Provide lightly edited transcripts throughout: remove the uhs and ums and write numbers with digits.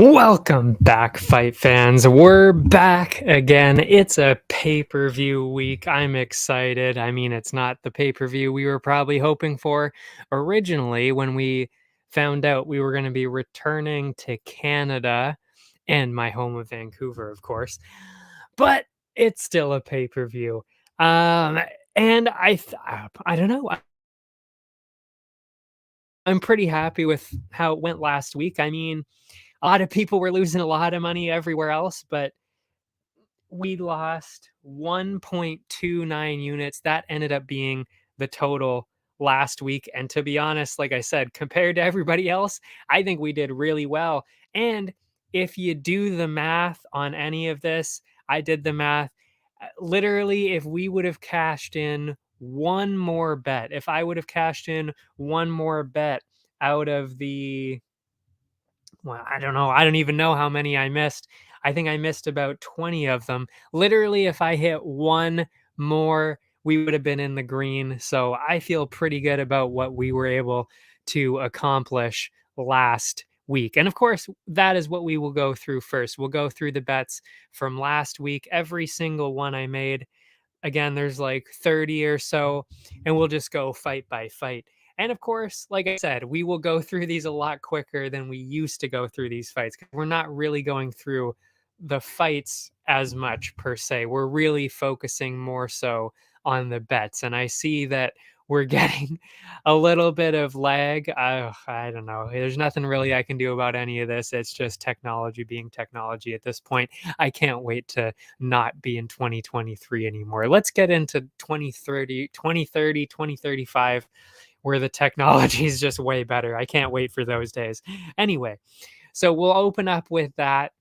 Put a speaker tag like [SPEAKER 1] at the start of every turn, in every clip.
[SPEAKER 1] Welcome back, fight fans. We're back again. It's a pay-per-view week. I'm excited. I mean, it's not the pay-per-view we were probably hoping for originally when we found out we were going to be returning to Canada and my home of Vancouver, of course. But it's still a pay-per-view. And I don't know. I'm pretty happy with how it went last week. I mean, a lot of people were losing a lot of money everywhere else, but we lost 1.29 units. That ended up being the total last week. And to be honest, like I said, compared to everybody else, I think we did really well. And if you do the math on any of this, I did the math. Literally, if we would have cashed in one more bet, if I would have cashed in one more bet out of the well, I don't know. I don't even know how many I missed. I think I missed about 20 of them. Literally, if I hit one more, we would have been in the green. So I feel pretty good about what we were able to accomplish last week. And of course, that is what we will go through first. We'll go through the bets from last week, every single one I made. Again, there's like 30 or so, and we'll just go fight by fight. And of course, like I said, we will go through these a lot quicker than we used to go through these fights. We're not really going through the fights as much per se. We're really focusing more so on the bets. And I see that we're getting a little bit of lag. I don't know. There's nothing really I can do about any of this. It's just technology being technology at this point. I can't wait to not be in 2023 anymore. Let's get into 2035, where the technology is just way better. I can't wait for those days. Anyway, so we'll open up with that,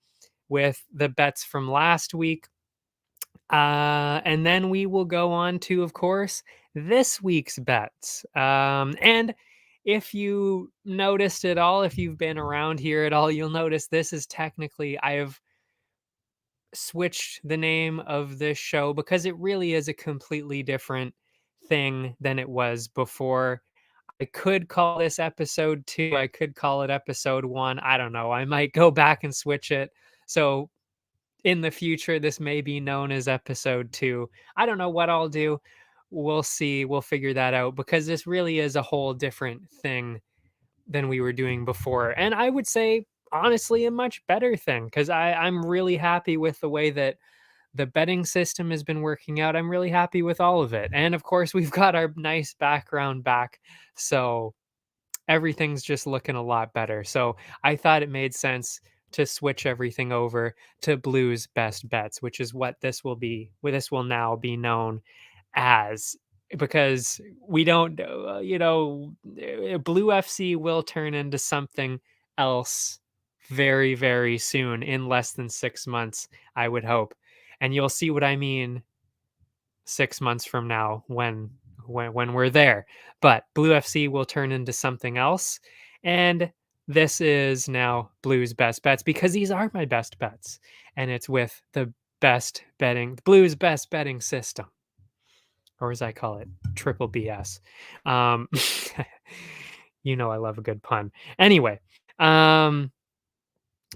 [SPEAKER 1] with the bets from last week. And then we will go on to, of course, this week's bets. And if you noticed at all, if you've been around here at all, you'll notice this is technically, I have switched the name of this show because it really is a completely different thing than it was before. I could call this episode 2. I could call it episode 1. I don't know. I might go back and switch it. So in the future, this may be known as episode 2. I don't know what I'll do. We'll see. We'll figure that out because this really is a whole different thing than we were doing before. And I would say, honestly, a much better thing because I'm really happy with the way that the betting system has been working out. I'm really happy with all of it. And of course, we've got our nice background back. So everything's just looking a lot better. So I thought it made sense to switch everything over to Blue's Best Bets, which is what this will be. This will now be known as, because we don't, Blue FC will turn into something else very, very soon, in less than 6 months, I would hope. And you'll see what I mean 6 months from now when we're there. But Blue FC will turn into something else. And this is now Blue's Best Bets because these are my best bets. And it's with the Blue's best betting system, or as I call it, triple BS. Um, I love a good pun. Anyway, um,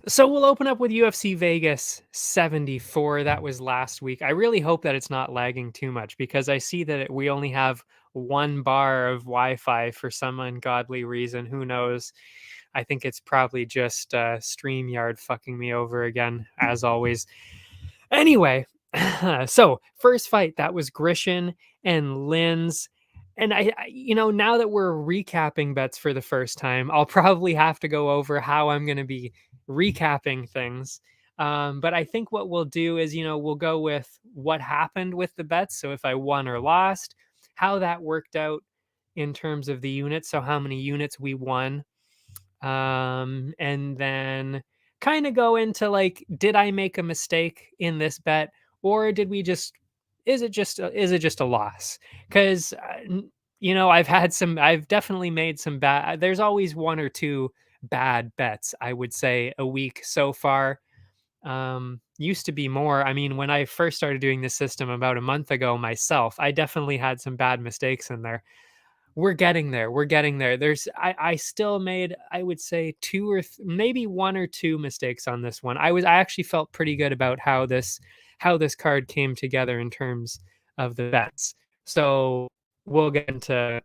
[SPEAKER 1] so we'll open up with UFC Vegas 74. That was last week. I really hope that it's not lagging too much because I see that we only have one bar of Wi-Fi for some ungodly reason. Who knows? I think it's probably just StreamYard fucking me over again, as always. Anyway, so first fight, that was Grishin and Linz. And now that we're recapping bets for the first time, I'll probably have to go over how I'm going to be recapping things. But I think what we'll do is, we'll go with what happened with the bets. So if I won or lost, how that worked out in terms of the units. So how many units we won. And then kind of go into like, did I make a mistake in this bet, or did we just is it just a loss? Because I've definitely made some bad. There's always one or two bad bets, I would say, a week so far. Used to be more. I mean, when I first started doing this system about a month ago myself, I definitely had some bad mistakes in there. we're getting there. We're getting there. I still made, I would say, maybe one or two mistakes on this one. I actually felt pretty good about how this card came together in terms of the bets. So we'll get into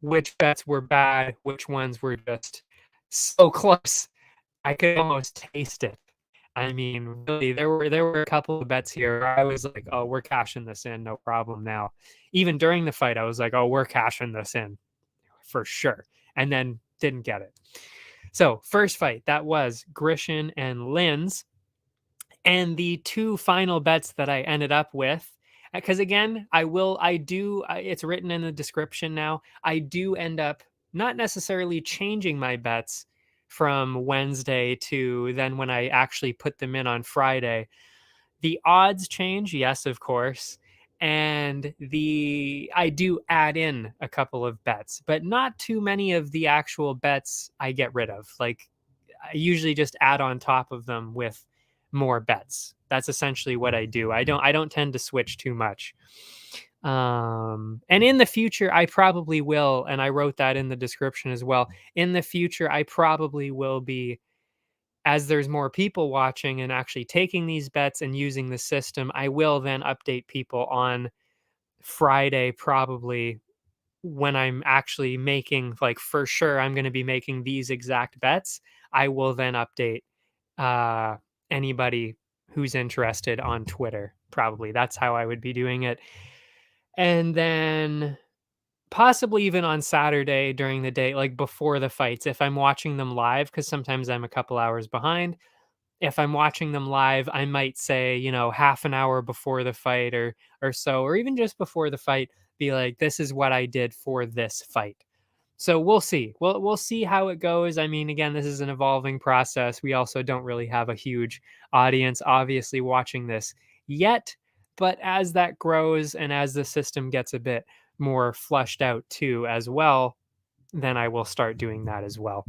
[SPEAKER 1] which bets were bad, which ones were just so close. I could almost taste it. I mean, really, there were a couple of bets here where I was like, "Oh, we're cashing this in, no problem now." Even during the fight, I was like, "Oh, we're cashing this in for sure," and then didn't get it. So, first fight, that was Grishin and Linz, and the two final bets that I ended up with, because again, it's written in the description now. I do end up not necessarily changing my bets from Wednesday to then when I actually put them in on Friday. The odds change, yes, of course. And I do add in a couple of bets, but not too many of the actual bets I get rid of. Like, I usually just add on top of them with more bets. That's essentially what I do. I don't tend to switch too much. And in the future, I probably will, and I wrote that in the description as well. In the future, I probably will be, as there's more people watching and actually taking these bets and using the system, I will then update people on Friday, probably when I'm actually making, like, for sure, I'm going to be making these exact bets. I will then update uh, anybody who's interested on Twitter. Probably that's how I would be doing it. And then possibly even on Saturday during the day, like before the fights, if I'm watching them live, because sometimes I'm a couple hours behind. If I'm watching them live, I might say, half an hour before the fight or so, or even just before the fight, be like, this is what I did for this fight. So we'll see. We'll see how it goes. I mean, again, this is an evolving process. We also don't really have a huge audience, obviously, watching this yet. But as that grows and as the system gets a bit more flushed out too, as well, then I will start doing that as well.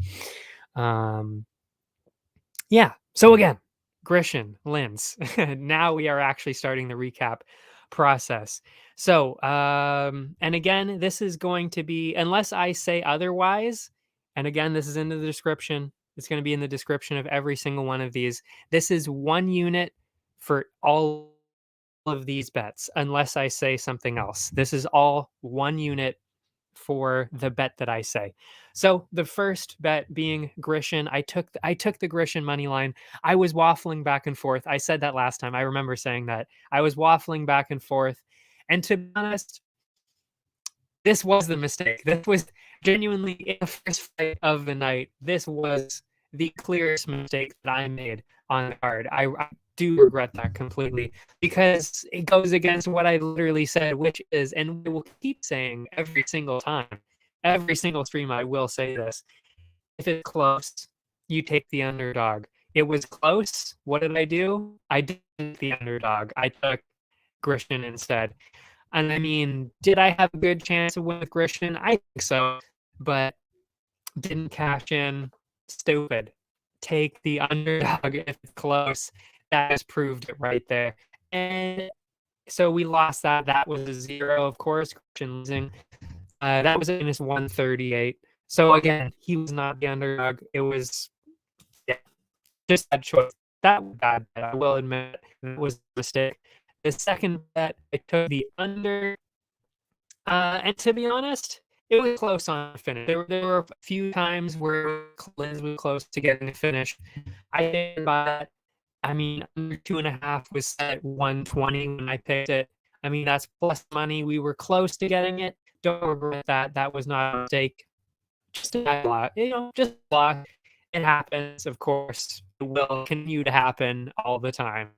[SPEAKER 1] Um, yeah. So again, Grishin, Linz. Now we are actually starting the recap process. So, and again, this is going to be, unless I say otherwise, and again, this is in the description. It's going to be in the description of every single one of these. This is 1 unit for all of these bets, unless I say something else. This is all 1 unit for the bet that I say. So the first bet being Grishin, I took the Grishin money line. I was waffling back and forth. I said that last time. I remember saying that. I was waffling back and forth. And to be honest, this was the mistake. This was genuinely, in the first fight of the night, this was the clearest mistake that I made on the card. I do regret that completely because it goes against what I literally said, which is, and I will keep saying every single time, every single stream, I will say this: if it's close, you take the underdog. It was close. What did I do? I did the underdog. I took Grishin instead. And I mean, did I have a good chance of winning with Grishin? I think so, but didn't cash in. Stupid. Take the underdog if it's close. That has proved it right there. And so we lost that. That was a 0, of course. Grishin losing. That was a -138. So again, he was not the underdog. It was, yeah, just that choice. That was bad. I will admit that was a mistake. The second bet, I took the under. And to be honest, it was close on the finish. There were a few times where Liz was close to getting the finish. I didn't buy that. I mean, under 2.5 was set at 120 when I picked it. I mean, that's plus money. We were close to getting it. Don't regret that. That was not a mistake. Just a bad luck. Just luck. It happens, of course. It will continue to happen all the time.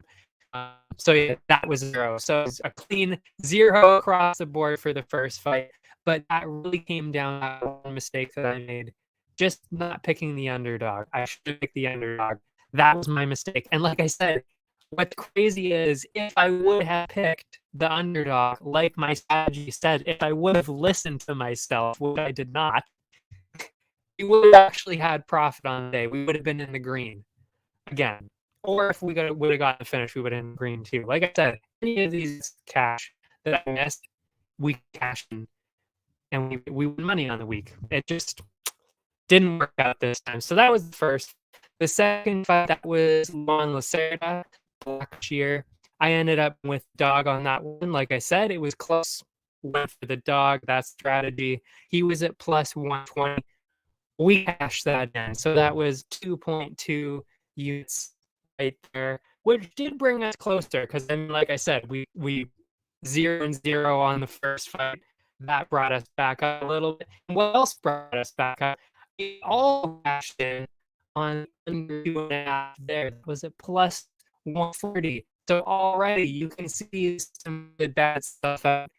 [SPEAKER 1] So yeah, that was 0. So it was a clean 0 across the board for the first fight. But that really came down to one mistake that I made, just not picking the underdog. I should have picked the underdog. That was my mistake. And like I said, what's crazy is if I would have picked the underdog, like my strategy said, if I would have listened to myself, which I did not, we would have actually had profit on the day. We would have been in the green again. Or if we would have gotten the finish, we would have been green too. Like I said, any of these cash that I missed, we cashed in. and we won money on the week. It just didn't work out this time. So that was the first. The second fight, that was Juan Lacerda, Blackshear. I ended up with dog on that one. Like I said, it was close. Went for the dog. That strategy. He was at plus 120. We cashed that in. So that was 2.2 units right there, which did bring us closer because then, like I said, we 0-0 on the first fight. That brought us back up a little bit. What else brought us back up? We all cashed in on under 2.5 there. That was at plus 140. So already you can see some good bad stuff at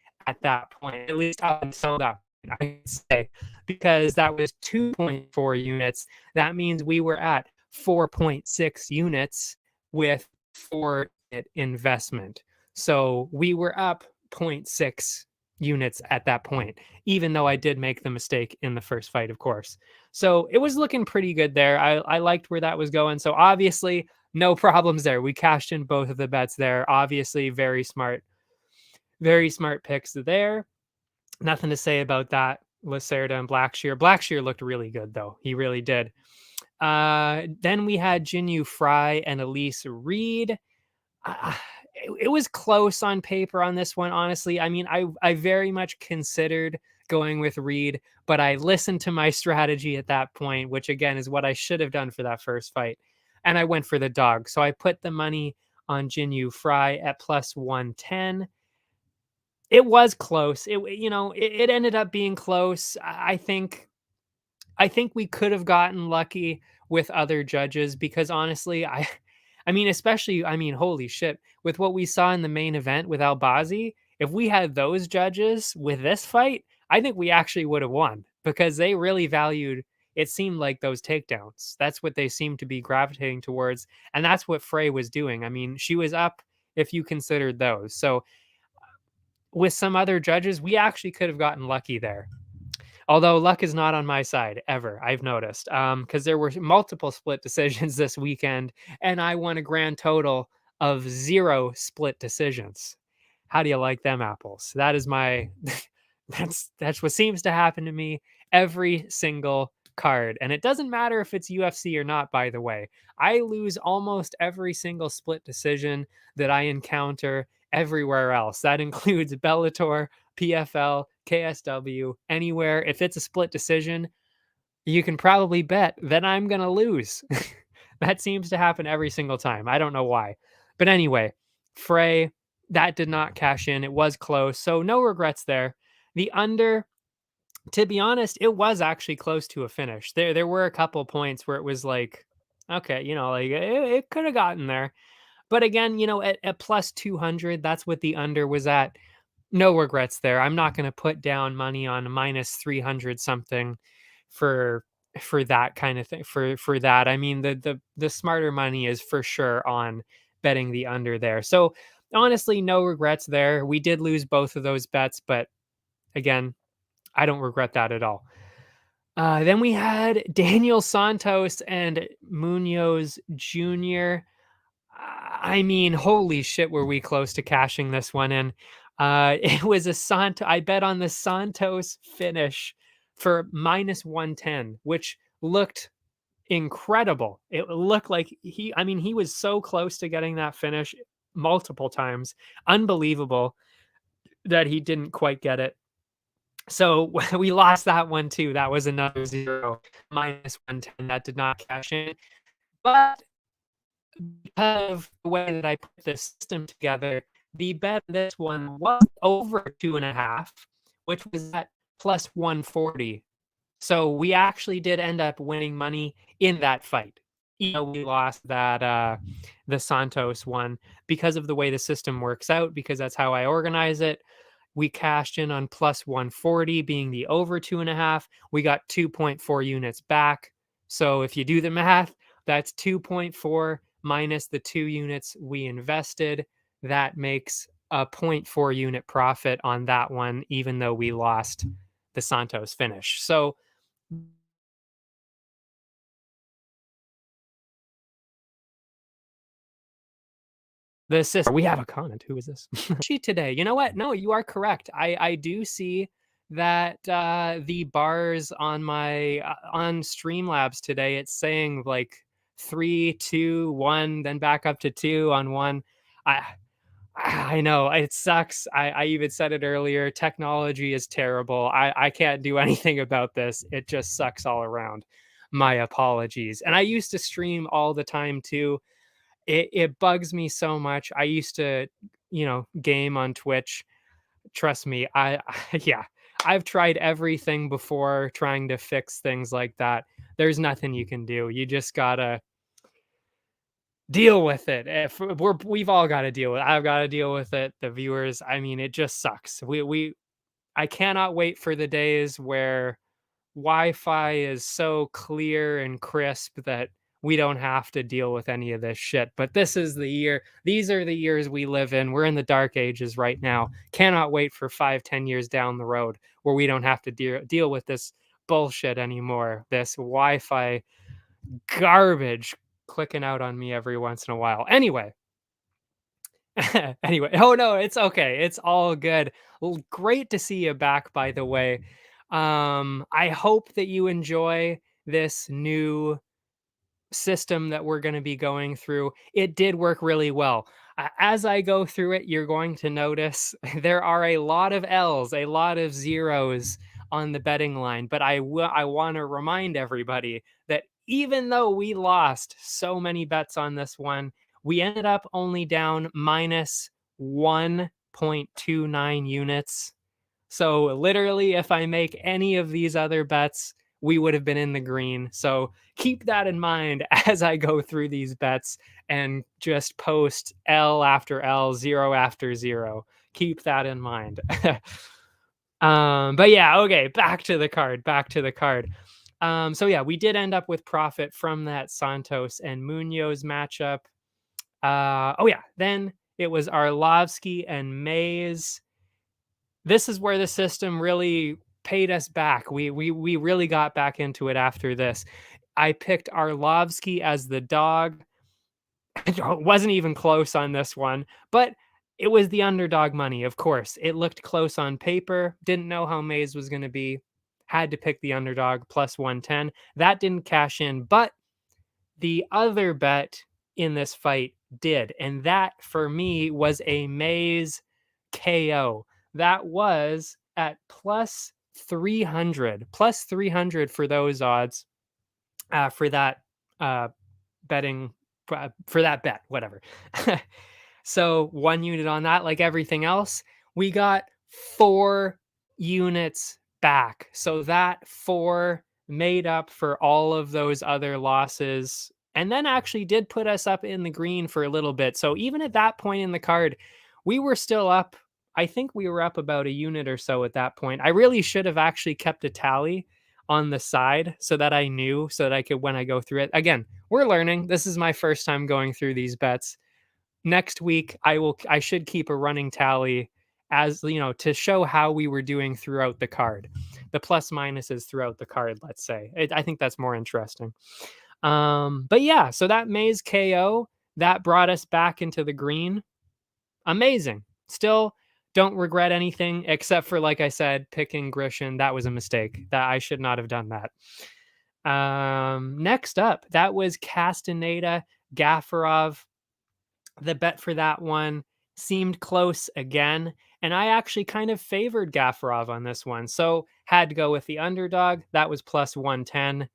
[SPEAKER 1] that point, at least up until that point, I would say, because that was 2.4 units. That means we were at 4.6 units with 4 investment. So we were up 0.6 units at that point, even though I did make the mistake in the first fight, of course. So it was looking pretty good there. I liked where that was going. So obviously, no problems there. We cashed in both of the bets there. Obviously, very smart picks there. Nothing to say about that. Lacerda and Blackshear. Blackshear looked really good, though. He really did. Then we had Jinyu Fry and Elise Reed. It was close on paper on this one, honestly. I mean, I very much considered going with Reed, but I listened to my strategy at that point, which again is what I should have done for that first fight. And I went for the dog. So I put the money on Jinyu Fry at plus 110. It was close. It ended up being close. I think we could have gotten lucky with other judges because honestly, I mean, holy shit, with what we saw in the main event with Albazi, if we had those judges with this fight, I think we actually would have won because they really valued, it seemed like, those takedowns. That's what they seemed to be gravitating towards, and that's what Frey was doing. I mean, she was up if you considered those. So with some other judges, we actually could have gotten lucky there. Although luck is not on my side ever, I've noticed, because there were multiple split decisions this weekend, and I won a grand total of 0 split decisions. How do you like them apples? That is my that's what seems to happen to me every single card. And it doesn't matter if it's UFC or not, by the way. I lose almost every single split decision that I encounter everywhere else. That includes Bellator, PFL, KSW, anywhere. If it's a split decision, you can probably bet that I'm going to lose. That seems to happen every single time. I don't know why. But anyway, Frey, that did not cash in. It was close. So no regrets there. The under, to be honest, it was actually close to a finish. There were a couple points where it was like, okay, like it could have gotten there. But again, at plus 200, that's what the under was at. No regrets there. I'm not going to put down money on minus 300 something for that kind of thing. For that, I mean, the smarter money is for sure on betting the under there. So honestly, no regrets there. We did lose both of those bets, but again, I don't regret that at all. Then we had Daniel Santos and Munoz Jr. I mean, holy shit, were we close to cashing this one in. It was I bet on the Santos finish for minus 110, which looked incredible. It looked like he was so close to getting that finish multiple times. Unbelievable that he didn't quite get it. So we lost that one too. That was another 0, minus 110. That did not cash in. But because of the way that I put this system together, the bet this one was over 2.5, which was at plus 140. So we actually did end up winning money in that fight. We lost that the Santos one because of the way the system works out, because that's how I organize it. We cashed in on plus 140 being the over 2.5. We got 2.4 units back. So if you do the math, that's 2.4 minus the 2 units we invested. That makes a 0.4 unit profit on that one, even though we lost the Santos finish. So the system, we have a comment. Who is this? She today. You know what? No, you are correct. I do see that the bars on my on Streamlabs today, it's saying like 3, 2, 1, then back up to 2 on one. I I know it sucks. I even said it earlier. Technology is terrible. I can't do anything about this. It just sucks all around. My apologies. And I used to stream all the time too. It bugs me so much. I used to, game on Twitch. Trust me, yeah, I've tried everything before trying to fix things like that. There's nothing you can do. You just gotta deal with it. If we've all got to deal with it. I've got to deal with it. The viewers, I mean, it just sucks. I cannot wait for the days where Wi-Fi is so clear and crisp that we don't have to deal with any of this shit. But this is the year. These are the years we live in. We're in the dark ages right now. Cannot wait for 5, 10 years down the road where we don't have to deal with this bullshit anymore. This Wi-Fi garbage clicking out on me every once in a while. Anyway, oh no, it's okay. It's all good. Well, great to see you back, by the way. I hope that you enjoy this new system that we're going to be going through. It did work really well. As I go through it, you're going to notice there are a lot of L's, a lot of zeros on the betting line. But I want to remind everybody that even though we lost so many bets on this one, we ended up only down minus 1.29 units. So literally, if I make any of these other bets, we would have been in the green. So keep that in mind as I go through these bets and just post L after L, zero after zero. Keep that in mind. But yeah, okay, back to the card. So yeah, we did end up with profit from that Santos and Munoz matchup. Oh yeah, then it was Arlovsky and Mays. This is where the system really paid us back. We really got back into it after this. I picked Arlovsky as the dog. It wasn't even close on this one, but it was the underdog money, of course. It looked close on paper. Didn't know how Mays was going to be. Had to pick the underdog plus 110. That didn't cash in, but the other bet in this fight did. And that, for me, was a Mays KO. That was at plus 300 for those odds for that betting for that bet, whatever. So 1 unit on that. Like everything else, we got 4 units back. So that 4 made up for all of those other losses, and then actually did put us up in the green for a little bit. So even at that point in the card, we were still up. I think we were up about a unit or so at that point. I really should have actually kept a tally on the side so that I knew, so that I could, when I go through it again, we're learning. This is my first time going through these bets. Next week, I should keep a running tally, as you know, to show how we were doing throughout the card, the plus minuses throughout the card. Let's say I think that's more interesting. But yeah, so that Mays KO that brought us back into the green. Amazing. Still don't regret anything except for, like I said, picking Grishin. That was a mistake. That I should not have done that. Next up, that was Castaneda Gafarov. The bet for that one seemed close again, and I actually kind of favored Gafarov on this one, so had to go with the underdog. That was plus 110.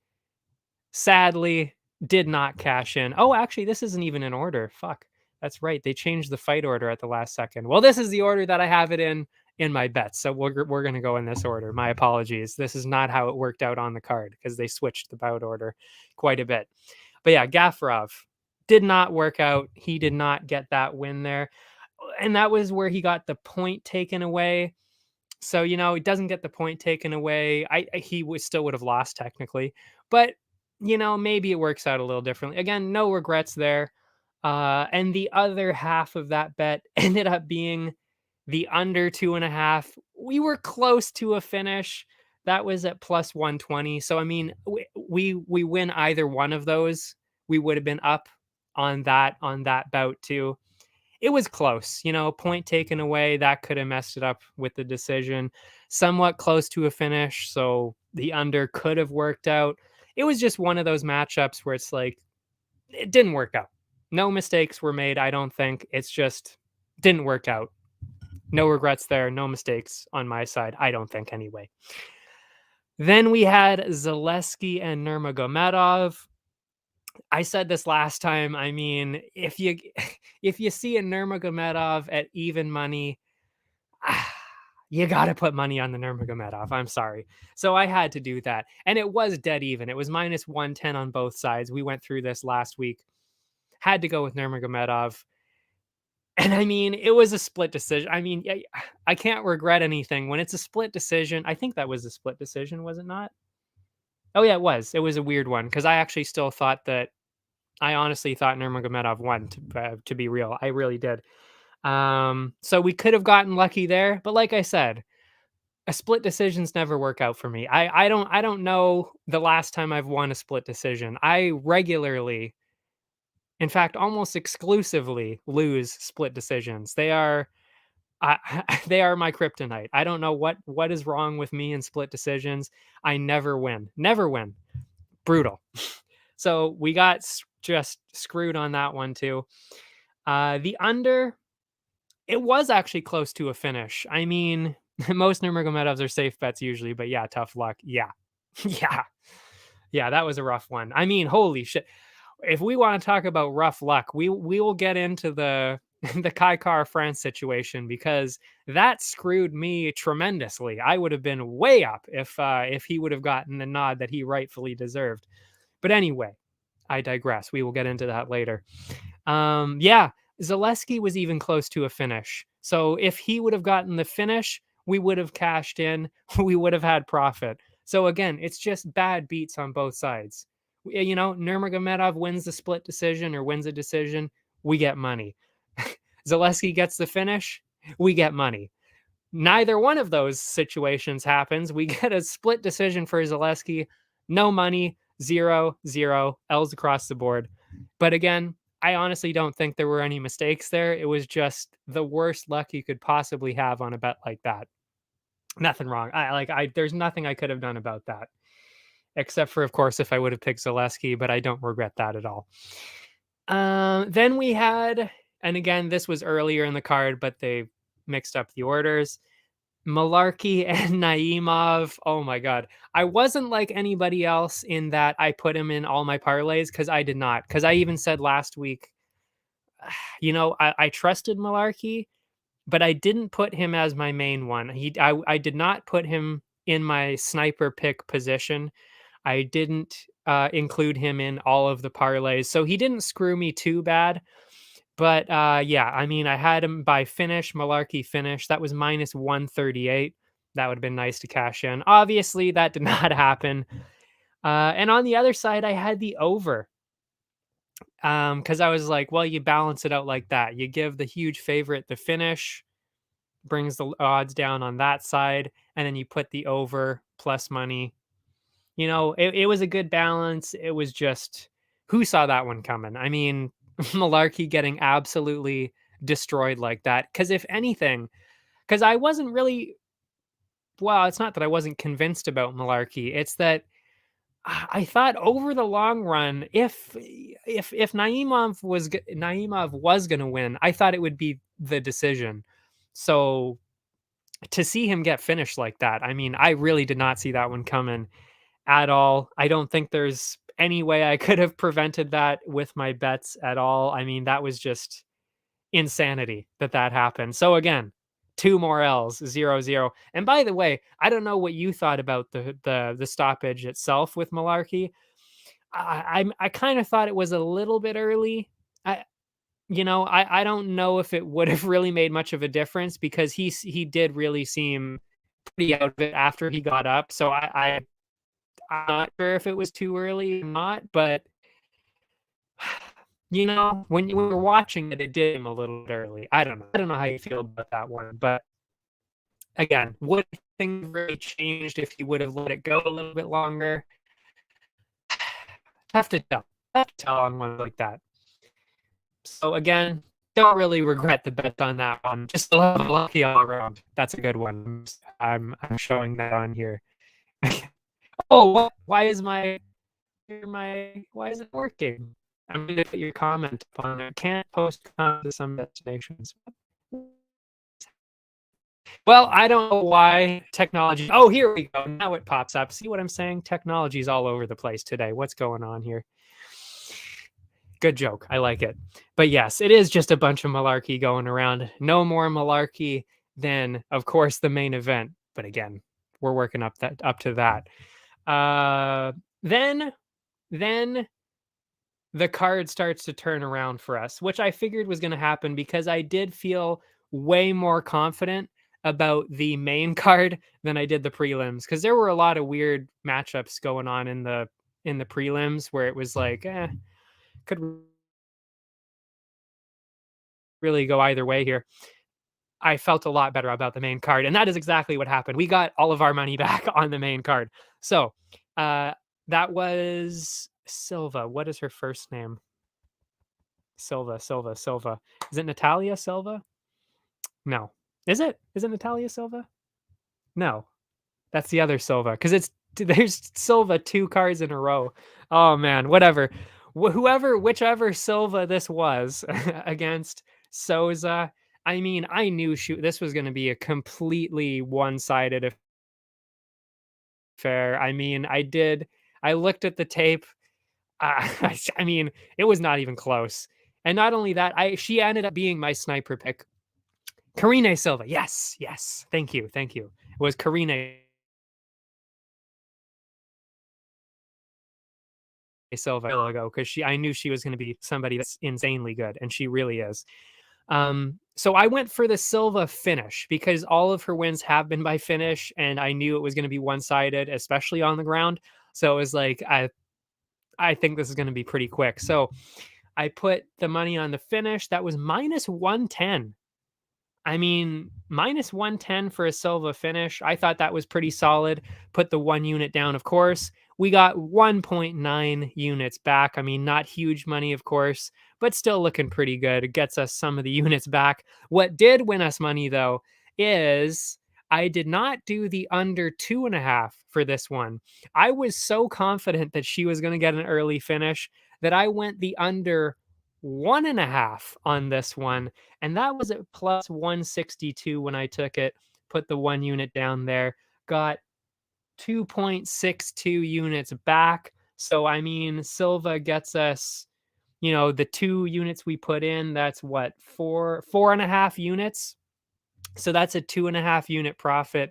[SPEAKER 1] Sadly, did not cash in. Oh, actually, this isn't even in order. Fuck. That's right. They changed the fight order at the last second. Well, this is the order that I have it in my bets. So we're going to go in this order. My apologies. This is not how it worked out on the card because they switched the bout order quite a bit. But yeah, Gafarov did not work out. He did not get that win there. And that was where he got the point taken away. So, he doesn't get the point taken away. He still would have lost technically, but maybe it works out a little differently. Again, no regrets there. And the other half of that bet ended up being the under 2.5. We were close to a finish. That was at plus 120. So, I mean, we win either one of those. We would have been up on that bout too. it was close, point taken away. That could have messed it up with the decision. Somewhat close to a finish, so the under could have worked out. It was just one of those matchups where it's like, it didn't work out. No mistakes were made, I don't think. It's just didn't work out. No regrets there, no mistakes on my side, I don't think anyway. Then we had Zaleski and Nurmagomedov. I said this last time. I mean, if you if you see a Nurmagomedov at even money, you got to put money on the Nurmagomedov. I'm sorry. So I had to do that. And it was dead even. It was minus 110 on both sides. We went through this last week. Had to go with Nurmagomedov. And I mean, it was a split decision. I mean, I can't regret anything when it's a split decision. I think that was a split decision, was it not? Oh yeah, it was. It was a weird one because I actually still thought that I honestly thought Nurmagomedov won. To be real, I really did. So we could have gotten lucky there, but like I said, a split decisions never work out for me. I don't know the last time I've won a split decision. I regularly, in fact, almost exclusively lose split decisions. They are they are my kryptonite. I don't know what is wrong with me in split decisions. I never win. Never win. Brutal. So we got just screwed on that one too. The under, it was actually close to a finish. I mean, most Nurmagomedovs are safe bets usually, but yeah, tough luck. Yeah. Yeah. Yeah, that was a rough one. I mean, holy shit. If we want to talk about rough luck, we will get into the the Kai Car France situation because that screwed me tremendously. I would have been way up if he would have gotten the nod that he rightfully deserved. But anyway, I digress. We will get into that later. Yeah, Zaleski was even close to a finish. So if he would have gotten the finish, we would have cashed in. We would have had profit. So again, it's just bad beats on both sides. Nurmagomedov wins the split decision or wins a decision, we get money. Zaleski gets the finish, we get money. Neither one of those situations happens. We get a split decision for Zaleski, no money, 0-0, L's across the board. But again, I honestly don't think there were any mistakes there. It was just the worst luck you could possibly have on a bet like that. Nothing wrong. There's nothing I could have done about that. Except for, of course, if I would have picked Zaleski, but I don't regret that at all. Then we had, and again, this was earlier in the card, but they mixed up the orders. Malarkey and Naimov. Oh my God. I wasn't like anybody else in that I put him in all my parlays because I did not. Because I even said last week, I trusted Malarkey, but I didn't put him as my main one. I did not put him in my sniper pick position. I didn't include him in all of the parlays. So he didn't screw me too bad. But yeah, I mean, I had him by finish, Malarkey finish. That was minus 138. That would have been nice to cash in. Obviously, that did not happen. And on the other side, I had the over. Because I was like, well, you balance it out like that. You give the huge favorite the finish, brings the odds down on that side, and then you put the over plus money. It was a good balance. It was just, who saw that one coming? I mean, Malarkey getting absolutely destroyed like that. Because if anything, because I wasn't really, well, it's not that I wasn't convinced about Malarkey. It's that I thought over the long run, if Naimov was going to win, I thought it would be the decision. So to see him get finished like that, I mean, I really did not see that one coming at all. I don't think there's any way I could have prevented that with my bets at all. I mean, that was just insanity that happened. So again, 2 more L's, 0-0. And by the way, I don't know what you thought about the stoppage itself with Malarkey. I kind of thought it was a little bit early. I don't know if it would have really made much of a difference because he did really seem pretty out of it after he got up. So I'm not sure if it was too early or not, but when you were watching it, it did seem a little bit early. I don't know. I don't know how you feel about that one, but again, would things really changed if you would have let it go a little bit longer? Tough to tell. Tough to tell on one like that. So again, don't really regret the bet on that one. Just a little lucky all around. That's a good one. I'm showing that on here. Oh, what? Why is why is it working? I'm gonna put your comment on it. Can't post comments to some destinations. Well, I don't know why technology. Oh, here we go. Now it pops up. See what I'm saying? Technology's all over the place today. What's going on here? Good joke. I like it. But yes, it is just a bunch of malarkey going around. No more malarkey than, of course, the main event. But again, we're working up to that. Then the card starts to turn around for us, which I figured was going to happen because I did feel way more confident about the main card than I did the prelims, because there were a lot of weird matchups going on in the prelims where it was like, could really go either way here. I felt a lot better about the main card, and that is exactly what happened. We got all of our money back on the main card. So that was Silva. What is her first name? Silva. Is it Natalia Silva? No. Is it? Is it Natalia Silva? No. That's the other Silva, because there's Silva 2 cards in a row. Oh man, whatever. Whichever Silva this was against Souza. I mean, I knew this was going to be a completely one-sided affair. I mean, I looked at the tape. I mean, it was not even close. And not only that, she ended up being my sniper pick. Karine Silva. Yes. Thank you. It was Karine Silva ago, because I knew she was going to be somebody that's insanely good, and she really is. So I went for the Silva finish because all of her wins have been by finish, and I knew it was going to be one-sided, especially on the ground. So it was like, I think this is going to be pretty quick. So I put the money on the finish. That was minus 110. I mean, minus 110 for a Silva finish. I thought that was pretty solid. Put the 1 unit down, of course. We got 1.9 units back. I mean, not huge money, of course, but still looking pretty good. It gets us some of the units back. What did win us money, though, is I did not do the under 2.5 for this one. I was so confident that she was going to get an early finish that I went the under 1.5 on this one. And that was at plus 162 when I took it, put the 1 unit down there, got 2.62 units back. So, I mean, Silva gets us, the 2 units we put in, that's what, 4.5 units. So that's a 2.5 unit profit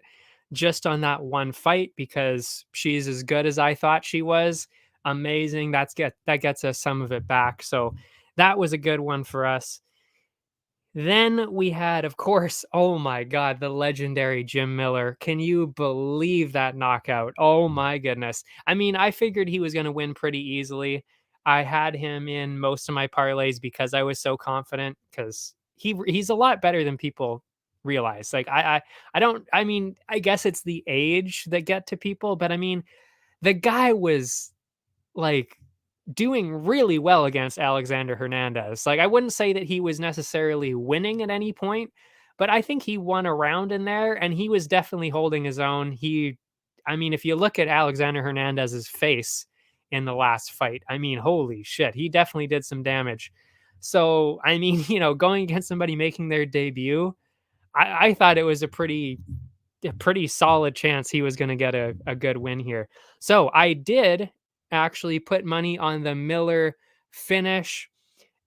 [SPEAKER 1] just on that one fight, because she's as good as I thought she was. Amazing. That gets us some of it back. So that was a good one for us. Then we had, of course, oh my God, the legendary Jim Miller. Can you believe that knockout? Oh my goodness. I mean, I figured he was going to win pretty easily. I had him in most of my parlays because I was so confident, because he's a lot better than people realize. Like I don't, I mean, I guess it's the age that get to people, but I mean, the guy was like doing really well against Alexander Hernandez. Like, I wouldn't say that he was necessarily winning at any point, but I think he won a round in there, and he was definitely holding his own. I mean, if you look at Alexander Hernandez's face in the last fight, I mean, holy shit, he definitely did some damage. So, I mean, going against somebody making their debut, I thought it was a pretty solid chance he was going to get a good win here. So I did actually put money on the Miller finish,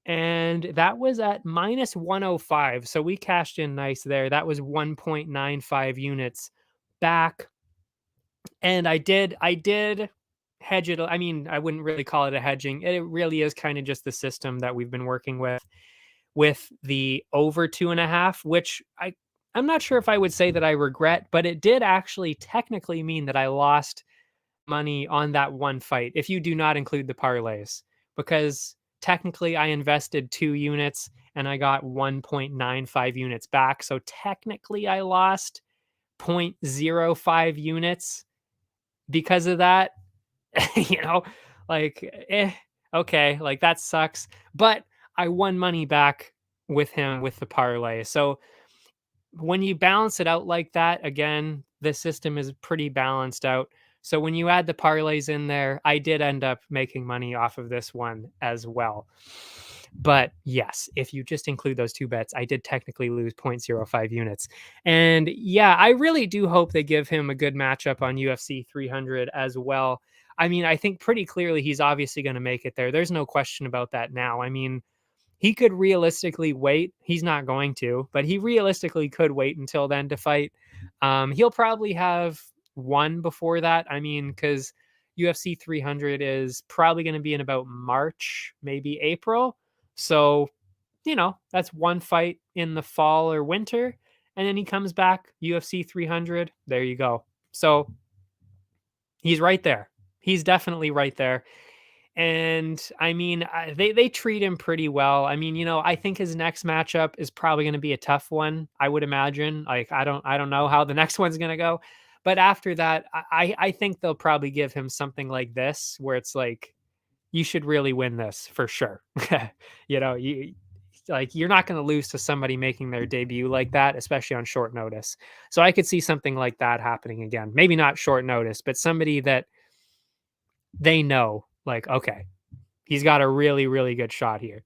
[SPEAKER 1] and that was at minus 105. So we cashed in nice there. That was 1.95 units back. And I did hedge it. I mean, I wouldn't really call it a hedging. It really is kind of just the system that we've been working with the over 2.5, which I'm not sure if I would say that I regret, but it did actually technically mean that I lost money on that one fight, if you do not include the parlays, because technically I invested 2 units and I got 1.95 units back. So technically I lost 0.05 units because of that. you know, like, okay, like that sucks. But I won money back with him with the parlay. So when you balance it out like that, again, the system is pretty balanced out. So when you add the parlays in there, I did end up making money off of this one as well. But yes, if you just include those two bets, I did technically lose 0.05 units. And yeah, I really do hope they give him a good matchup on UFC 300 as well. I mean, I think pretty clearly he's obviously going to make it there. There's no question about that now. I mean, he could realistically wait. He's not going to, but he realistically could wait until then to fight. He'll probably have one before that. I mean, because UFC 300 is probably going to be in about March, maybe April. So, that's one fight in the fall or winter. And then he comes back, UFC 300. There you go. So he's right there. He's definitely right there. And I mean, they treat him pretty well. I mean, I think his next matchup is probably going to be a tough one. I would imagine. Like, I don't know how the next one's going to go, but after that, I think they'll probably give him something like this, where it's like, you should really win this for sure. You like, you're not going to lose to somebody making their debut like that, especially on short notice. So I could see something like that happening again. Maybe not short notice, but somebody that they know, like, okay, he's got a really, really good shot here.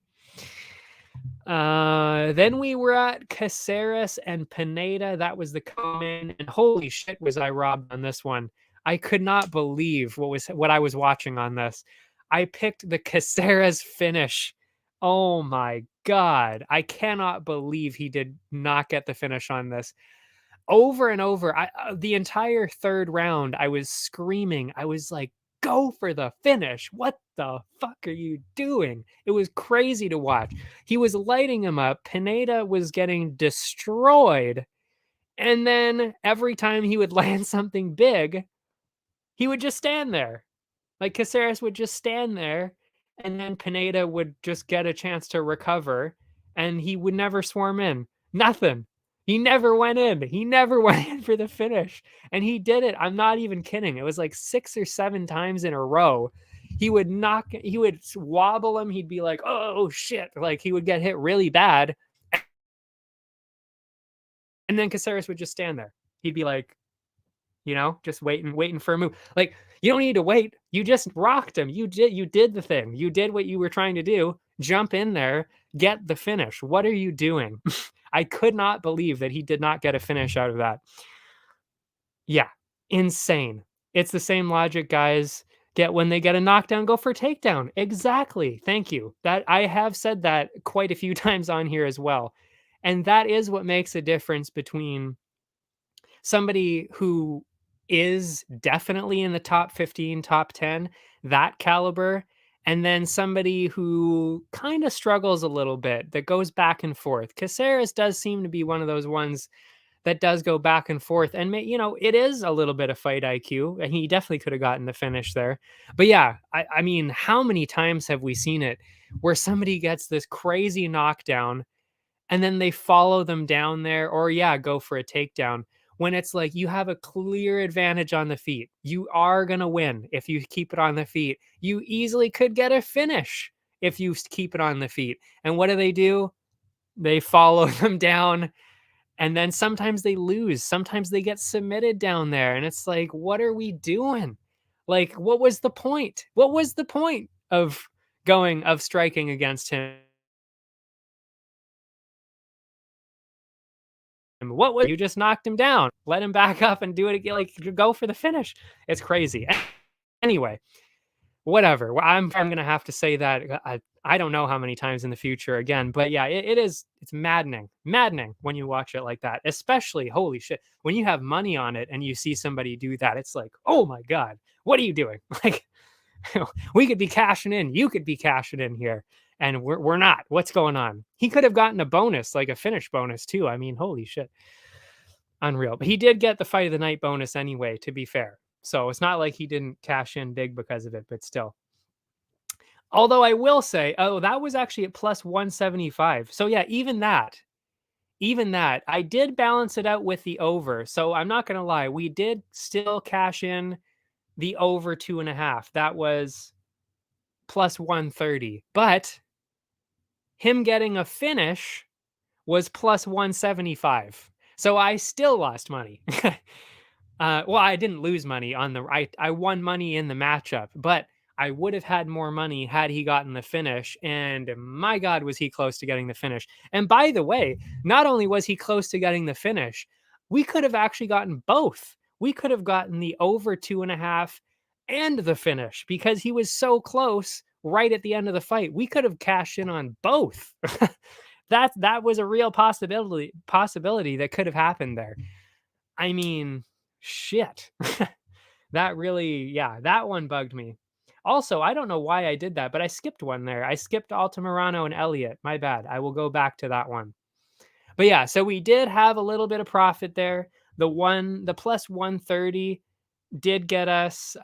[SPEAKER 1] Then we were at Caceres and Pineda. That was the co-main, and holy shit, was I robbed on this one. I could not believe what I was watching on this. I picked the Caceres finish. Oh my god. I cannot believe he did not get the finish on this. Over and over, the entire third round, I was screaming. I was like, go for the finish. What the fuck are you doing? It was crazy to watch. He was lighting him up. Pineda was getting destroyed. And then every time he would land something big, he would just stand there. Like, Caceres would just stand there, and then Pineda would just get a chance to recover, and he would never swarm in. Nothing. He never went in. He never went in for the finish. And he did it. I'm not even kidding. It was like 6 or 7 times in a row. He would wobble him. He'd be like, oh shit. Like, he would get hit really bad. And then Caceres would just stand there. He'd be like, just waiting for a move. Like, you don't need to wait. You just rocked him. You did the thing. You did what you were trying to do. Jump in there, get the finish. What are you doing? I could not believe that he did not get a finish out of that. Yeah, insane. It's the same logic guys get when they get a knockdown, go for a takedown. Exactly. Thank you. That I have said that quite a few times on here as well. And that is what makes a difference between somebody who is definitely in the top 15, top 10, that caliber, and then somebody who kind of struggles a little bit, that goes back and forth. Caceres does seem to be one of those ones that does go back and forth, and it is a little bit of fight IQ, and he definitely could have gotten the finish there. But yeah, I mean, how many times have we seen it where somebody gets this crazy knockdown and then they follow them down there, or yeah, go for a takedown, when it's like, you have a clear advantage on the feet. You are going to win if you keep it on the feet. You easily could get a finish if you keep it on the feet. And what do? They follow them down, and then sometimes they lose. Sometimes they get submitted down there, and it's like, what are we doing? Like, what was the point? What was the point of striking against him? What was, you just knocked him down, let him back up and do it again, like, go for the finish. It's crazy. Anyway, whatever. I'm gonna have to say that I don't know how many times in the future again, but yeah, it's maddening when you watch it like that. Especially, holy shit, when you have money on it and you see somebody do that, it's like, oh my god, what are you doing? Like, we could be cashing in, you could be cashing in here, and we're not. What's going on? He could have gotten a bonus, like a finish bonus too. I mean, holy shit, unreal. But he did get the fight of the night bonus anyway, to be fair. So it's not like he didn't cash in big because of it, but still. Although I will say, oh, that was actually at plus 175. So yeah, even that, I did balance it out with the over. So I'm not going to lie, we did still cash in the over 2.5. That was plus 130. But him getting a finish was plus 175. So I still lost money. Well, I didn't lose money on the I won money in the matchup, but I would have had more money had he gotten the finish. And my God, was he close to getting the finish. And by the way, not only was he close to getting the finish, we could have actually gotten both. We could have gotten the over 2.5 and the finish because he was so close right at the end of the fight. We could have cashed in on both. That was a real possibility that could have happened there. I mean, shit. That really, yeah, that one bugged me. Also, I don't know why I did that, but I skipped one there. I skipped Altamirano and Elliott. My bad. I will go back to that one. But yeah, so we did have a little bit of profit there. The plus 130 did get us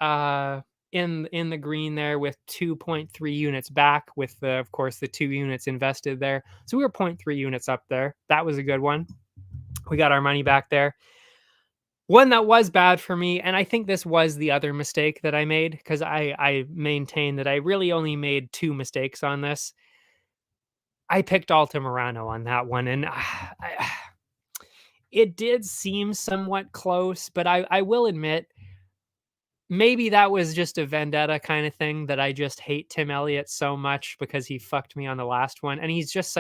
[SPEAKER 1] in the green there with 2.3 units back with the, of course, the 2 units invested there. So we were 0.3 units up there. That was a good one. We got our money back there. One that was bad for me, and I think this was the other mistake that I made, because I maintain that I really only made 2 mistakes on this. I picked Altamirano on that one, and it did seem somewhat close, but I will admit, maybe that was just a vendetta kind of thing, that I just hate Tim Elliott so much because he fucked me on the last one, and he's just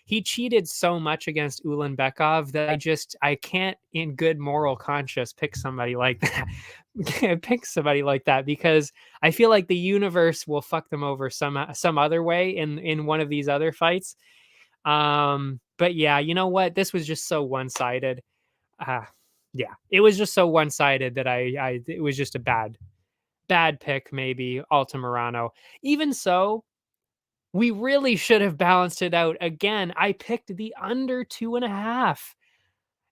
[SPEAKER 1] he cheated so much against Ulanbekov that I can't in good moral conscience pick somebody like that. Pick somebody like that, because I feel like the universe will fuck them over some other way in one of these other fights. But yeah, you know what? This was just so one-sided. Yeah, it was just so one-sided that it was just a bad pick, maybe Altamirano. Even so, we really should have balanced it out. Again, I picked the under 2.5.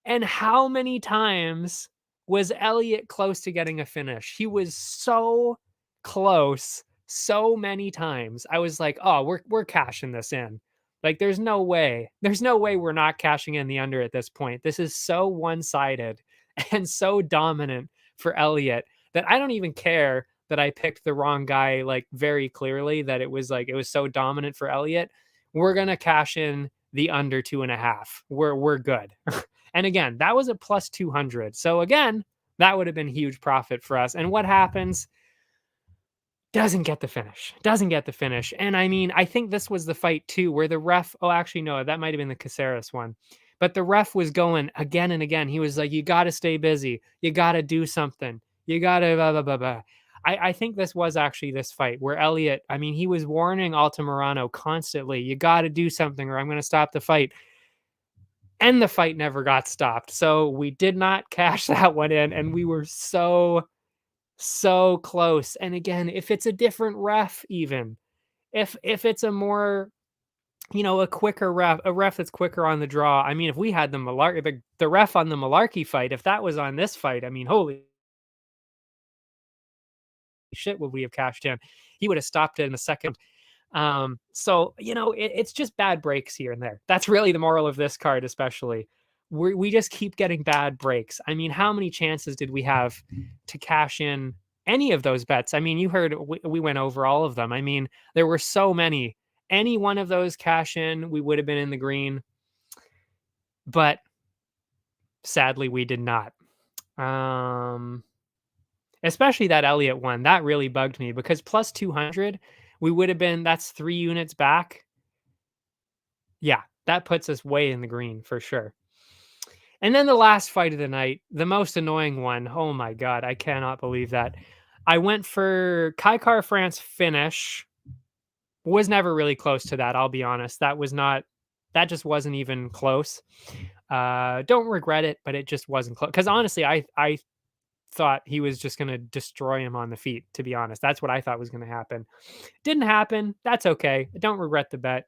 [SPEAKER 1] And how many times was Elliott close to getting a finish? He was so close so many times. I was like, "Oh, we're cashing this in." Like, there's no way. There's no way we're not cashing in the under at this point. This is so one-sided and so dominant for Elliott that I don't even care that I picked the wrong guy, like, very clearly, that it was so dominant for Elliott. We're gonna cash in the under 2.5. We're good. And again, that was a plus 200. So again, that would have been huge profit for us. And what happens? Doesn't get the finish. Doesn't get the finish. And I mean, I think this was the fight too, where the ref, oh, actually, no, that might have been the Caceres one. But the ref was going again and again. He was like, you got to stay busy. You got to do something. You got to blah, blah, blah, blah. I think this was actually this fight where Elliott, I mean, he was warning Altamirano constantly, you got to do something or I'm going to stop the fight. And the fight never got stopped. So we did not cash that one in. And we were so close. And again, if it's a different ref, even if it's a more, a quicker ref, a ref that's quicker on the draw. I mean, if we had the ref on the Malarkey fight, if that was on this fight, I mean, holy shit, would we have cashed in? He would have stopped it in a second. So it's just bad breaks here and there. That's really the moral of this card, especially. We just keep getting bad breaks. I mean, how many chances did we have to cash in any of those bets? I mean, you heard we went over all of them. I mean, there were so many. Any one of those cash in, we would have been in the green. But sadly, we did not. Especially that Elliott one. That really bugged me because plus 200, we would have been, that's 3 units back. Yeah, that puts us way in the green for sure. And then the last fight of the night, the most annoying one. Oh my God, I cannot believe that. I went for Kai Kara-France finish. Was never really close to that, I'll be honest. That just wasn't even close. Don't regret it, but it just wasn't close. Because honestly, I thought he was just going to destroy him on the feet, to be honest. That's what I thought was going to happen. Didn't happen. That's okay. I don't regret the bet.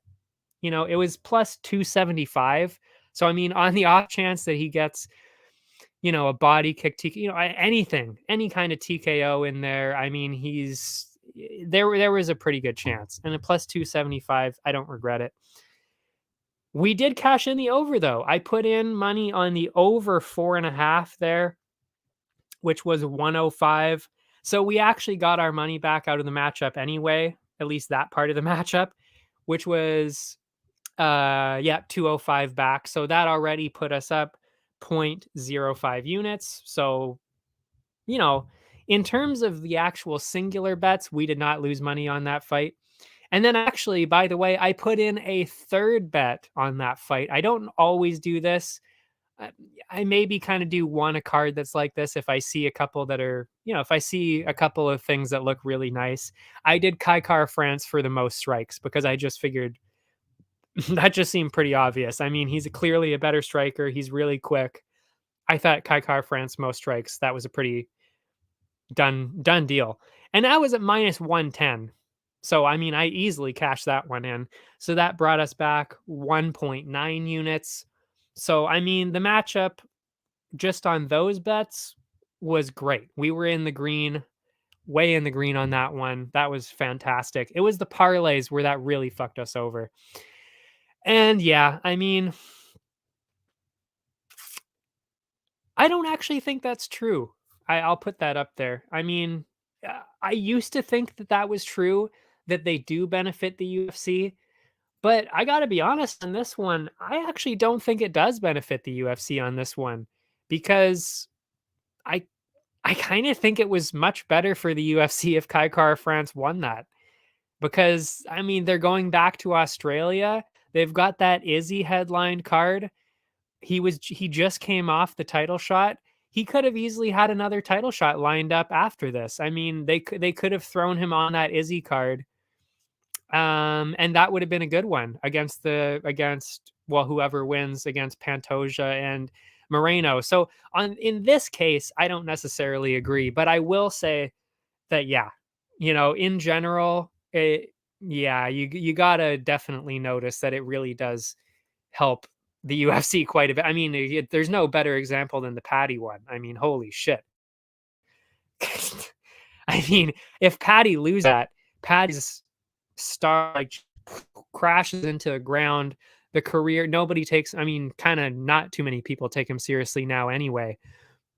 [SPEAKER 1] It was plus 275. So, I mean, on the off chance that he gets, a body kick, anything, any kind of TKO in there, I mean, there was a pretty good chance. And a plus 275, I don't regret it. We did cash in the over, though. I put in money on the over 4.5 there, which was 105. So we actually got our money back out of the matchup anyway, at least that part of the matchup, which was Yeah, 205 back. So that already put us up 0.05 units. So, you know, in terms of the actual singular bets, we did not lose money on that fight. And then actually, by the way, I put in a third bet on that fight. I don't always do this. I, I maybe kind of do one a card that's like this if I see a couple that are, if I see a couple of things that look really nice. I did Kaikar France for the most strikes because I just figured that just seemed pretty obvious. I mean, he's clearly a better striker. He's really quick. I thought Kaikar France most strikes. That was a pretty done deal. And I was at minus 110. So I mean, I easily cashed that one in. So that brought us back 1.9 units. So I mean, the matchup just on those bets was great. We were in the green, way in the green on that one. That was fantastic. It was the parlays where that really fucked us over. And yeah, I mean, I don't actually think that's true. I'll put that up there. I mean, I used to think that that was true, that they do benefit the UFC, but I got to be honest on this one. I actually don't think it does benefit the UFC on this one because I I kind of think it was much better for the UFC if Kai Kara France won that because I mean they're going back to Australia. They've got that Izzy headlined card. He just came off the title shot. He could have easily had another title shot lined up after this. I mean, they could have thrown him on that Izzy card, and that would have been a good one against well whoever wins against Pantoja and Moreno. So on in this case, I don't necessarily agree, but I will say that yeah, in general, yeah, you gotta definitely notice that it really does help the UFC quite a bit. I mean, there's no better example than the Patty one. I mean, holy shit. I mean, if Patty loses that, Patty's star like crashes into the ground. The career, nobody takes, I mean, kind of not too many people take him seriously now anyway.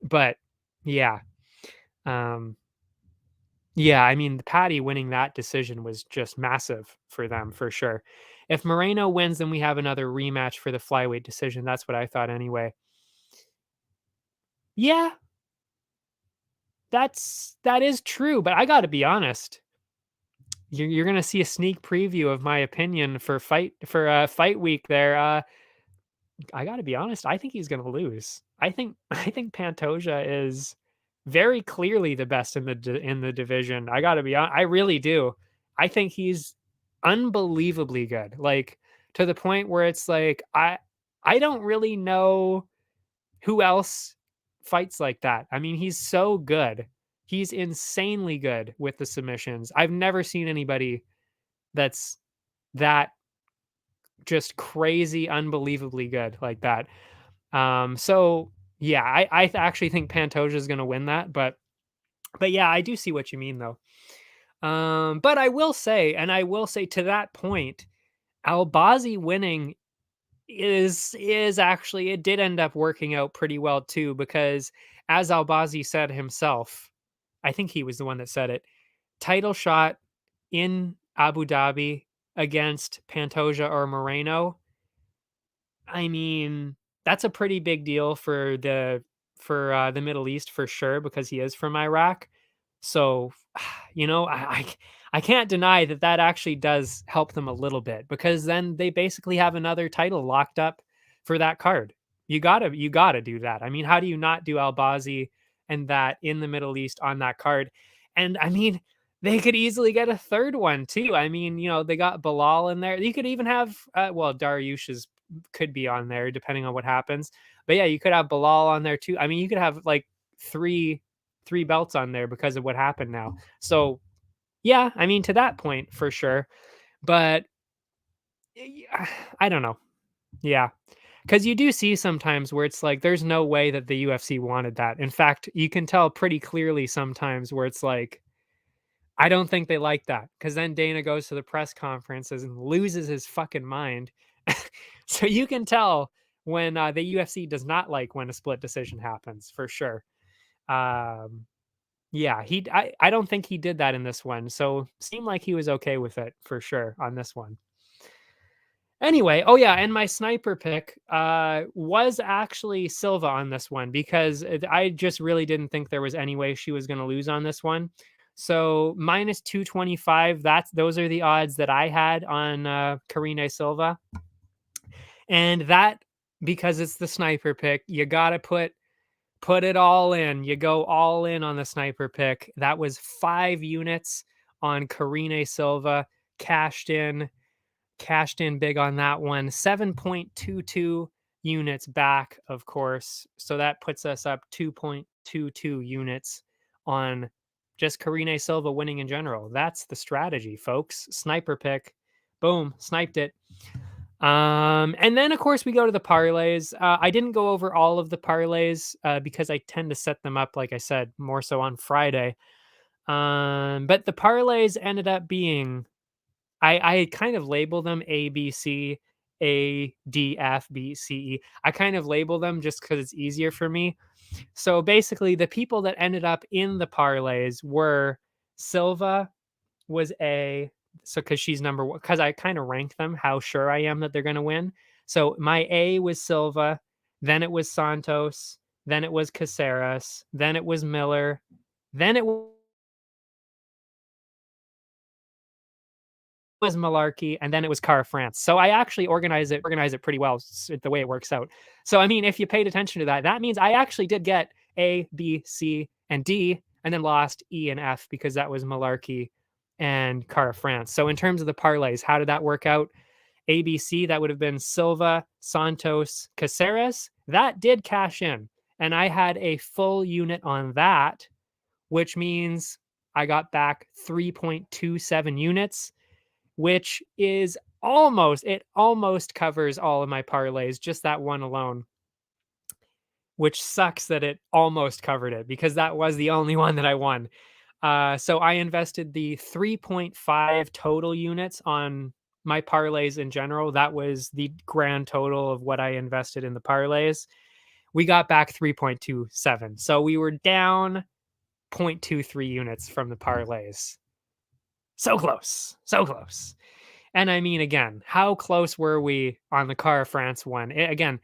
[SPEAKER 1] But yeah. Um, yeah, I mean, Patty winning that decision was just massive for them for sure. If Moreno wins, then we have another rematch for the flyweight decision. That's what I thought anyway. Yeah, that is true, but I got to be honest. You're gonna see a sneak preview of my opinion for fight week there. I got to be honest. I think he's gonna lose. I think Pantoja is very clearly the best in in the division. I got to be honest. I really do. I think he's unbelievably good. Like to the point where it's like I don't really know who else fights like that. I mean, he's so good. He's insanely good with the submissions. I've never seen anybody that's that just crazy, unbelievably good like that. So yeah, I actually think Pantoja is going to win that, but yeah, I do see what you mean though. But I will say to that point, Albazi winning is actually it did end up working out pretty well too because as Albazi said himself, I think he was the one that said it. Title shot in Abu Dhabi against Pantoja or Moreno. I mean, that's a pretty big deal for the Middle East for sure because he is from Iraq. So, I can't deny that that actually does help them a little bit because then they basically have another title locked up for that card. You gotta do that. I mean, how do you not do Albazi and that in the Middle East on that card? And I mean, they could easily get a third one too. I mean, they got Bilal in there. You could even have well, Dariush could be on there depending on what happens. But yeah, you could have Bilal on there too. I mean, you could have like three belts on there because of what happened now. So yeah, I mean to that point for sure. But I don't know. Yeah. Cuz you do see sometimes where it's like there's no way that the UFC wanted that. In fact, you can tell pretty clearly sometimes where it's like I don't think they like that cuz then Dana goes to the press conferences and loses his fucking mind. So you can tell when the UFC does not like when a split decision happens for sure. Um Yeah, I don't think he did that in this one, so seemed like he was okay with it for sure on this one. Anyway, oh yeah, and my sniper pick was actually Silva on this one because I just really didn't think there was any way she was going to lose on this one. So minus 225, those are the odds that I had on Karine Silva. And that, because it's the sniper pick, you got to put it all in. You go all in on the sniper pick. That was 5 units on Karine Silva, cashed in big on that one. 7.22 units back, of course. So that puts us up 2.22 units on just Karine Silva winning in general. That's the strategy, folks. Sniper pick. Boom, sniped it. And then of course we go to the parlays. I didn't go over all of the parlays because I tend to set them up, like I said, more so on Friday. But the parlays ended up being, I kind of label them A, B, C, A, D, F, B, C, E. I kind of label them just because it's easier for me. So basically, the people that ended up in the parlays were Silva was A. So because she's number one, because I kind of rank them how sure I am that they're going to win. So my A was Silva, then it was Santos, then it was Caceres, then it was Miller, then it was Malarkey, and then it was Cara France. So I actually organize it pretty well, the way it works out. So I mean, if you paid attention to that, that means I actually did get A, B, C, and D, and then lost E and F because that was Malarkey and Cara France. So in terms of the parlays, how did that work out? ABC, that would have been Silva, Santos, Caceres. That did cash in, and I had a full unit on that, which means I got back 3.27 units, which is almost covers all of my parlays, just that one alone, which sucks that it almost covered it because that was the only one that I won. So I invested the 3.5 total units on my parlays in general. That was the grand total of what I invested in the parlays. We got back 3.27. So we were down 0.23 units from the parlays. So close. So close. And I mean, again, how close were we on the Cara France one? Again,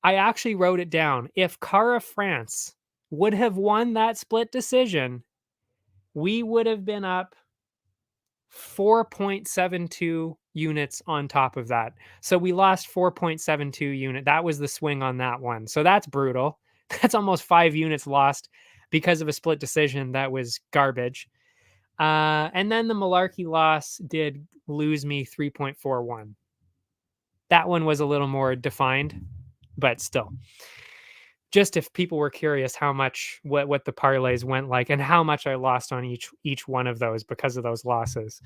[SPEAKER 1] I actually wrote it down. If Cara France would have won that split decision, we would have been up 4.72 units on top of that. So we lost 4.72 unit. That was the swing on that one. So that's brutal. That's almost 5 units lost because of a split decision that was garbage. And then the Malarkey loss did lose me 3.41. That one was a little more defined, but still. Just if people were curious how much what the parlays went like and how much I lost on each one of those because of those losses.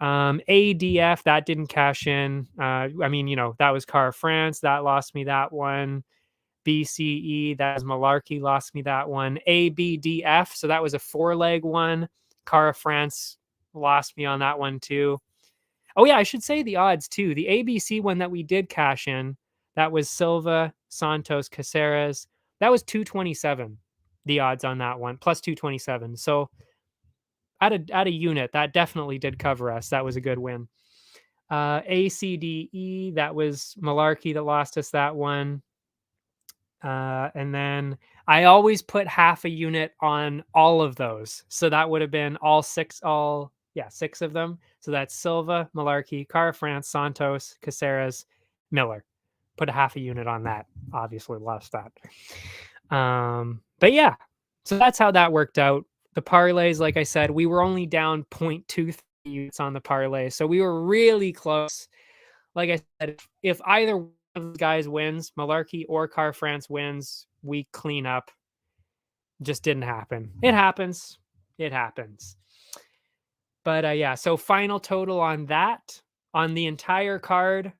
[SPEAKER 1] ADF, that didn't cash in. I mean, that was Cara France. That lost me that one. BCE, that was Malarkey, lost me that one. ABDF, so that was a 4-leg one. Cara France lost me on that one too. Oh yeah, I should say the odds too. The ABC one that we did cash in, that was Silva, Santos, Caceres. That was 227. The odds on that one, plus 227. So at a unit, that definitely did cover us. That was a good win. ACDE, that was Malarkey that lost us that one. And then I always put half a unit on all of those. So that would have been six of them. So that's Silva, Malarkey, Cara France, Santos, Caceres, Miller. Put a half a unit on that. Obviously lost that. But yeah, so that's how that worked out. The parlays, like I said, we were only down 0.23 units on the parlay. So we were really close. Like I said, if either one of those guys wins, Malarkey or Cara France wins, we clean up. Just didn't happen. It happens. It happens. But yeah, so final total on that, on the entire card,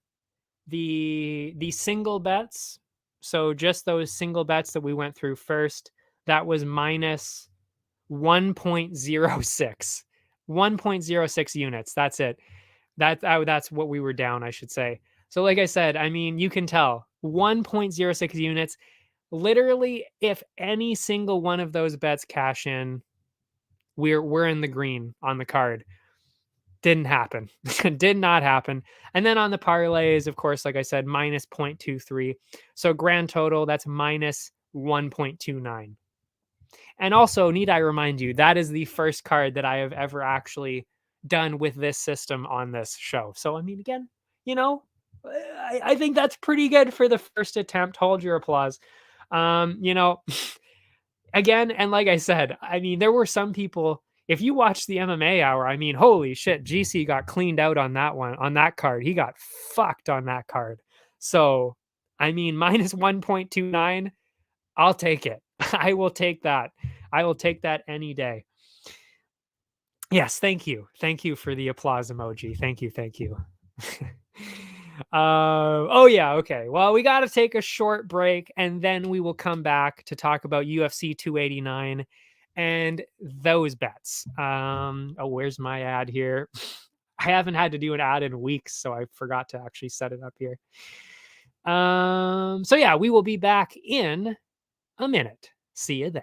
[SPEAKER 1] the single bets, so just those single bets that we went through first, that was minus 1.06. 1.06 units. That's it. That's what we were down, I should say. So like I said, I mean, you can tell 1.06 units. Literally, if any single one of those bets cash in, we're in the green on the card. Didn't happen. Did not happen. And then on the parlays, of course, like I said, minus 0.23. So grand total, that's minus 1.29. And also, need I remind you, that is the first card that I have ever actually done with this system on this show. So, I mean, again, you know, I think that's pretty good for the first attempt. Hold your applause. You know, again, and like I said, I mean, there were some people. If you watch the MMA hour, I mean, holy shit, GC got cleaned out on that one, on that card. He got fucked on that card. So, I mean, minus 1.29, I'll take it. I will take that. I will take that any day. Yes, thank you. Thank you for the applause emoji. Thank you. Thank you. Oh yeah, okay. Well, we got to take a short break and then we will come back to talk about UFC 289 and those bets. Oh, where's my ad here? I haven't had to do an ad in weeks, so I forgot to actually set it up here. So yeah, we will be back in a minute. See you then.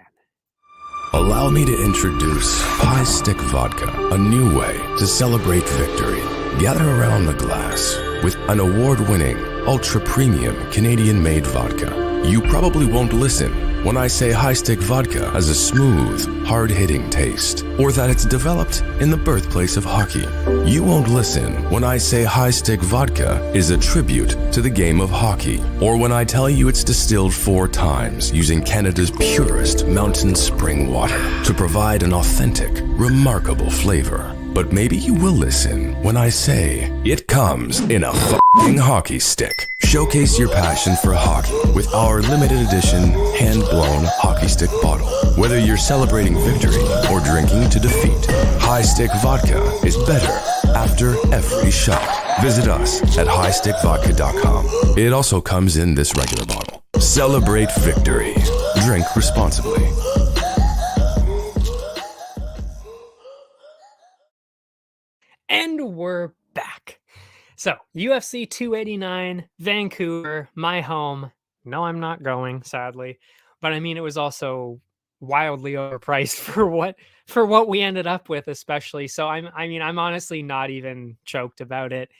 [SPEAKER 2] Allow me to introduce High Stick Vodka, a new way to celebrate victory. Gather around the glass with an award-winning, ultra-premium Canadian-made vodka. You probably won't listen when I say High Stick Vodka has a smooth, hard-hitting taste, or that it's developed in the birthplace of hockey. You won't listen when I say High Stick Vodka is a tribute to the game of hockey, or when I tell you it's distilled 4 times using Canada's purest mountain spring water to provide an authentic, remarkable flavor. But maybe you will listen when I say it comes in a f***ing hockey stick. Showcase your passion for hockey with our limited edition hand-blown hockey stick bottle. Whether you're celebrating victory or drinking to defeat, High Stick Vodka is better after every shot. Visit us at highstickvodka.com. It also comes in this regular bottle. Celebrate victory. Drink responsibly.
[SPEAKER 1] And we're back. So, UFC 289, Vancouver, my home. No, I'm not going, sadly. But I mean, it was also wildly overpriced for what we ended up with, especially. So I'm honestly not even choked about it.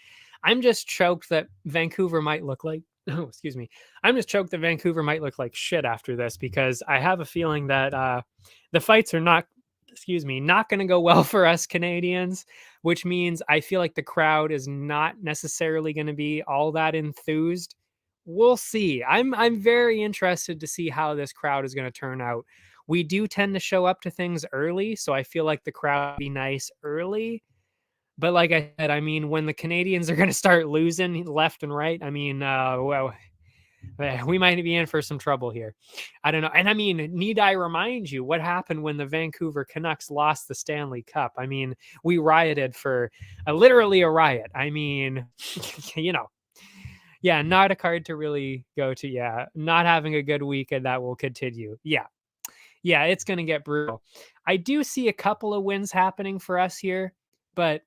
[SPEAKER 1] I'm just choked that Vancouver might look like oh, excuse me. I'm just choked that Vancouver might look like shit after this because I have a feeling that the fights are not not going to go well for us Canadians, which means I feel like the crowd is not necessarily going to be all that enthused. We'll see. I'm very interested to see how this crowd is going to turn out. We do tend to show up to things early, so I feel like the crowd will be nice early. But like I said, I mean, when the Canadians are going to start losing left and right, I mean, well, we might be in for some trouble here. I don't know. And I mean, need I remind you what happened when the Vancouver Canucks lost the Stanley Cup? I mean, we rioted for literally a riot. I mean, you know, yeah, not a card to really go to. Yeah, not having a good week and that will continue. Yeah. Yeah, it's going to get brutal. I do see a couple of wins happening for us here, but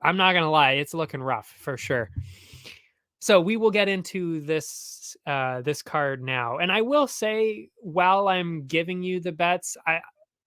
[SPEAKER 1] I'm not going to lie. It's looking rough for sure. So we will get into this this card now, and I will say, while I'm giving you the bets,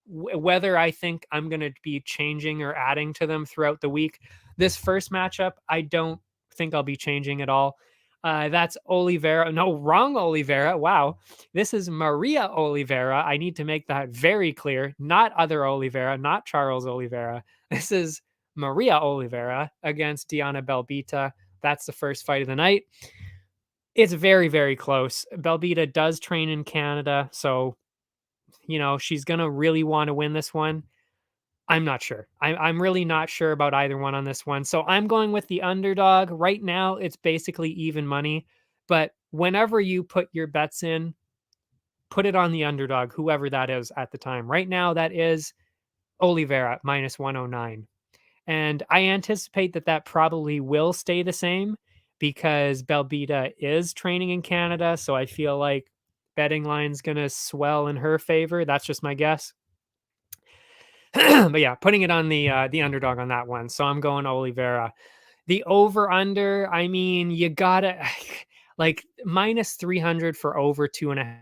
[SPEAKER 1] whether I think I'm going to be changing or adding to them throughout the week, this first matchup, I don't think I'll be changing at all. That's Oliveira. No, wrong Oliveira. Wow, this is Maria Oliveira. I need to make that very clear. Not other Oliveira, not Charles Oliveira. This is Maria Oliveira against Diana Belbita. That's the first fight of the night. It's very, very close. Belbita does train in Canada, so, you know, she's going to really want to win this one. I'm not sure. I'm really not sure about either one on this one. So I'm going with the underdog. Right now, it's basically even money. But whenever you put your bets in, put it on the underdog, whoever that is at the time. Right now, that is Oliveira minus 109. And I anticipate that that probably will stay the same because Belbita is training in Canada. So I feel like betting line's going to swell in her favor. That's just my guess. But yeah, putting it on the underdog on that one. So I'm going Oliveira. The over under, I mean, you gotta like minus 300 for over 2.5.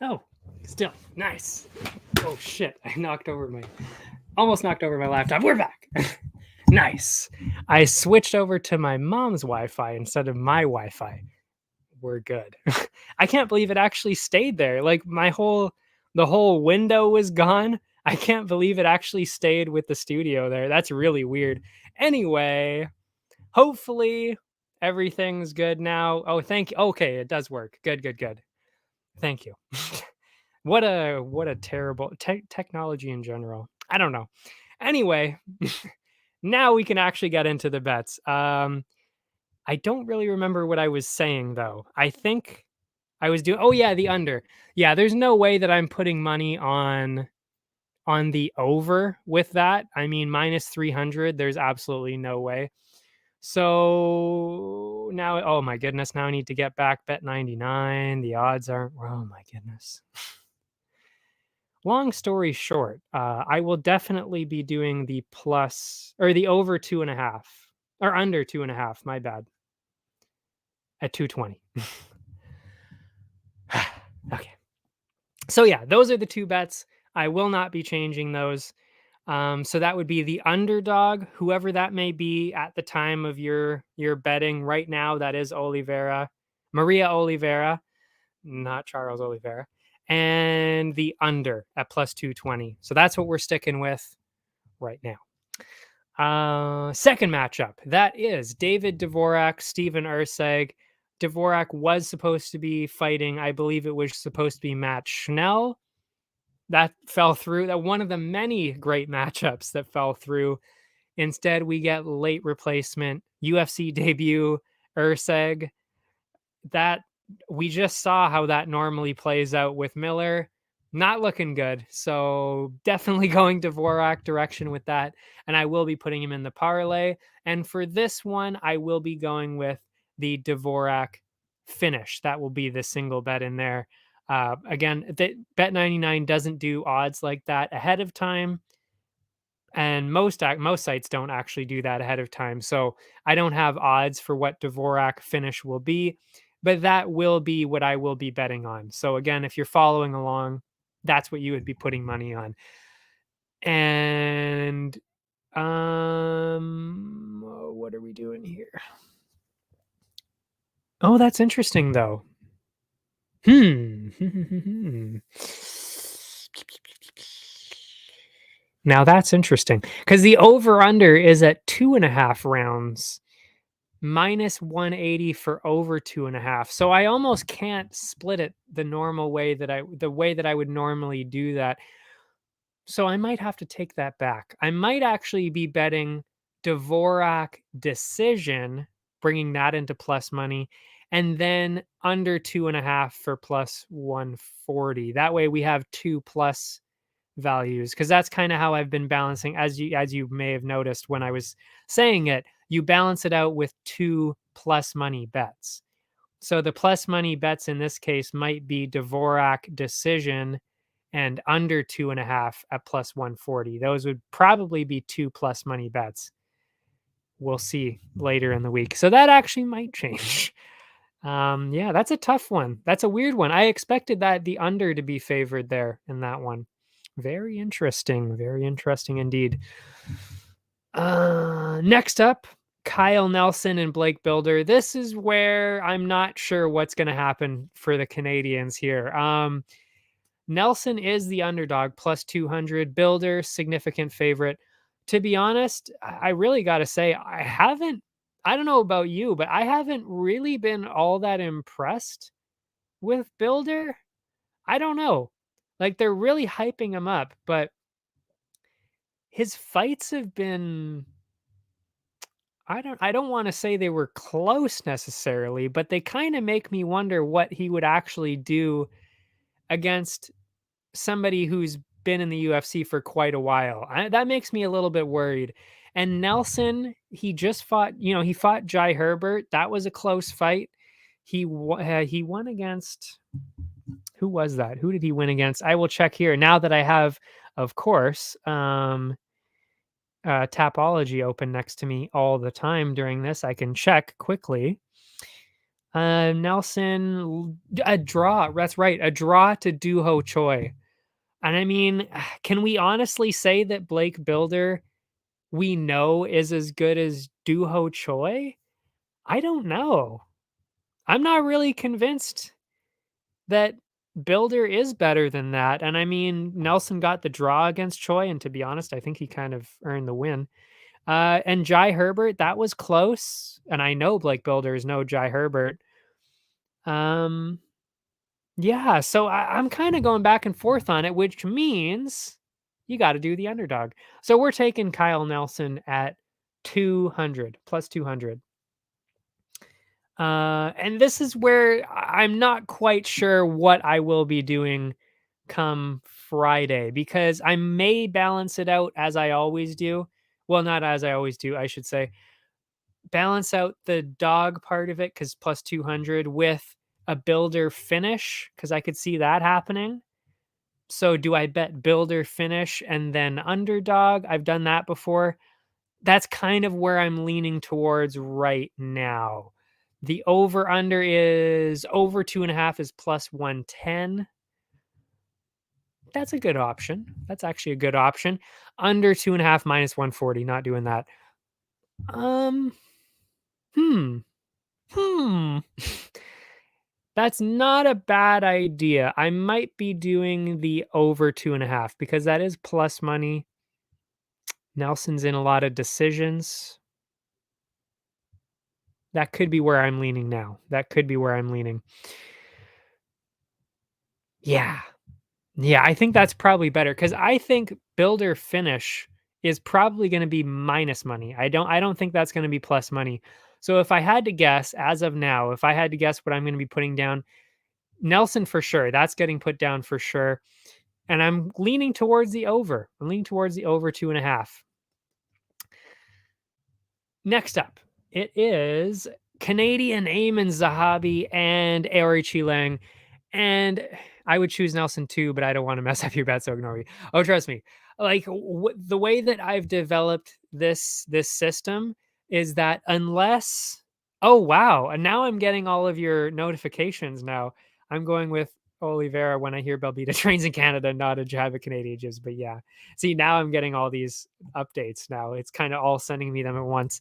[SPEAKER 1] Oh, still nice. Oh shit! Almost knocked over my laptop. We're back. Nice. I switched over to my mom's Wi-Fi instead of my Wi-Fi. We're good. I can't believe it actually stayed there. Like the whole window was gone. I can't believe it actually stayed with the studio there. That's really weird. Anyway, hopefully everything's good now. Oh, thank you. Okay, it does work. Good, good, good. Thank you. What a terrible technology in general. I don't know. Anyway, now we can actually get into the bets. I don't really remember what I was saying though. I think I was doing, oh yeah, the under. Yeah, there's no way that I'm putting money on the over with that. I mean, minus 300, there's absolutely no way. So now, oh my goodness, now I need to get back bet 99. The odds aren't, oh my goodness. Long story short, I will definitely be doing the plus or the over 2.5 or under 2.5. My bad. At 220. Okay. So yeah, those are the two bets. I will not be changing those. So that would be the underdog, whoever that may be at the time of your betting. Right now, that is Maria Oliveira, not Charles Oliveira, and the under at plus 220. So that's what we're sticking with right now. Second matchup, that is David Dvorak, Steven Erceg. Dvorak was supposed to be fighting, I believe it was supposed to be Matt Schnell. That fell through. That one of the many great matchups that fell through. Instead, we get late replacement UFC debut Erceg. That we just saw how that normally plays out with Miller. Not looking good. So definitely going Dvorak direction with that. And I will be putting him in the parlay. And for this one, I will be going with the Dvorak finish. That will be the single bet in there. Again, Bet 99 doesn't do odds like that ahead of time. And most sites don't actually do that ahead of time. So I don't have odds for what Dvorak finish will be, but that will be what I will be betting on. So again, if you're following along, that's what you would be putting money on. And what are we doing here? Oh, that's interesting though. Now that's interesting because the over under is at 2.5 rounds, minus 180 for over 2.5. So I almost can't split it the way that I would normally do that. So I might have to take that back. I might actually be betting Dvorak decision, bringing that into plus money, and then under 2.5 for plus 140. That way we have 2 plus values, because that's kind of how I've been balancing, as you may have noticed when I was saying it. You balance it out with 2 plus money bets. So the plus money bets in this case might be Dvorak decision and under 2.5 at plus 140. Those would probably be 2 plus money bets. We'll see later in the week. So that actually might change. Yeah, that's a tough one. That's a weird one. I expected that the under to be favored there in that one. Very interesting. Very interesting indeed. Next up, Kyle Nelson and Blake Builder. This is where I'm not sure what's going to happen for the Canadians here. Nelson is the underdog, plus 200. Builder, significant favorite. To be honest, I really got to say, I don't know about you, but I haven't really been all that impressed with Builder. I don't know. Like, they're really hyping him up, but his fights have been, I don't want to say they were close necessarily, but they kind of make me wonder what he would actually do against somebody who's been in the UFC for quite a while. That makes me a little bit worried. And Nelson, he just fought, he fought Jai Herbert. That was a close fight. He won against, who was that? Who did he win against? I will check here now that I have, of course, Tapology open next to me all the time during this. I can check quickly. Nelson, a draw. That's right, a draw to Duho Choi. And I mean, can we honestly say that Blake Builder we know is as good as Duho Choi? I don't know. I'm not really convinced that Builder is better than that. And I mean, Nelson got the draw against Choi, and to be honest, I think he kind of earned the win. And Jai Herbert, that was close. And I know Blake Builder is no Jai Herbert. Um, yeah, so I'm kind of going back and forth on it, which means you got to do the underdog. So we're taking Kyle Nelson at 200 plus 200. And this is where I'm not quite sure what I will be doing come Friday because I may balance it out as I always do. Well, not as I always do, I should say. Balance out the dog part of it because plus 200 with a builder finish because I could see that happening. So do I bet builder finish and then underdog? I've done that before. That's kind of where I'm leaning towards right now. The over under is over 2.5 is plus 110. That's a good option. That's actually a good option. Under 2.5 minus 140. Not doing that. Um, hmm. Hmm. That's not a bad idea. I might be doing the over 2.5 because that is plus money. Nelson's in a lot of decisions. That could be where I'm leaning now. That could be where I'm leaning. Yeah. Yeah, I think that's probably better because I think builder finish is probably going to be minus money. I don't think that's going to be plus money. So if I had to guess as of now, if I had to guess what I'm going to be putting down, Nelson for sure. That's getting put down for sure. And I'm leaning towards the over. I'm leaning towards the over 2.5. Next up, it is Canadian Eamon Zahabi and Aori Chilang. And I would choose Nelson too, but I don't want to mess up your bet, so ignore me. Oh, trust me. Like the way that I've developed this system is that unless oh wow, and now I'm getting all of your notifications now. I'm going with Oliveira when I hear Belbita trains in Canada, not a Java Canadian gyms. But yeah, see now I'm getting all these updates now. It's kind of all sending me them at once.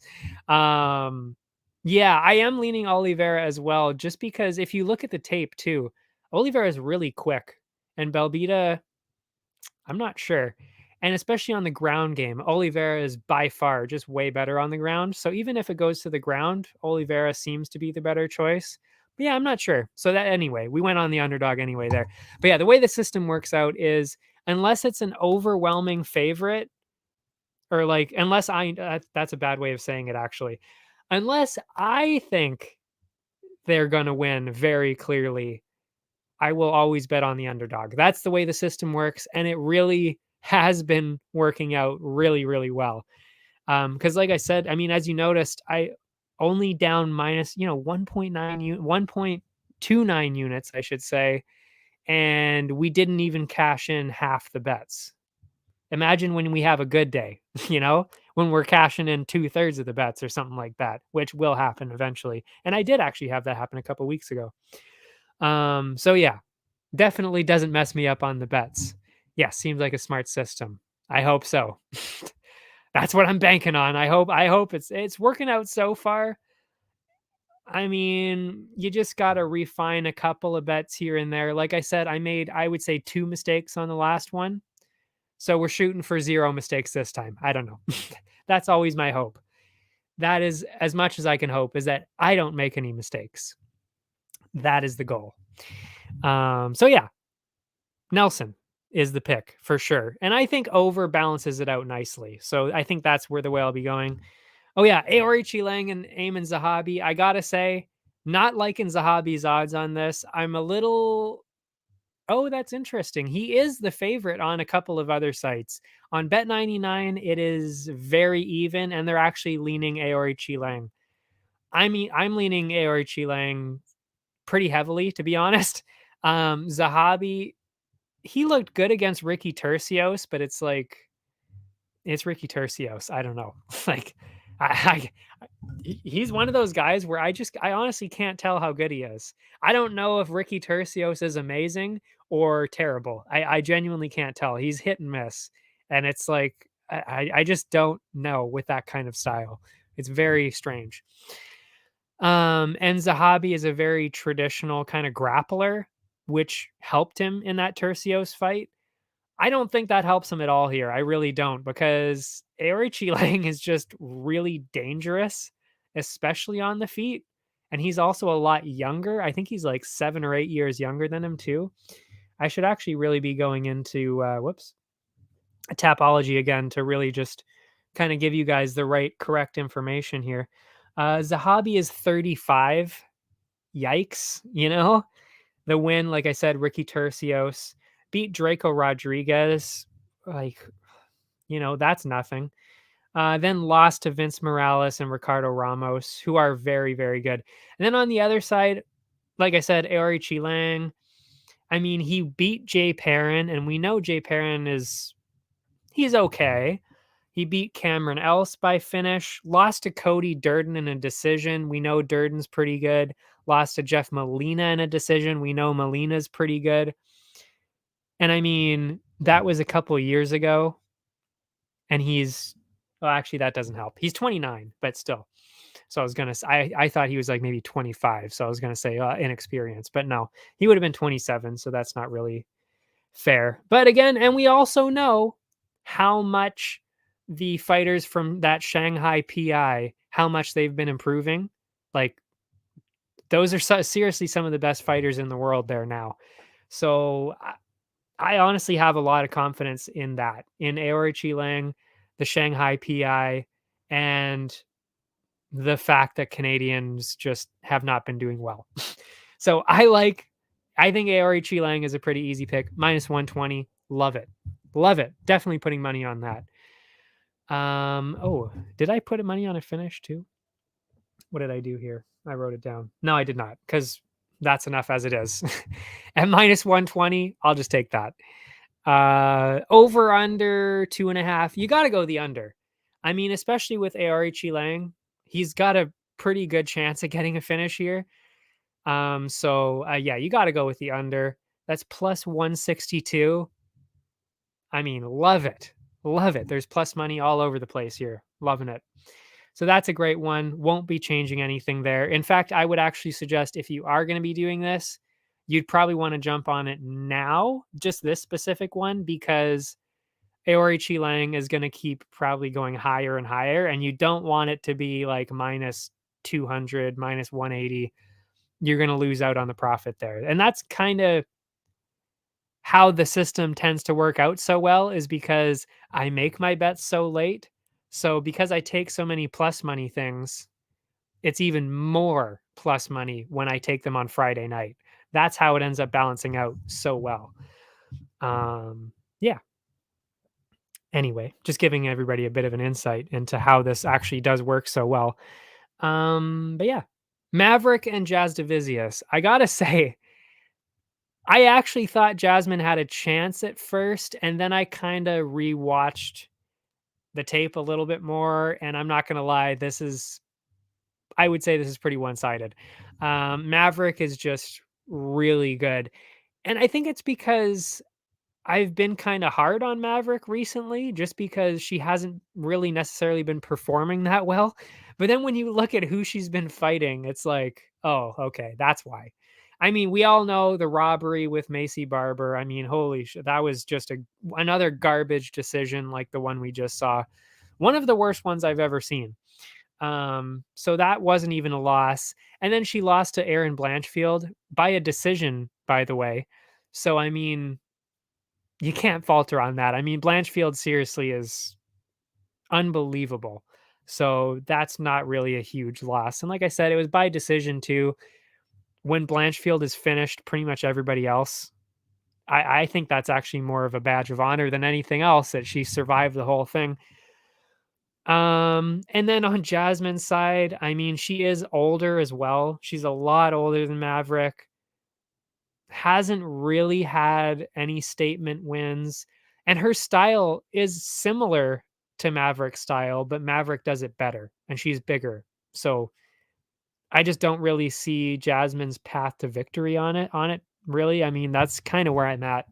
[SPEAKER 1] Yeah, I am leaning Oliveira as well, just because if you look at the tape too, Oliveira is really quick, and Belbita, I'm not sure. And especially on the ground game, Oliveira is by far just way better on the ground. So even if it goes to the ground, Oliveira seems to be the better choice. But yeah, I'm not sure. So that anyway, we went on the underdog anyway there. But yeah, the way the system works out is unless it's an overwhelming favorite, or like unless that's a bad way of saying it actually. Unless I think they're going to win very clearly, I will always bet on the underdog. That's the way the system works, and it really has been working out really, really well. Because like I said, I mean, as you noticed, I only down minus, 1.29 units, I should say, and we didn't even cash in half the bets. Imagine when we have a good day, when we're cashing in 2/3 of the bets or something like that, which will happen eventually. And I did actually have that happen a couple weeks ago. So yeah, definitely doesn't mess me up on the bets. Yeah, seems like a smart system. I hope so. That's what I'm banking on. I hope it's working out so far. I mean, you just got to refine a couple of bets here and there. Like I said, I would say 2 mistakes on the last one. So we're shooting for 0 mistakes this time. I don't know. That's always my hope. That is as much as I can hope, is that I don't make any mistakes. That is the goal. So yeah, Nelson is the pick for sure. And I think over balances it out nicely. So I think that's where the way I'll be going. Oh yeah, Aori Chilang and Eamon Zahabi. I gotta say, not liking Zahabi's odds on this. I'm a little. Oh, that's interesting. He is the favorite on a couple of other sites. On Bet99, it is very even, and they're actually leaning Aori Chilang. I mean, I'm leaning Aori Chilang pretty heavily, to be honest. Zahabi, he looked good against Ricky Tercios, but it's like it's Ricky Tercios. I don't know. Like, I he's one of those guys where I honestly can't tell how good he is. I don't know if Ricky Tercios is amazing or terrible. I genuinely can't tell. He's hit and miss, and it's like I just don't know with that kind of style. It's very strange. And Zahabi is a very traditional kind of grappler, which helped him in that Tercios fight. I don't think that helps him at all here. I really don't, because Aori Lang is just really dangerous, especially on the feet. And he's also a lot younger. I think he's like 7 or 8 years younger than him too. I should actually really be going into Tapology again to really just kind of give you guys the right correct information here. Zahabi is 35. Yikes, you know? The win, like I said, Ricky Tercios beat Draco Rodriguez. Like, that's nothing. Then lost to Vince Morales and Ricardo Ramos, who are very, very good. And then on the other side, like I said, Aori Lang. I mean, he beat Jay Perrin, and we know Jay Perrin he's okay. He beat Cameron Else by finish, lost to Cody Durden in a decision. We know Durden's pretty good. Lost to Jeff Molina in a decision. We know Molina's pretty good. And I mean, that was a couple of years ago. And well, actually, that doesn't help. He's 29, but still. So I was going to say, I thought he was like maybe 25. So I was going to say inexperienced, but no, he would have been 27. So that's not really fair. But again, and we also know how much the fighters from that Shanghai PI, how much they've been improving. Like, those are seriously some of the best fighters in the world there now. So I honestly have a lot of confidence in that, in Aori Lang, the Shanghai PI, and the fact that Canadians just have not been doing well. So I think Aori Lang is a pretty easy pick. -120. Love it. Love it. Definitely putting money on that. Oh, did I put money on a finish too? What did I do here? I wrote it down. No, I did not, because that's enough as it is. At -120, I'll just take that. Over under 2.5. You got to go the under. I mean, especially with Aori Lang, he's got a pretty good chance of getting a finish here. So yeah, you got to go with the under. That's +162. I mean, love it. Love it. There's plus money all over the place here. Loving it. So that's a great one. Won't be changing anything there. In fact, I would actually suggest, if you are going to be doing this, you'd probably want to jump on it now, just this specific one, because Aori Lang is going to keep probably going higher and higher, and you don't want it to be like -200, -180. You're going to lose out on the profit there. And that's kind of how the system tends to work out so well, is because I make my bets so late. So because I take so many plus money things, it's even more plus money when I take them on Friday night. That's how it ends up balancing out so well. Yeah. Anyway, just giving everybody a bit of an insight into how this actually does work so well. But yeah, Maverick and Jazz Divisius. I gotta say, I actually thought Jasmine had a chance at first, and then I kind of rewatched the tape a little bit more, and I'm not gonna lie, I would say this is pretty one-sided. Maverick is just really good, and I think it's because I've been kind of hard on Maverick recently, just because she hasn't really necessarily been performing that well. But then when you look at who she's been fighting, it's like, oh, okay, that's why. I mean, we all know the robbery with Macy Barber. I mean, holy shit, that was just another garbage decision like the one we just saw. One of the worst ones I've ever seen. So that wasn't even a loss. And then she lost to Erin Blanchfield by a decision, by the way. So, I mean, you can't falter on that. I mean, Blanchfield seriously is unbelievable. So that's not really a huge loss. And like I said, it was by decision too. When Blanchfield is finished, pretty much everybody else, I think that's actually more of a badge of honor than anything else, that she survived the whole thing. And then on Jasmine's side, I mean, she is older as well. She's a lot older than Maverick. Hasn't really had any statement wins, and her style is similar to Maverick style, but Maverick does it better and she's bigger. So I just don't really see Jasmine's path to victory on it really. I mean, that's kind of where I'm at.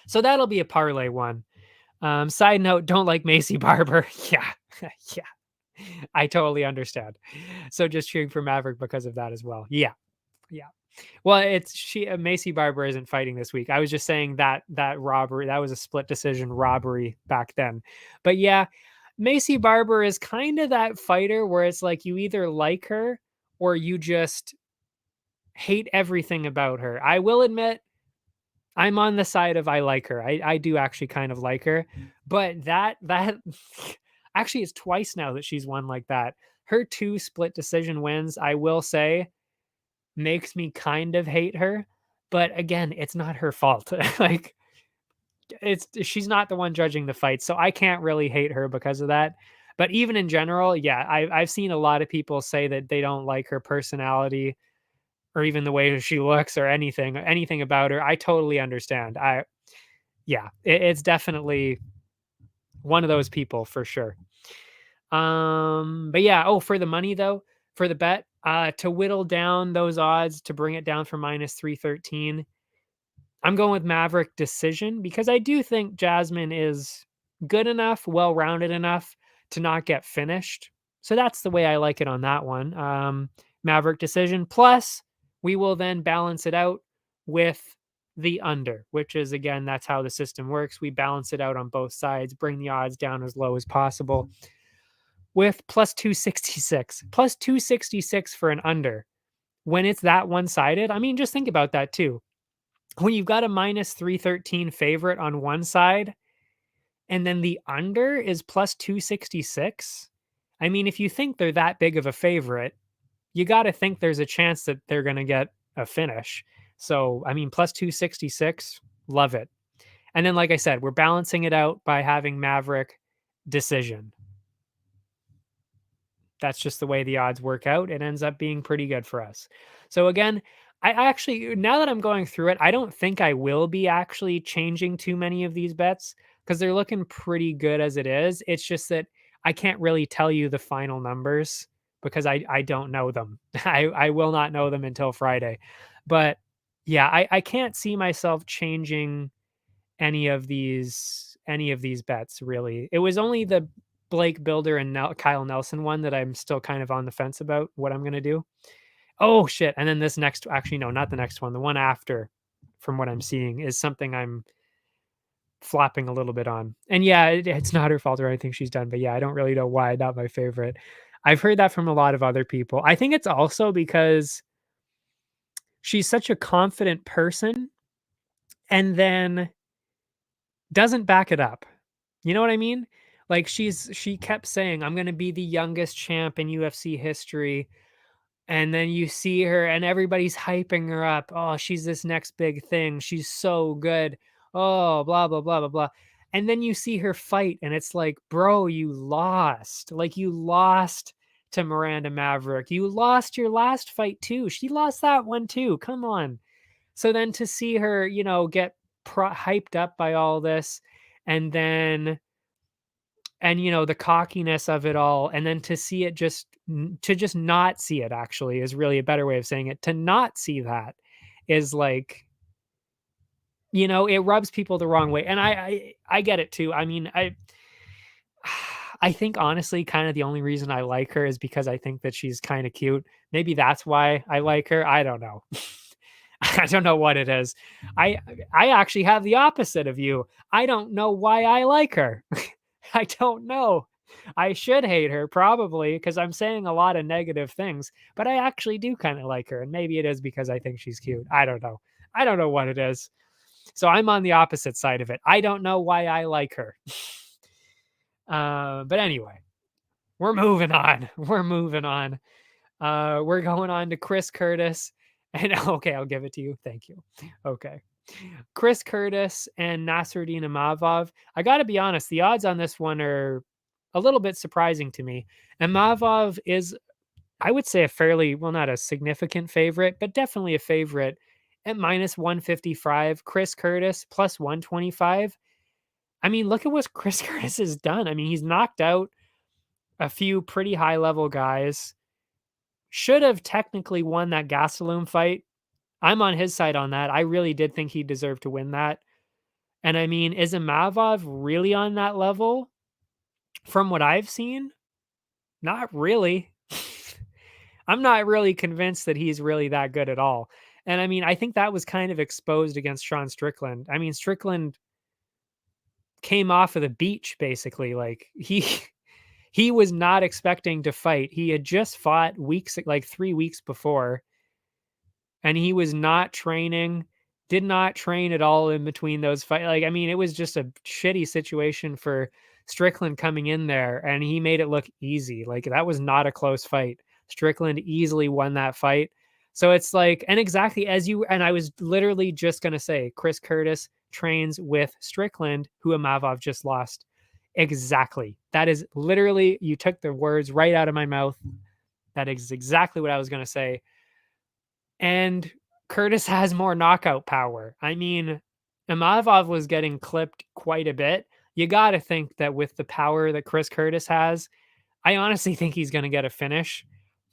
[SPEAKER 1] So that'll be a parlay one. Side note, don't like Macy Barber. Yeah. Yeah. I totally understand. So just cheering for Maverick because of that as well. Yeah. Yeah. Well, it's she Macy Barber isn't fighting this week. I was just saying that robbery, that was a split decision robbery back then. But yeah, Macy Barber is kind of that fighter where it's like you either like her or you just hate everything about her. I will admit I'm on the side of I like her. I do actually kind of like her, but that actually it's twice now that she's won like that. Her 2 split decision wins, I will say, makes me kind of hate her, but again, it's not her fault. Like she's not the one judging the fight, so I can't really hate her because of that. But even in general, yeah, I've seen a lot of people say that they don't like her personality or even the way she looks or anything about her. I totally understand. Yeah, it's definitely one of those people for sure. But yeah, oh, for the money though, for the bet, to whittle down those odds to bring it down from minus 313, I'm going with Maverick decision because I do think Jasmine is good enough, well-rounded enough to not get finished. So that's the way I like it on that one. Maverick decision. Plus, we will then balance it out with the under, which is again, that's how the system works. We balance it out on both sides, bring the odds down as low as possible with plus 266. Plus 266 for an under. When it's that one-sided, I mean, just think about that too. When you've got a minus 313 favorite on one side and then the under is plus 266, I mean, if you think they're that big of a favorite, you got to think there's a chance that they're going to get a finish. So, I mean, plus 266, love it. And then, like I said, we're balancing it out by having Maverick decision. That's just the way the odds work out. It ends up being pretty good for us. So again, I actually, now that I'm going through it, I don't think I will be actually changing too many of these bets because they're looking pretty good as it is. It's just that I can't really tell you the final numbers because I don't know them. I will not know them until Friday. But yeah, I can't see myself changing any of these bets really. It was only the Blake Builder and Kyle Nelson one that I'm still kind of on the fence about what I'm going to do. Oh shit. And then this next, actually, no, not the next one. The one after, from what I'm seeing, is something I'm flopping a little bit on. And yeah, it's not her fault or anything she's done, but yeah, I don't really know why. Not my favorite. I've heard that from a lot of other people. I think it's also because she's such a confident person and then doesn't back it up. You know what I mean? Like she kept saying, "I'm going to be the youngest champ in UFC history." And then you see her and everybody's hyping her up. "Oh, she's this next big thing. She's so good. Oh, blah blah blah blah blah." And then you see her fight and it's like, "Bro, you lost. Like you lost to Miranda Maverick. You lost your last fight too. She lost that one too. Come on." So then to see her, get hyped up by all this and then the cockiness of it all and then to see it to just not see it actually is really a better way of saying it. To not see that is like, it rubs people the wrong way. And I get it too. I mean, I think honestly kind of the only reason I like her is because I think that she's kind of cute. Maybe that's why I like her. I don't know. I don't know what it is. I actually have the opposite of you. I don't know why I like her. I don't know. I should hate her probably because I'm saying a lot of negative things, but I actually do kind of like her. And maybe it is because I think she's cute. I don't know. I don't know what it is. So I'm on the opposite side of it. I don't know why I like her. But anyway, we're moving on. We're moving on. We're going on to Chris Curtis. And okay, I'll give it to you. Thank you. Okay. Chris Curtis and Nasruddin Imavov. I got to be honest, the odds on this one are a little bit surprising to me. Imavov is, I would say, a fairly, well, not a significant favorite, but definitely a favorite at minus 155. Chris Curtis plus 125. I mean, look at what Chris Curtis has done. I mean, he's knocked out a few pretty high level guys. Should have technically won that Gastelum fight. I'm on his side on that. I really did think he deserved to win that. And I mean, is Imavov really on that level? From what I've seen, not really. I'm not really convinced that he's really that good at all. And I mean, I think that was kind of exposed against Sean Strickland. I mean, Strickland came off of the beach basically. Like he was not expecting to fight. He had just fought weeks like 3 weeks before, and he was not training, did not train at all in between those fights. Like, I mean, it was just a shitty situation for Strickland coming in there, and he made it look easy. Like, that was not a close fight. Strickland easily won that fight. So it's like, and exactly as you, and I was literally just going to say, Chris Curtis trains with Strickland, who Imavov just lost. Exactly. That is literally, you took the words right out of my mouth. That is exactly what I was going to say. And Curtis has more knockout power. I mean, Imavov was getting clipped quite a bit. You got to think that with the power that Chris Curtis has, I honestly think he's going to get a finish.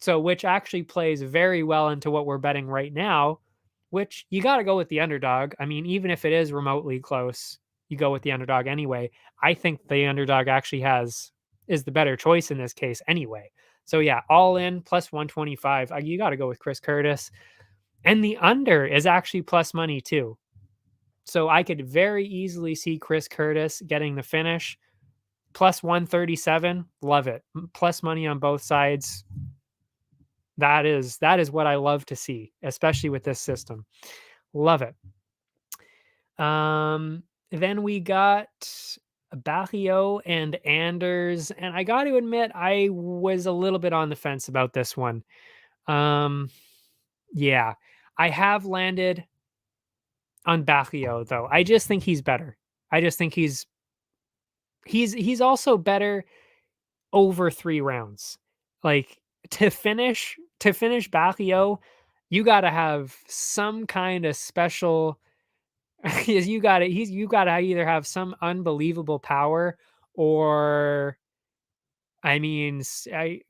[SPEAKER 1] So, which actually plays very well into what we're betting right now, which you got to go with the underdog. I mean, even if it is remotely close, you go with the underdog anyway. I think the underdog actually is the better choice in this case anyway. So yeah, all in plus 125. You got to go with Chris Curtis. And the under is actually plus money too. So I could very easily see Chris Curtis getting the finish. Plus 137, love it. Plus money on both sides. That is what I love to see, especially with this system. Love it. Then we got Barrio and Anders, and I got to admit I was a little bit on the fence about this one. Yeah, I have landed on Barrio though. I just think he's better. I just think he's also better over 3 rounds. Like to finish Barrio, you got to have some kind of special you got to either have some unbelievable power or I mean,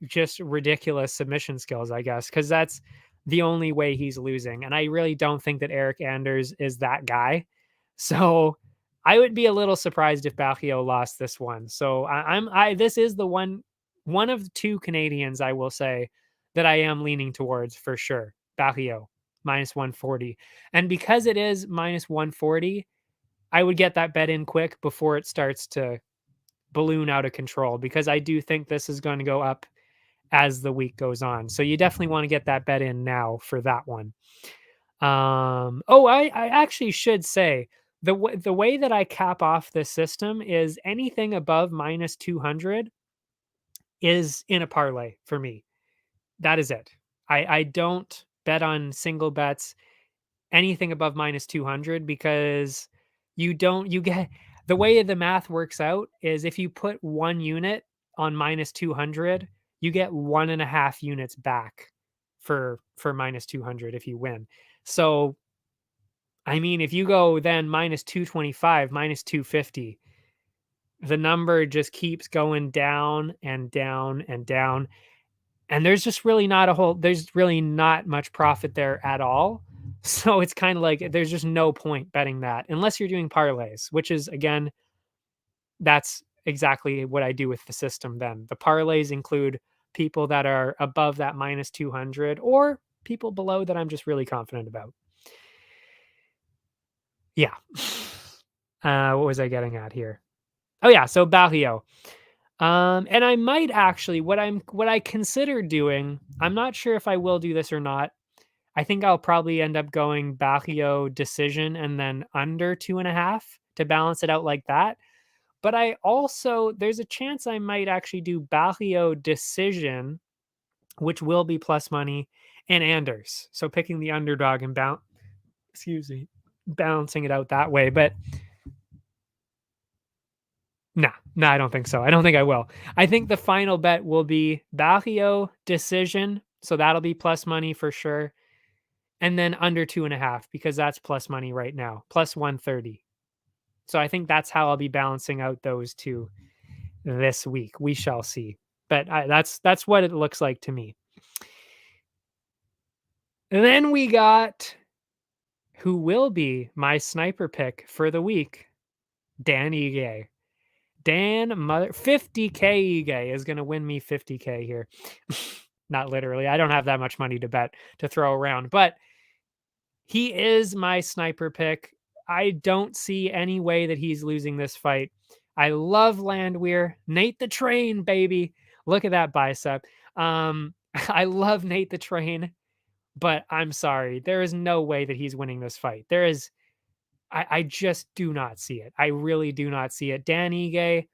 [SPEAKER 1] just ridiculous submission skills, I guess, because that's the only way he's losing. And I really don't think that Eric Anders is that guy. So I would be a little surprised if Barrio lost this one. So this is the one of the 2 Canadians I will say that I am leaning towards for sure. Barrio minus 140, and because it is minus 140, I would get that bet in quick before it starts to balloon out of control, because I do think this is going to go up as the week goes on. So you definitely want to get that bet in now for that one. I actually should say the way that I cap off this system is anything above minus 200 is in a parlay for me. That is it. I don't bet on single bets anything above minus 200 because you get the way the math works out is if you put 1 unit on minus 200, you get 1.5 units back for minus 200 if you win. So, I mean, if you go then minus 225, minus 250, the number just keeps going down and down and down. And there's really not much profit there at all. So it's kind of like there's just no point betting that unless you're doing parlays, which is, again, that's exactly what I do with the system then. The parlays include people that are above that minus 200 or people below that I'm just really confident about. Yeah. What was I getting at here? Oh yeah, so Barrio. And I might actually what I consider doing, I'm not sure if I will do this or not. I think I'll probably end up going Barrio decision and then under 2.5 to balance it out like that. But I also, there's a chance I might actually do Barrio decision, which will be plus money, and Anders. So picking the underdog and balancing it out that way. But no, I don't think so. I don't think I will. I think the final bet will be Barrio decision. So that'll be plus money for sure. And then under 2.5, because that's plus money right now, plus 130. So I think that's how I'll be balancing out those two this week. We shall see. But that's what it looks like to me. And then we got who will be my sniper pick for the week, Dan Ige. Dan mother 50K Ige is going to win me 50K here. Not literally. I don't have that much money to bet to throw around, but he is my sniper pick. I don't see any way that he's losing this fight. I love Landwehr. Nate the Train, baby. Look at that bicep. I love Nate the Train, but I'm sorry. There is no way that he's winning this fight. I just do not see it. I really do not see it. Dan Ige,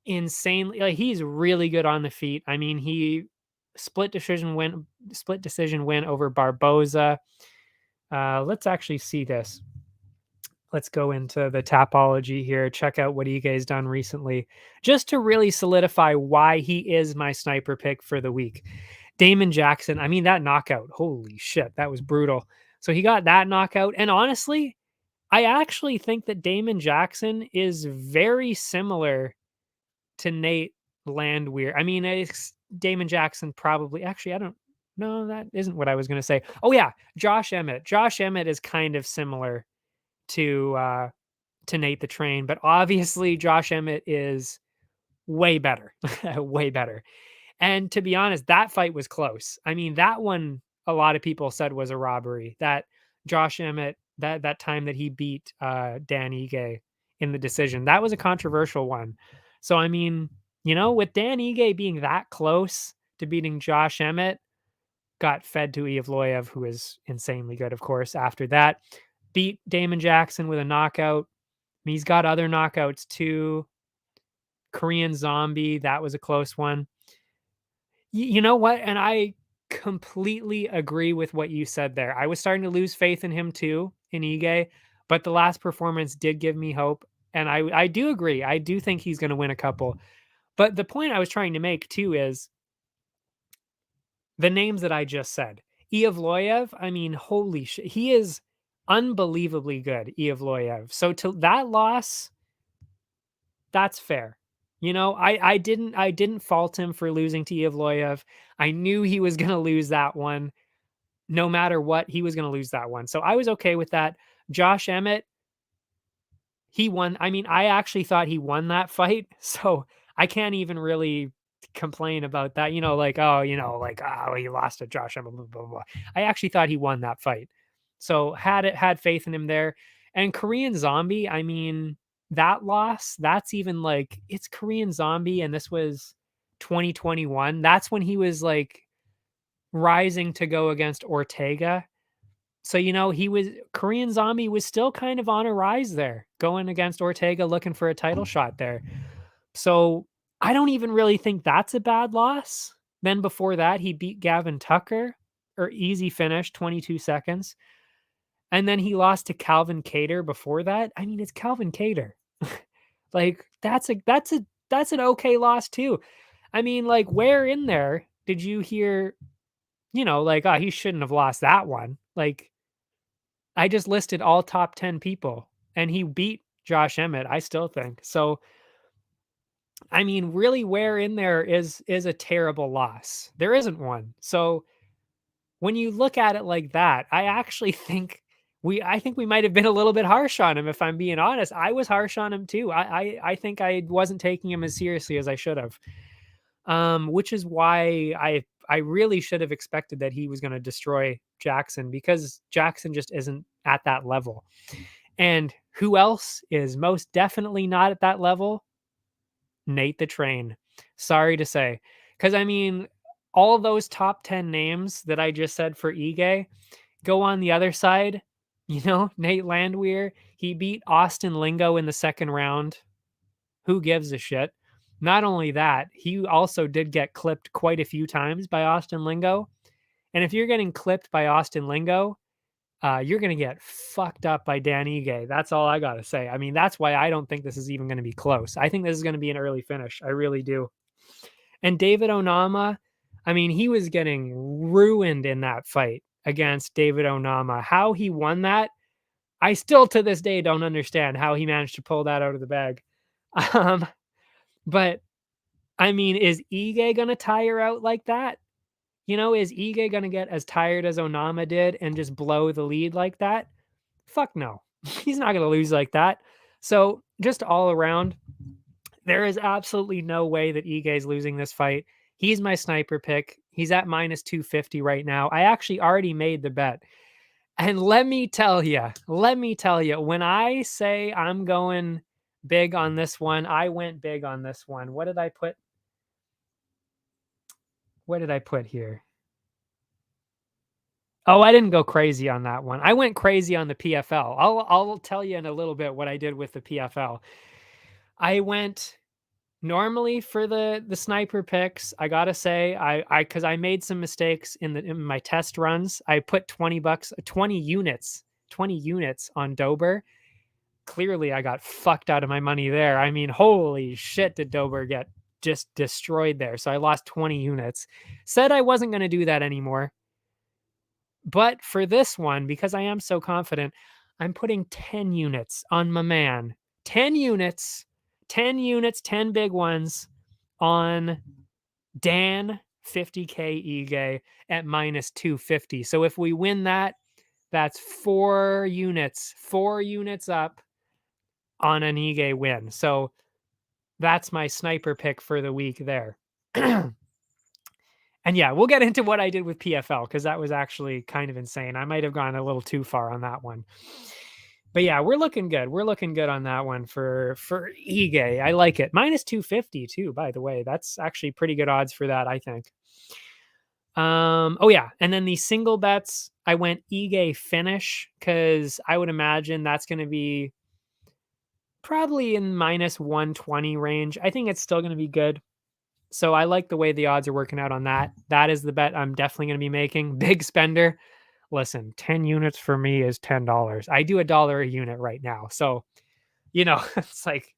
[SPEAKER 1] insanely, like, he's really good on the feet. I mean, he split decision win over Barboza. Let's actually see this. Let's go into the Tapology here, check out what Ige's done recently, just to really solidify why he is my sniper pick for the week. Damon Jackson, I mean, that knockout, holy shit, that was brutal. So he got that knockout, and honestly, I actually think that Damon Jackson is very similar to Nate Landwehr. I mean, Damon Jackson probably, actually, I don't, no, that isn't what I was going to say. Oh yeah, Josh Emmett. Josh Emmett is kind of similar to Nate the Train, but obviously Josh Emmett is way better, way better. And to be honest, that fight was close. I mean, that one a lot of people said was a robbery. That Josh Emmett, that time that he beat Dan Ige in the decision, that was a controversial one. So I mean, with Dan Ige being that close to beating Josh Emmett, got fed to Evloev, who is insanely good, of course. After that, beat Damon Jackson with a knockout. He's got other knockouts too. Korean Zombie, that was a close one. You know what? And I completely agree with what you said there. I was starting to lose faith in him too, in Ige, but the last performance did give me hope. And I do agree. I do think he's going to win a couple. But the point I was trying to make too is the names that I just said. Evloev, I mean, holy shit. He is unbelievably good, Evloev. So to that loss, that's fair. I didn't fault him for losing to Evloev. I knew he was going to lose that one. No matter what, he was going to lose that one. So I was okay with that. Josh Emmett, he won. I mean, I actually thought he won that fight. So I can't even really complain about that. Oh, he lost to Josh Emmett, blah, blah, blah. I actually thought he won that fight. So had faith in him there. And Korean Zombie, I mean, that loss, that's even like, it's Korean Zombie, and this was 2021. That's when he was like rising to go against Ortega. So, Korean Zombie was still kind of on a rise there, going against Ortega, looking for a title shot there. So I don't even really think that's a bad loss. Then before that, he beat Gavin Tucker, or easy finish, 22 seconds. And then he lost to Calvin Cater before that. I mean, it's Calvin Cater. Like, that's an okay loss too. I mean, like, where in there did you hear, like, oh, he shouldn't have lost that one? Like, I just listed all top 10 people, and he beat Josh Emmett, I still think. So, I mean, really, where in there is a terrible loss? There isn't one. So when you look at it like that, I actually think I think we might have been a little bit harsh on him, if I'm being honest. I was harsh on him too. I think I wasn't taking him as seriously as I should have. Which is why I really should have expected that he was going to destroy Jackson, because Jackson just isn't at that level. And who else is most definitely not at that level? Nate the Train. Sorry to say. Because, I mean, all those top 10 names that I just said for Ige go on the other side. Nate Landwehr, he beat Austin Lingo in the second round. Who gives a shit? Not only that, he also did get clipped quite a few times by Austin Lingo. And if you're getting clipped by Austin Lingo, you're going to get fucked up by Dan Ige. That's all I got to say. I mean, that's why I don't think this is even going to be close. I think this is going to be an early finish. I really do. And David Onama, I mean, he was getting ruined in that fight against David Onama. How he won that, I still to this day don't understand how he managed to pull that out of the bag. Um, but I mean, is Ige gonna tire out like that? Is Ige gonna get as tired as Onama did and just blow the lead like that? Fuck no. He's not gonna lose like that. So just all around, there is absolutely no way that Ige is losing this fight. He's my sniper pick. He's at minus 250 right now. I actually already made the bet. And let me tell you, when I say I'm going big on this one, I went big on this one. What did I put? What did I put here? Oh, I didn't go crazy on that one. I went crazy on the PFL. I'll tell you in a little bit what I did with the PFL. I went normally for the sniper picks. I gotta say, I because I made some mistakes in my test runs. I put $20, 20 units on Dober. Clearly, I got fucked out of my money there. I mean, holy shit, did Dober get just destroyed there? So I lost 20 units. Said I wasn't going to do that anymore. But for this one, because I am so confident, I'm putting 10 units on my man. 10 units, 10 units, 10 big ones on Dan 50K Ige at minus 250. So if we win that, that's 4 units up on an Ige win. So that's my sniper pick for the week there. And yeah, we'll get into what I did with PFL because that was actually kind of insane. I might have gone a little too far on that one. But yeah, we're looking good. We're looking good on that one for Ige. I like it. Minus 250 too, by the way. That's actually pretty good odds for that, I think. Oh yeah, and then the single bets, I went Ige finish because I would imagine that's going to be probably in minus 120 range. I think it's still going to be good. So I like the way the odds are working out on that. That is the bet I'm definitely going to be making. Big spender. Listen, 10 units for me is $10. I do $1 a unit right now. So, it's like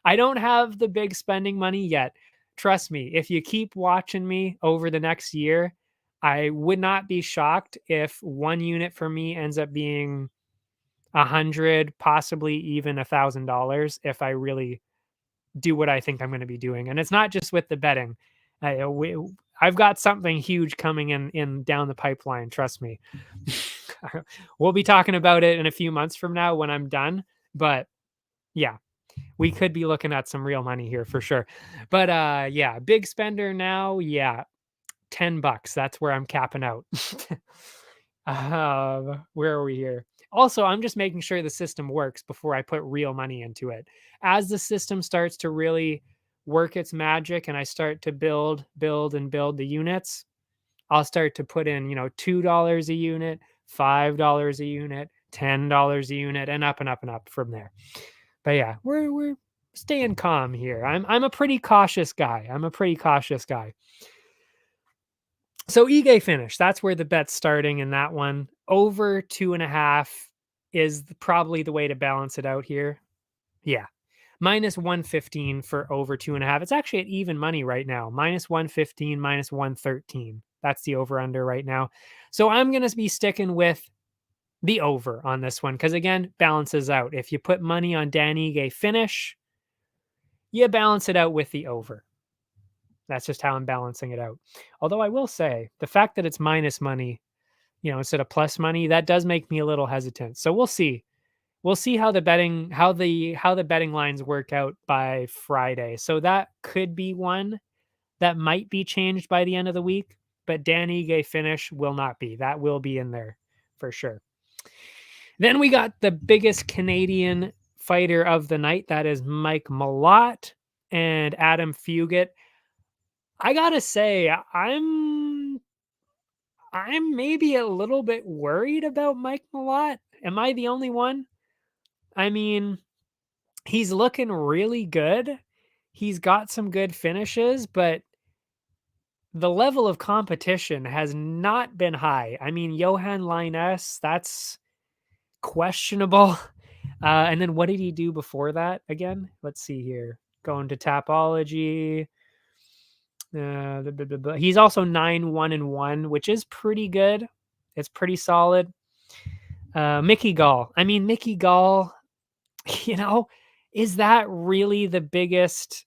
[SPEAKER 1] I don't have the big spending money yet. Trust me, if you keep watching me over the next year, I would not be shocked if 1 unit for me ends up being 100, possibly even $1,000 if I really do what I think I'm going to be doing. And it's not just with the betting. I've got something huge coming in down the pipeline. Trust me. We'll be talking about it in a few months from now when I'm done. But yeah, we could be looking at some real money here for sure. But yeah, big spender now. Yeah, $10. That's where I'm capping out. Where are we here? Also, I'm just making sure the system works before I put real money into it. As the system starts to really work its magic and I start to build the units, I'll start to put in, $2 a unit, $5 a unit, $10 a unit, and up and up and up from there. But yeah, we're staying calm here. I'm a pretty cautious guy. So Ige finish, that's where the bet's starting in that one. Over 2.5 is probably the way to balance it out here. Yeah. Minus 115 for over 2.5. It's actually at even money right now. Minus 115, minus 113. That's the over under right now. So I'm going to be sticking with the over on this one because, again, balances out. If you put money on Dan Ige finish, you balance it out with the over. That's just how I'm balancing it out. Although I will say the fact that it's minus money, instead of plus money, that does make me a little hesitant. So we'll see. We'll see how the betting lines work out by Friday. So that could be one that might be changed by the end of the week, but Dan Ige finish will not be. That will be in there for sure. Then we got the biggest Canadian fighter of the night. That is Mike Malott and Adam Fugit. I gotta say, I'm maybe a little bit worried about Mike Malott. Am I the only one? I mean, he's looking really good. He's got some good finishes, but the level of competition has not been high. I mean, Johan Linus, that's questionable. And then what did he do before that again? Let's see here. Going to Tapology. He's also 9-1-1, which is pretty good. It's pretty solid. Mickey Gall. I mean, Mickey Gall, you know, is that really the biggest,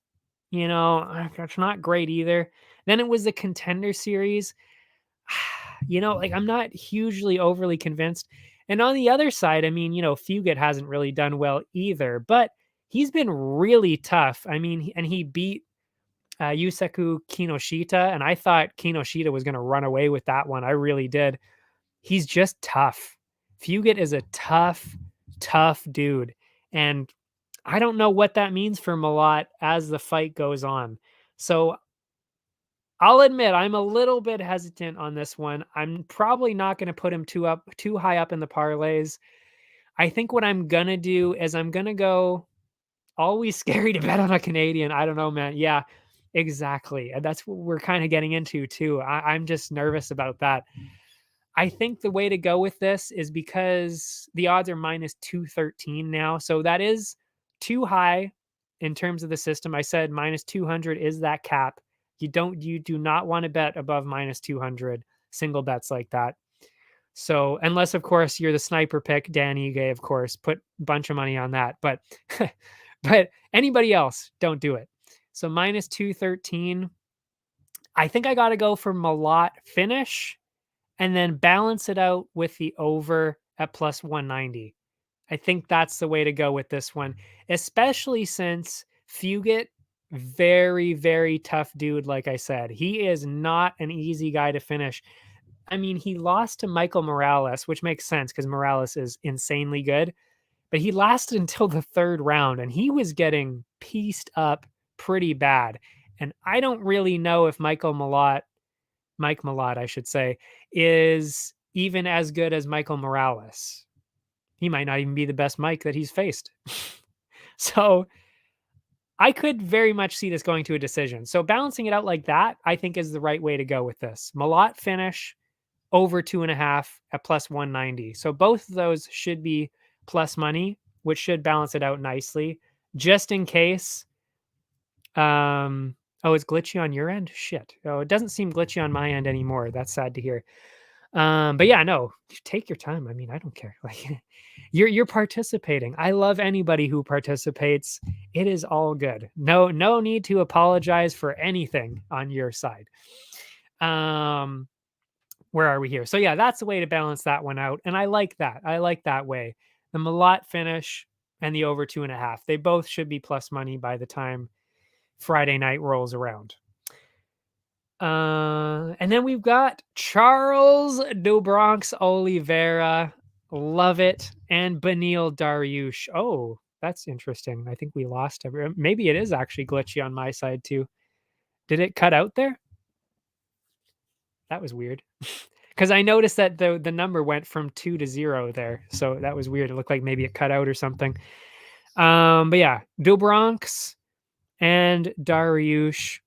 [SPEAKER 1] it's not great either. Then it was the Contender Series. Like I'm not hugely overly convinced. And on the other side, I mean, Fugit hasn't really done well either, but he's been really tough. I mean, and he beat Yusaku Kinoshita, and I thought Kinoshita was going to run away with that one. I really did. He's just tough. Fugit is a tough, tough dude. And I don't know what that means for Malott as the fight goes on. So I'll admit I'm a little bit hesitant on this one. I'm probably not going to put him too high up in the parlays. I think what I'm gonna do is I'm gonna go always scary to bet on a Canadian. I don't know, man. Yeah, exactly. And that's what we're kind of getting into too. I'm just nervous about that. I think the way to go with this is because the odds are minus 213 now. So that is too high in terms of the system. I said minus 200 is that cap. You do not want to bet above minus 200 single bets like that. So unless of course you're the sniper pick, Dan Ige, of course, put a bunch of money on that. But but anybody else, don't do it. So minus 213. I think I gotta go for Malott finish and then balance it out with the over at plus 190. I think that's the way to go with this one, especially since Fugit, very, very tough dude. Like I said, he is not an easy guy to finish. I mean, he lost to Michael Morales, which makes sense because Morales is insanely good, but he lasted until the third round and he was getting pieced up pretty bad. And I don't really know if Mike Malott, I should say, is even as good as Michael Morales. He might not even be the best Mike that he's faced. So I could very much see this going to a decision. So balancing it out like that, I think is the right way to go with this. Malott finish over 2.5 at plus 190. So both of those should be plus money, which should balance it out nicely. Just in case. Oh, it's glitchy on your end? Shit. Oh, it doesn't seem glitchy on my end anymore. That's sad to hear. But yeah, no, take your time. I mean, I don't care. Like you're participating. I love anybody who participates. It is all good. No need to apologize for anything on your side. Where are we here? So yeah, that's the way to balance that one out. And I like that. I like that way. The Malott finish and the over 2.5. They both should be plus money by the time Friday night rolls around. And then we've got Charles do Bronx Oliveira. Love it. And Beneil Dariush. Oh, that's interesting. I think we lost maybe it is actually glitchy on my side too. Did it cut out there? That was weird. Because I noticed that the number went from 2 to 0 there. So that was weird. It looked like maybe it cut out or something. But yeah, do Bronx and Dariush.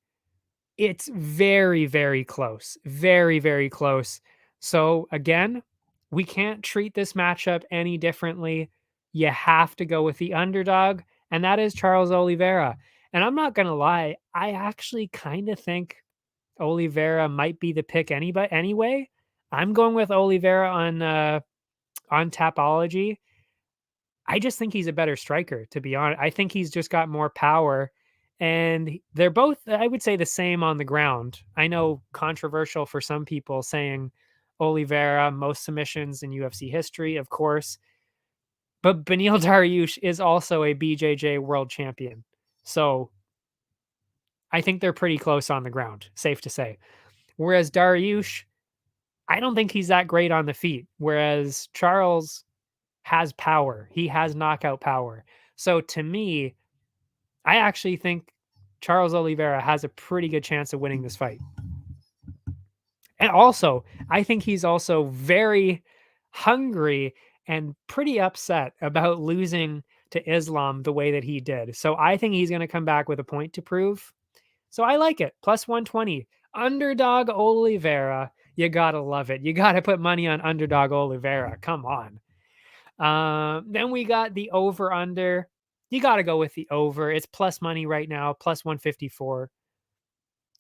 [SPEAKER 1] It's very, very close. Very, very close. So again, we can't treat this matchup any differently. You have to go with the underdog, and that is Charles Oliveira. And I'm not going to lie, I actually kind of think Oliveira might be the pick anyway. I'm going with Oliveira on Tapology. I just think he's a better striker, to be honest. I think he's just got more power. And they're both, I would say, the same on the ground. I know controversial for some people saying Oliveira, most submissions in UFC history, of course. But Beneil Dariush is also a BJJ world champion. So I think they're pretty close on the ground, safe to say. Whereas Dariush, I don't think he's that great on the feet. Whereas Charles has power. He has knockout power. So to me, I actually think Charles Oliveira has a pretty good chance of winning this fight. And also, I think he's also very hungry and pretty upset about losing to Islam the way that he did. So I think he's going to come back with a point to prove. So I like it. Plus 120. Underdog Oliveira. You got to love it. You got to put money on underdog Oliveira. Come on. Then we got the over under. You got to go with the over. It's plus money right now, plus 154.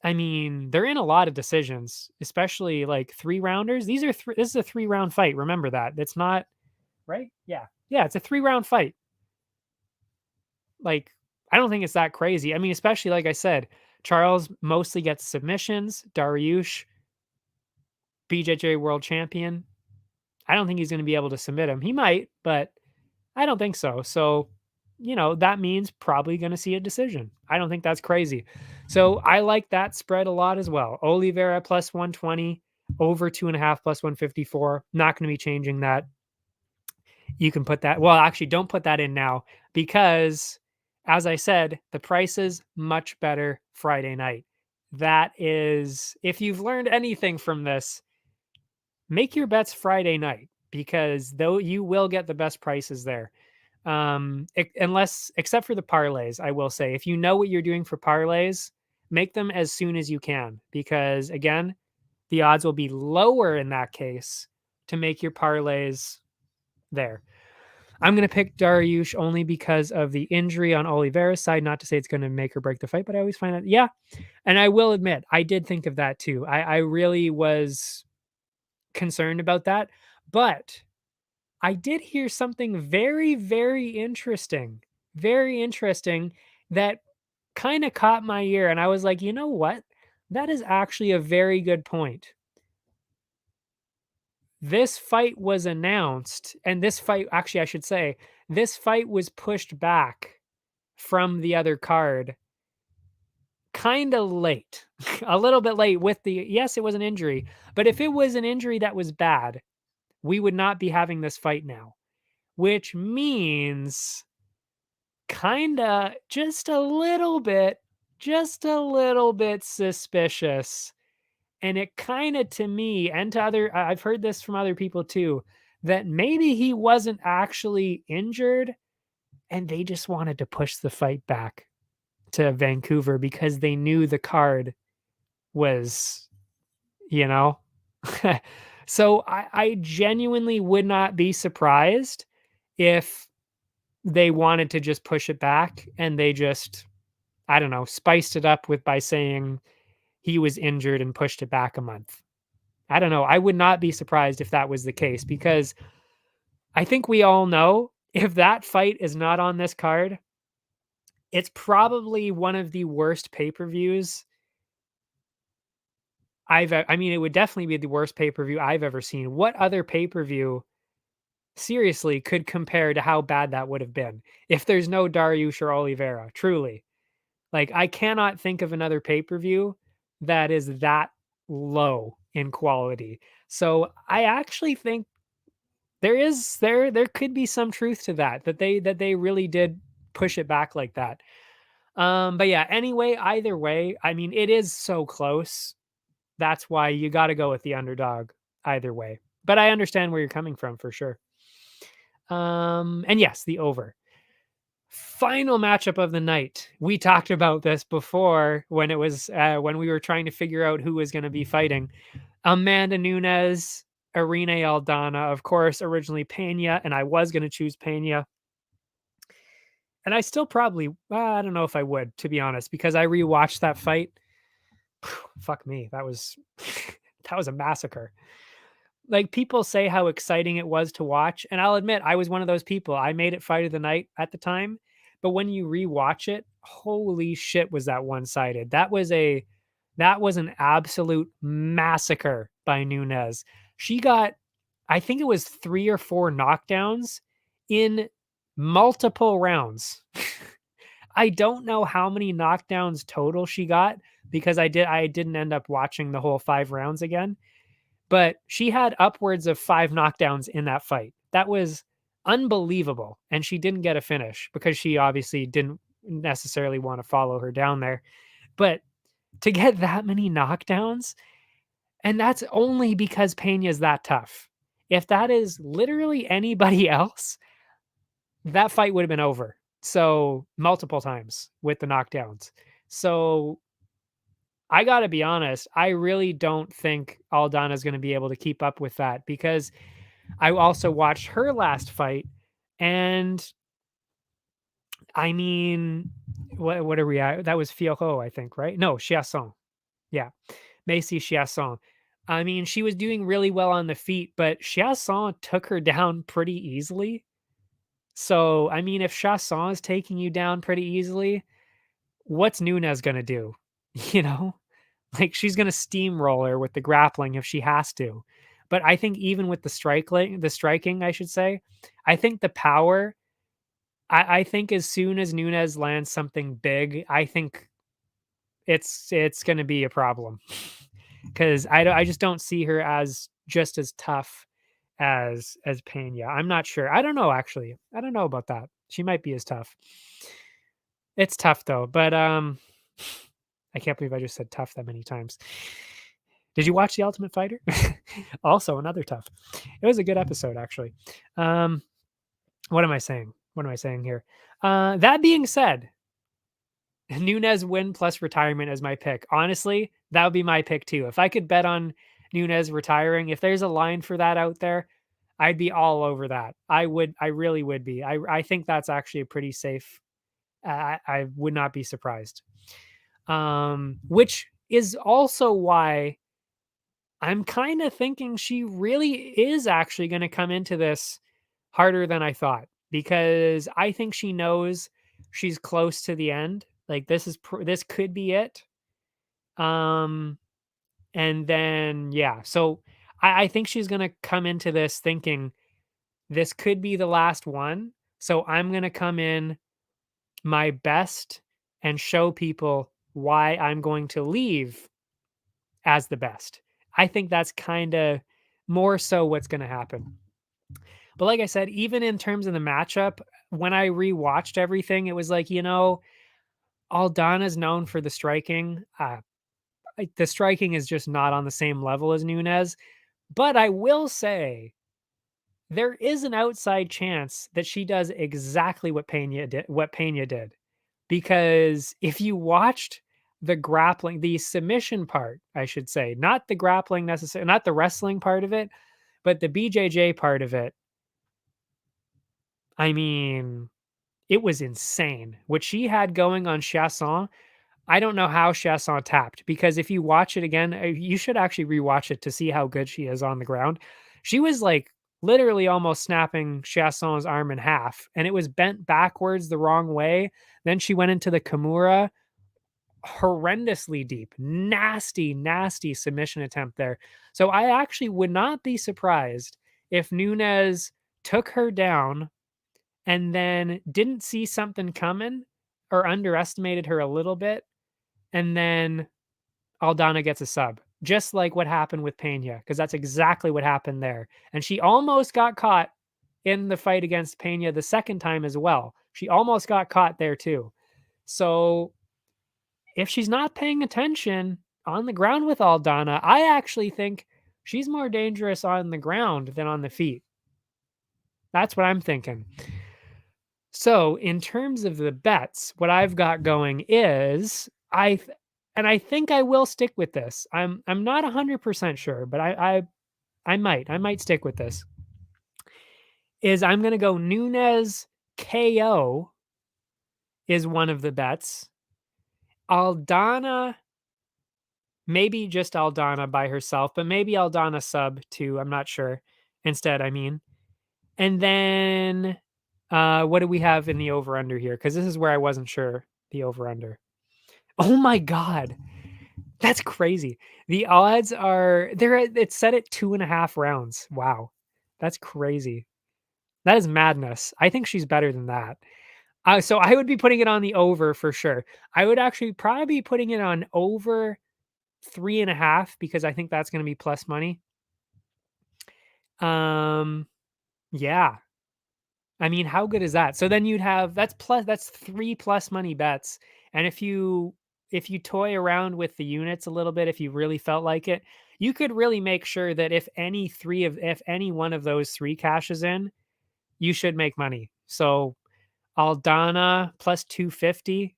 [SPEAKER 1] I mean, they're in a lot of decisions, especially like 3-rounders. This is a 3-round fight. Remember that. It's not right? Yeah. Yeah, it's a 3-round fight. Like, I don't think it's that crazy. I mean, especially like I said, Charles mostly gets submissions. Dariush, BJJ world champion. I don't think he's going to be able to submit him. He might, but I don't think so. So, that means probably going to see a decision. I don't think that's crazy. So I like that spread a lot as well. Oliveira plus 120, over 2.5 plus 154. Not going to be changing that. You can put that. Well, actually, don't put that in now because, as I said, the price is much better Friday night. That is, if you've learned anything from this, make your bets Friday night because though you will get the best prices there. Unless, except for the parlays, I will say, if you know what you're doing for parlays, make them as soon as you can because, again, the odds will be lower in that case to make your parlays there. I'm going to pick Dariush only because of the injury on Oliveira's side. Not to say it's going to make or break the fight, but I always find that, yeah. And I will admit, I did think of that too. I really was concerned about that. But I did hear something very, very interesting that kind of caught my ear. And I was like, you know what? That is actually a very good point. This fight was announced, and this fight, actually, I should say, this fight was pushed back from the other card kind of late, a little bit late with yes, it was an injury, but if it was an injury that was bad, we would not be having this fight now, which means kind of just a little bit suspicious. And it kind of, to me, and to I've heard this from other people too, that maybe he wasn't actually injured and they just wanted to push the fight back to Vancouver because they knew the card was, you know. So I genuinely would not be surprised if they wanted to just push it back and they just, I don't know, spiced it up by saying he was injured and pushed it back a month. I don't know. I would not be surprised if that was the case because I think we all know if that fight is not on this card, it's probably one of the worst pay-per-views I mean, it would definitely be the worst pay-per-view I've ever seen. What other pay-per-view seriously could compare to how bad that would have been if there's no Dariush or Oliveira? Truly. Like, I cannot think of another pay-per-view that is that low in quality. So I actually think there could be some truth to that they really did push it back like that. But yeah, anyway, either way, I mean, it is so close. That's why you got to go with the underdog either way. But I understand where you're coming from for sure. And yes, the over. Final matchup of the night. We talked about this before when it was when we were trying to figure out who was going to be fighting. Amanda Nunes, Irene Aldana, of course, originally Pena, and I was going to choose Pena. And I still probably, I don't know if I would, to be honest, because I rewatched that fight. Fuck me, that was that was a massacre. Like, people say how exciting it was to watch, and I'll admit I was one of those people. I made it fight of the night at the time, but when you rewatch it, holy shit, was that one-sided. That was an absolute massacre by Nunes. She got, I think it was 3 or 4 knockdowns in multiple rounds. I don't know how many knockdowns total she got because I didn't end up watching the whole 5 rounds again. But she had upwards of 5 knockdowns in that fight. That was unbelievable. And she didn't get a finish because she obviously didn't necessarily want to follow her down there. But to get that many knockdowns, and that's only because Pena's that tough. If that is literally anybody else, that fight would have been over. So multiple times with the knockdowns. So I got to be honest, I really don't think Aldana is going to be able to keep up with that because I also watched her last fight and I mean, what are we at? That was Fiorot, I think, right? No, Chiasson. Yeah. Macy Chiasson. I mean, she was doing really well on the feet, but Chiasson took her down pretty easily. So, I mean, if Chiasson is taking you down pretty easily, what's Nunes gonna do? You know? Like, she's gonna steamroll her with the grappling if she has to. But I think even with the striking, I should say, I think the power, I think as soon as Nunes lands something big, I think it's gonna be a problem. 'Cause I just don't see her as just as tough as Pena. I'm not sure. I don't know, actually. I don't know about that. She might be as tough. It's tough though, but, I can't believe I just said tough that many times. Did you watch The Ultimate Fighter? Also another tough. It was a good episode, actually. Um, what am I saying? What am I saying here? That being said, Nunes win plus retirement as my pick. Honestly, that would be my pick too. If I could bet on Nunes retiring, if there's a line for that out there, I'd be all over that. I would. I really would be. I think that's actually a pretty safe. I would not be surprised. Which is also why I'm kind of thinking she really is actually going to come into this harder than I thought, because I think she knows she's close to the end. Like, this could be it. Um and then yeah, so I think she's going to come into this thinking this could be the last one. So I'm going to come in my best and show people why I'm going to leave as the best. I think that's kind of more so what's going to happen. But like I said, even in terms of the matchup, when I rewatched everything, it was like, Aldana's known for the striking. The striking is just not on the same level as Nunes. But I will say there is an outside chance that she does exactly what Pena did. Because if you watched the submission part, I should say, not the grappling necessarily, not the wrestling part of it, but the BJJ part of it, I mean, it was insane. What she had going on Chasson, I don't know how Chasson tapped, because if you watch it again, you should actually rewatch it to see how good she is on the ground. She was like literally almost snapping Chasson's arm in half, and it was bent backwards the wrong way. Then she went into the Kimura, horrendously deep, nasty, nasty submission attempt there. So I actually would not be surprised if Nunes took her down and then didn't see something coming or underestimated her a little bit, and then Aldana gets a sub, just like what happened with Pena, because that's exactly what happened there. And she almost got caught in the fight against Pena the second time as well. She almost got caught there too. So if she's not paying attention on the ground with Aldana, I actually think she's more dangerous on the ground than on the feet. That's what I'm thinking. So, in terms of the bets, what I've got going is I think I will stick with this. I'm not 100% sure, but I might stick with this. Is I'm going to go Nunes KO is one of the bets. Aldana, maybe just Aldana by herself, but maybe Aldana sub too. I'm not sure. Instead, I mean. And then what do we have in the over under here? Because this is where I wasn't sure the over under. Oh my God. That's crazy. The odds are it's set at 2.5 rounds. Wow. That's crazy. That is madness. I think she's better than that. So I would be putting it on the over for sure. I would actually probably be putting it on over 3.5, because I think that's going to be plus money. Yeah. I mean, how good is that? So then you'd have that's 3 plus money bets. And if you toy around with the units a little bit, if you really felt like it, you could really make sure that if any one of those 3 cashes in, you should make money. So Aldana plus 250,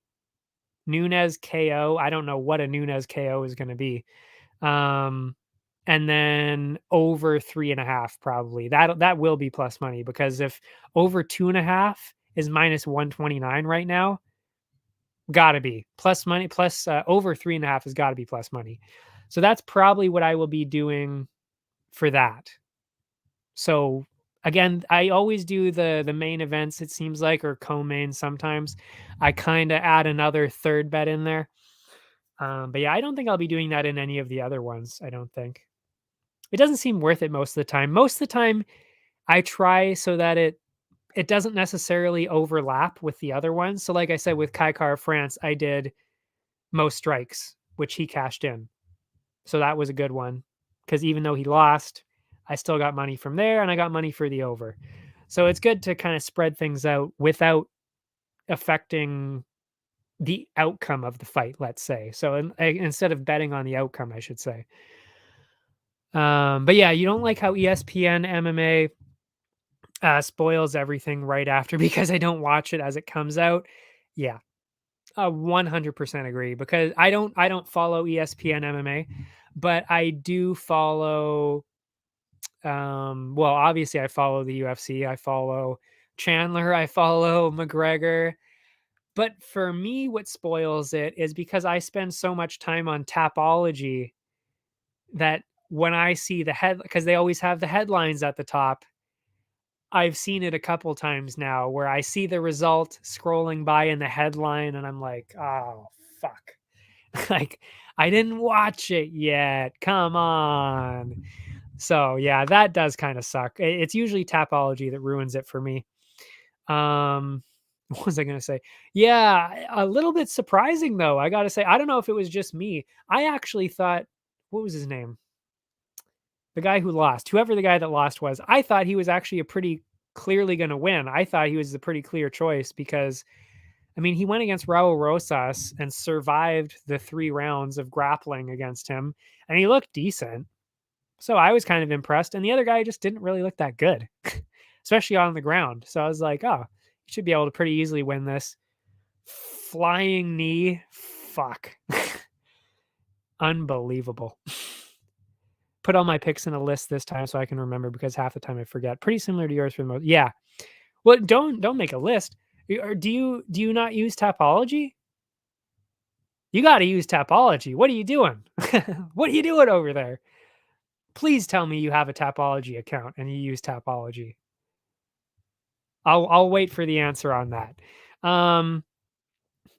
[SPEAKER 1] Nunes KO. I don't know what a Nunes KO is going to be. And then over 3.5, probably that will be plus money, because if over 2.5 is minus 129 right now, gotta be plus money. Plus over 3.5 has got to be plus money. So that's probably what I will be doing for that. So again, I always do the main events, it seems like, or co-main sometimes. I kind of add another third bet in there. But yeah, I don't think I'll be doing that in any of the other ones. I don't think. It doesn't seem worth it most of the time. Most of the time I try so that it doesn't necessarily overlap with the other ones. So like I said with Kaikar of France, I did most strikes, which he cashed in. So that was a good one because even though he lost, I still got money from there and I got money for the over. So it's good to kind of spread things out without affecting the outcome of the fight, let's say. So instead of betting on the outcome, I should say. But yeah, you don't like how ESPN MMA spoils everything right after because I don't watch it as it comes out. Yeah, 100% agree because I don't follow ESPN MMA, but I do follow well, obviously I follow the UFC, I follow Chandler, I follow McGregor. But for me what spoils it is because I spend so much time on Tapology that when I see the head because they always have the headlines at the top. I've seen it a couple times now where I see the result scrolling by in the headline and I'm like, "Oh, fuck." Like, I didn't watch it yet. Come on. So, yeah, that does kinda suck. It's usually Tapology that ruins it for me. Um, what was I gonna say? Yeah, a little bit surprising, though, I gotta say. I don't know if it was just me. I actually thought what was his name? The guy who lost, whoever the guy that lost was, I thought he was actually a pretty clearly gonna win. I thought he was a pretty clear choice because, I mean, he went against Raul Rosas and survived the 3 rounds of grappling against him, and he looked decent. So I was kind of impressed, and the other guy just didn't really look that good, especially on the ground. So I was like, "Oh, he should be able to pretty easily win this." Flying knee, fuck. Unbelievable. Put all my picks in a list this time so I can remember because half the time I forget. Pretty similar to yours for the most. Yeah. Well, don't make a list. Or do you not use Tapology? You got to use Tapology. What are you doing? What are you doing over there? Please tell me you have a Tapology account and you use Tapology. I'll wait for the answer on that. Um,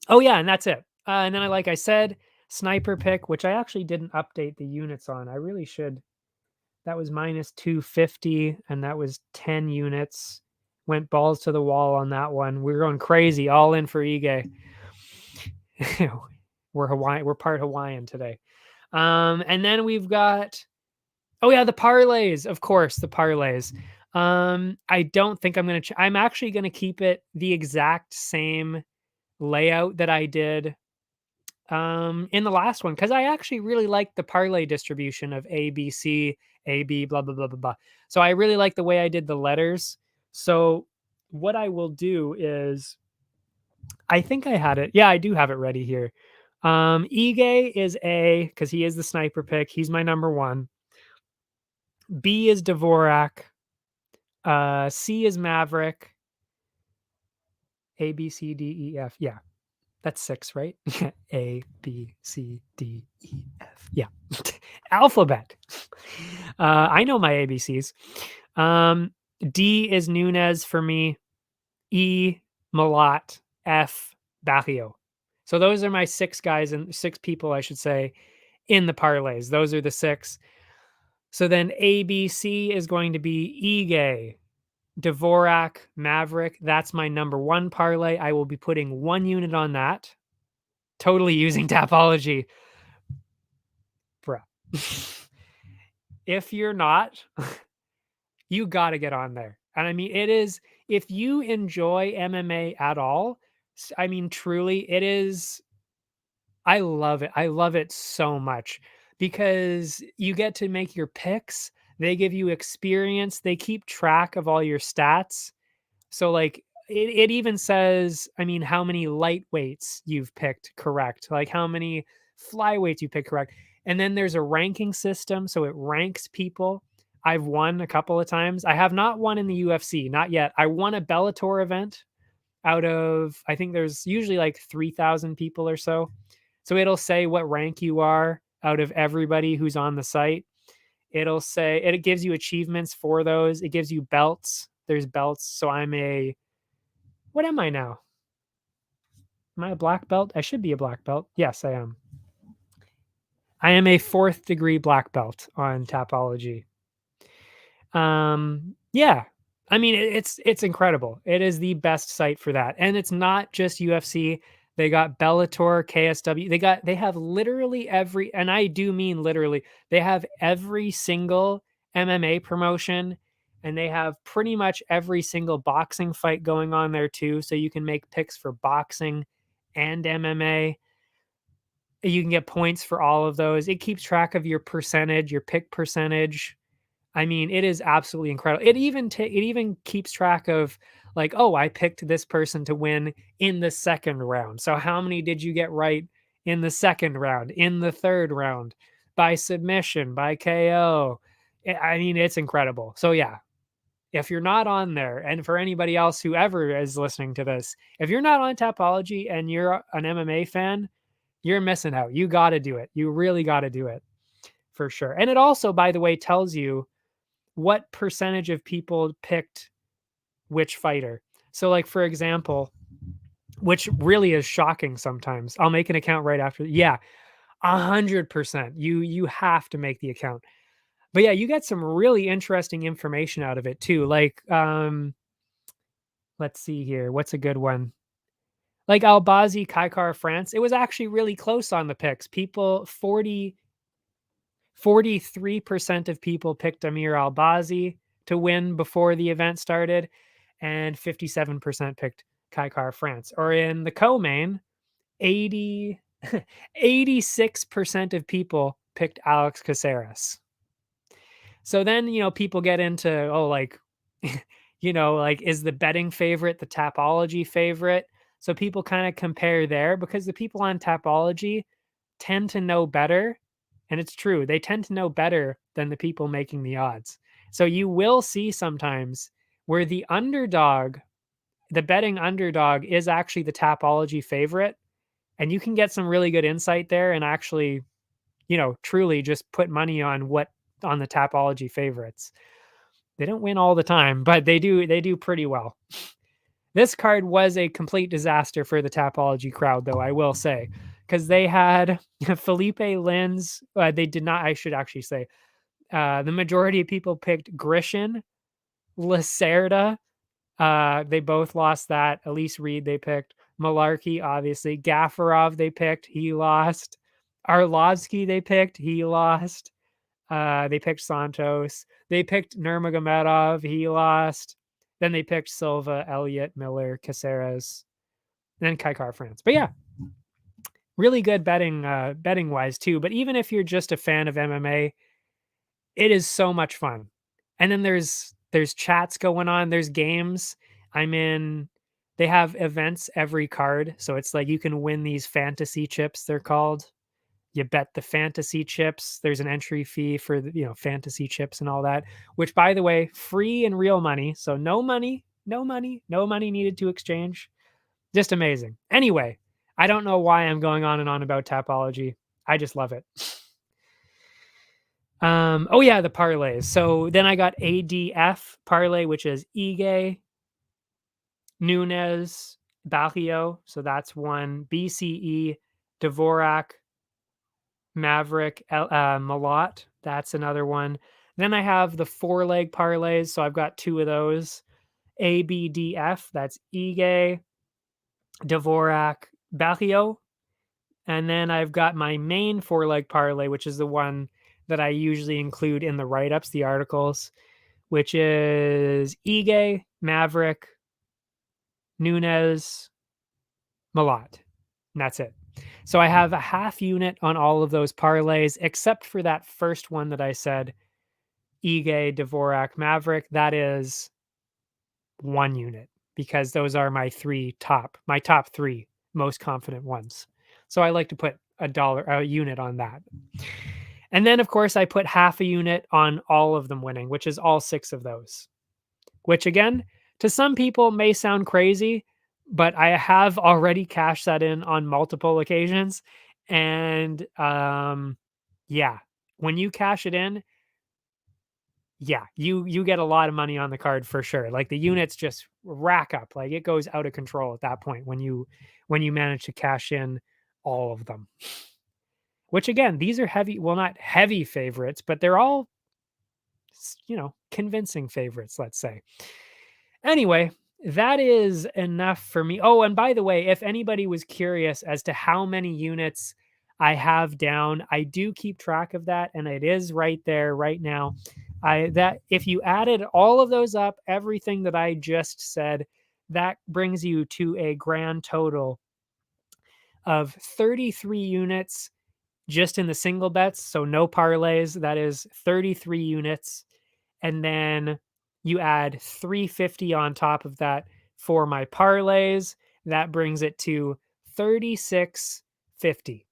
[SPEAKER 1] oh yeah, and that's it. And then like I said, sniper pick, which I actually didn't update the units on. I really should. That was minus 250, and that was 10 units. Went balls to the wall on that one. We were going crazy, all in for Ige. We're Hawaiian. We're part Hawaiian today. And then we've got, oh yeah, the parlays. Of course, the parlays. I don't think I'm gonna. I'm actually gonna keep it the exact same layout that I did in the last one because I actually really like the parlay distribution of A, B, C, A, B, blah, blah, blah, blah, blah. So I really like the way I did the letters. So what I will do is I think I had it. Yeah, I do have it ready here. Ige is A because he is the sniper pick. He's my number one. B is Dvorak. C is Maverick. A, B, C, D, E, F. Yeah. That's 6, right? A, B, C, D, E, F. Yeah. Alphabet. I know my ABCs. D is Nunez for me. E, Malat. F, Barrio. So those are my 6 guys and 6 people, I should say, in the parlays. Those are the 6. So then ABC is going to be Ige, Dvorak, Maverick. That's my number 1 parlay. I will be putting 1 unit on that. Totally using Tapology. Bruh. If you're not, you got to get on there. And I mean, it is, if you enjoy MMA at all, I mean, truly, it is, I love it. I love it so much because you get to make your picks. They give you experience. They keep track of all your stats. So, like, it even says, I mean, how many lightweights you've picked correct, like how many flyweights you picked correct. And then there's a ranking system. So it ranks people. I've won a couple of times. I have not won in the UFC, not yet. I won a Bellator event out of, I think there's usually like 3,000 people or so. So it'll say what rank you are out of everybody who's on the site. It'll say it gives you achievements for those. It gives you belts. There's belts. So what am I now? Am I a black belt? I should be a black belt. Yes, I am. I am a 4th degree black belt on Tapology. Yeah. I mean, it's incredible. It is the best site for that. And it's not just UFC. They got Bellator, KSW. They have literally every, and I do mean literally, they have every single MMA promotion, and they have pretty much every single boxing fight going on there too. So you can make picks for boxing and MMA. You can get points for all of those. It keeps track of your percentage, your pick percentage. I mean, it is absolutely incredible. It even keeps track of, like, oh, I picked this person to win in the second round. So how many did you get right in the second round, in the third round, by submission, by KO? I mean, it's incredible. So yeah, if you're not on there, and for anybody else who ever is listening to this, if you're not on Tapology and you're an MMA fan, you're missing out. You got to do it. You really got to do it for sure. And it also, by the way, tells you what percentage of people picked which fighter. So, like, for example, which really is shocking sometimes. I'll make an account right after. Yeah, 100%. You have to make the account. But yeah, you get some really interesting information out of it too. Like, let's see here. What's a good one? Like Albazi, Kaikar, France. It was actually really close on the picks. 43% of people picked Amir Albazi to win before the event started, and 57% picked Kaikar France. Or in the co-main, 86% of people picked Alex Caceres. So then, people get into, oh, like, like, is the betting favorite the Tapology favorite? So people kind of compare there, because the people on Tapology tend to know better. And it's true. They tend to know better than the people making the odds. So you will see sometimes where the betting underdog is actually the Tapology favorite. And you can get some really good insight there and actually, truly just put money on the Tapology favorites. They don't win all the time, but they do pretty well. This card was a complete disaster for the Tapology crowd, though, I will say, because they had Felipe Lins. They did not, I should actually say, the majority of people picked Grishin, Lacerda. They both lost that. Elise Reed, they picked. Malarkey, obviously. Gafarov, they picked. He lost. Arlovsky, they picked. He lost. They picked Santos. They picked Nurmagomedov. He lost. Then they picked Silva, Elliott, Miller, Caceres, and then Kaikar France. But yeah, really good betting wise too. But even if you're just a fan of MMA, it is so much fun. And then there's chats going on. There's games. They have events every card. So it's like you can win these fantasy chips, they're called. You bet the fantasy chips. There's an entry fee for the, fantasy chips and all that, which, by the way, free and real money. So no money needed to exchange. Just amazing. Anyway, I don't know why I'm going on and on about Tapology. I just love it. Oh yeah, the parlays. So then I got ADF parlay, which is Ige, Nunes, Barrio. So that's one. BCE, Dvorak, Maverick, Malott. That's another one. Then I have the 4-leg parlays. So I've got 2 of those. ABDF, that's Ige, Dvorak, Barrio. And then I've got my main 4-leg parlay, which is the one that I usually include in the write-ups, the articles, which is Ige, Maverick, Nunes, Malott. And that's it. So I have a half unit on all of those parlays, except for that first one that I said, Ige, Dvorak, Maverick. That is 1 unit, because those are my top 3 most confident ones. So I like to put a unit on that. And then, of course, I put half a unit on all of them winning, which is all 6 of those, which, again, to some people may sound crazy, but I have already cashed that in on multiple occasions. And Yeah. When you cash it in, yeah, you get a lot of money on the card for sure. Like the units just rack up. Like it goes out of control at that point when you manage to cash in all of them. Which again, these are heavy, well not heavy favorites, but they're all convincing favorites, let's say. Anyway, that is enough for me. Oh, and by the way, if anybody was curious as to how many units I have down, I do keep track of that, and it is right there right now. That if you added all of those up, everything that I just said, that brings you to a grand total of 33 units just in the single bets, so no parlays. That is 33 units. And then you add 350 on top of that for my parlays. That brings it to 3650.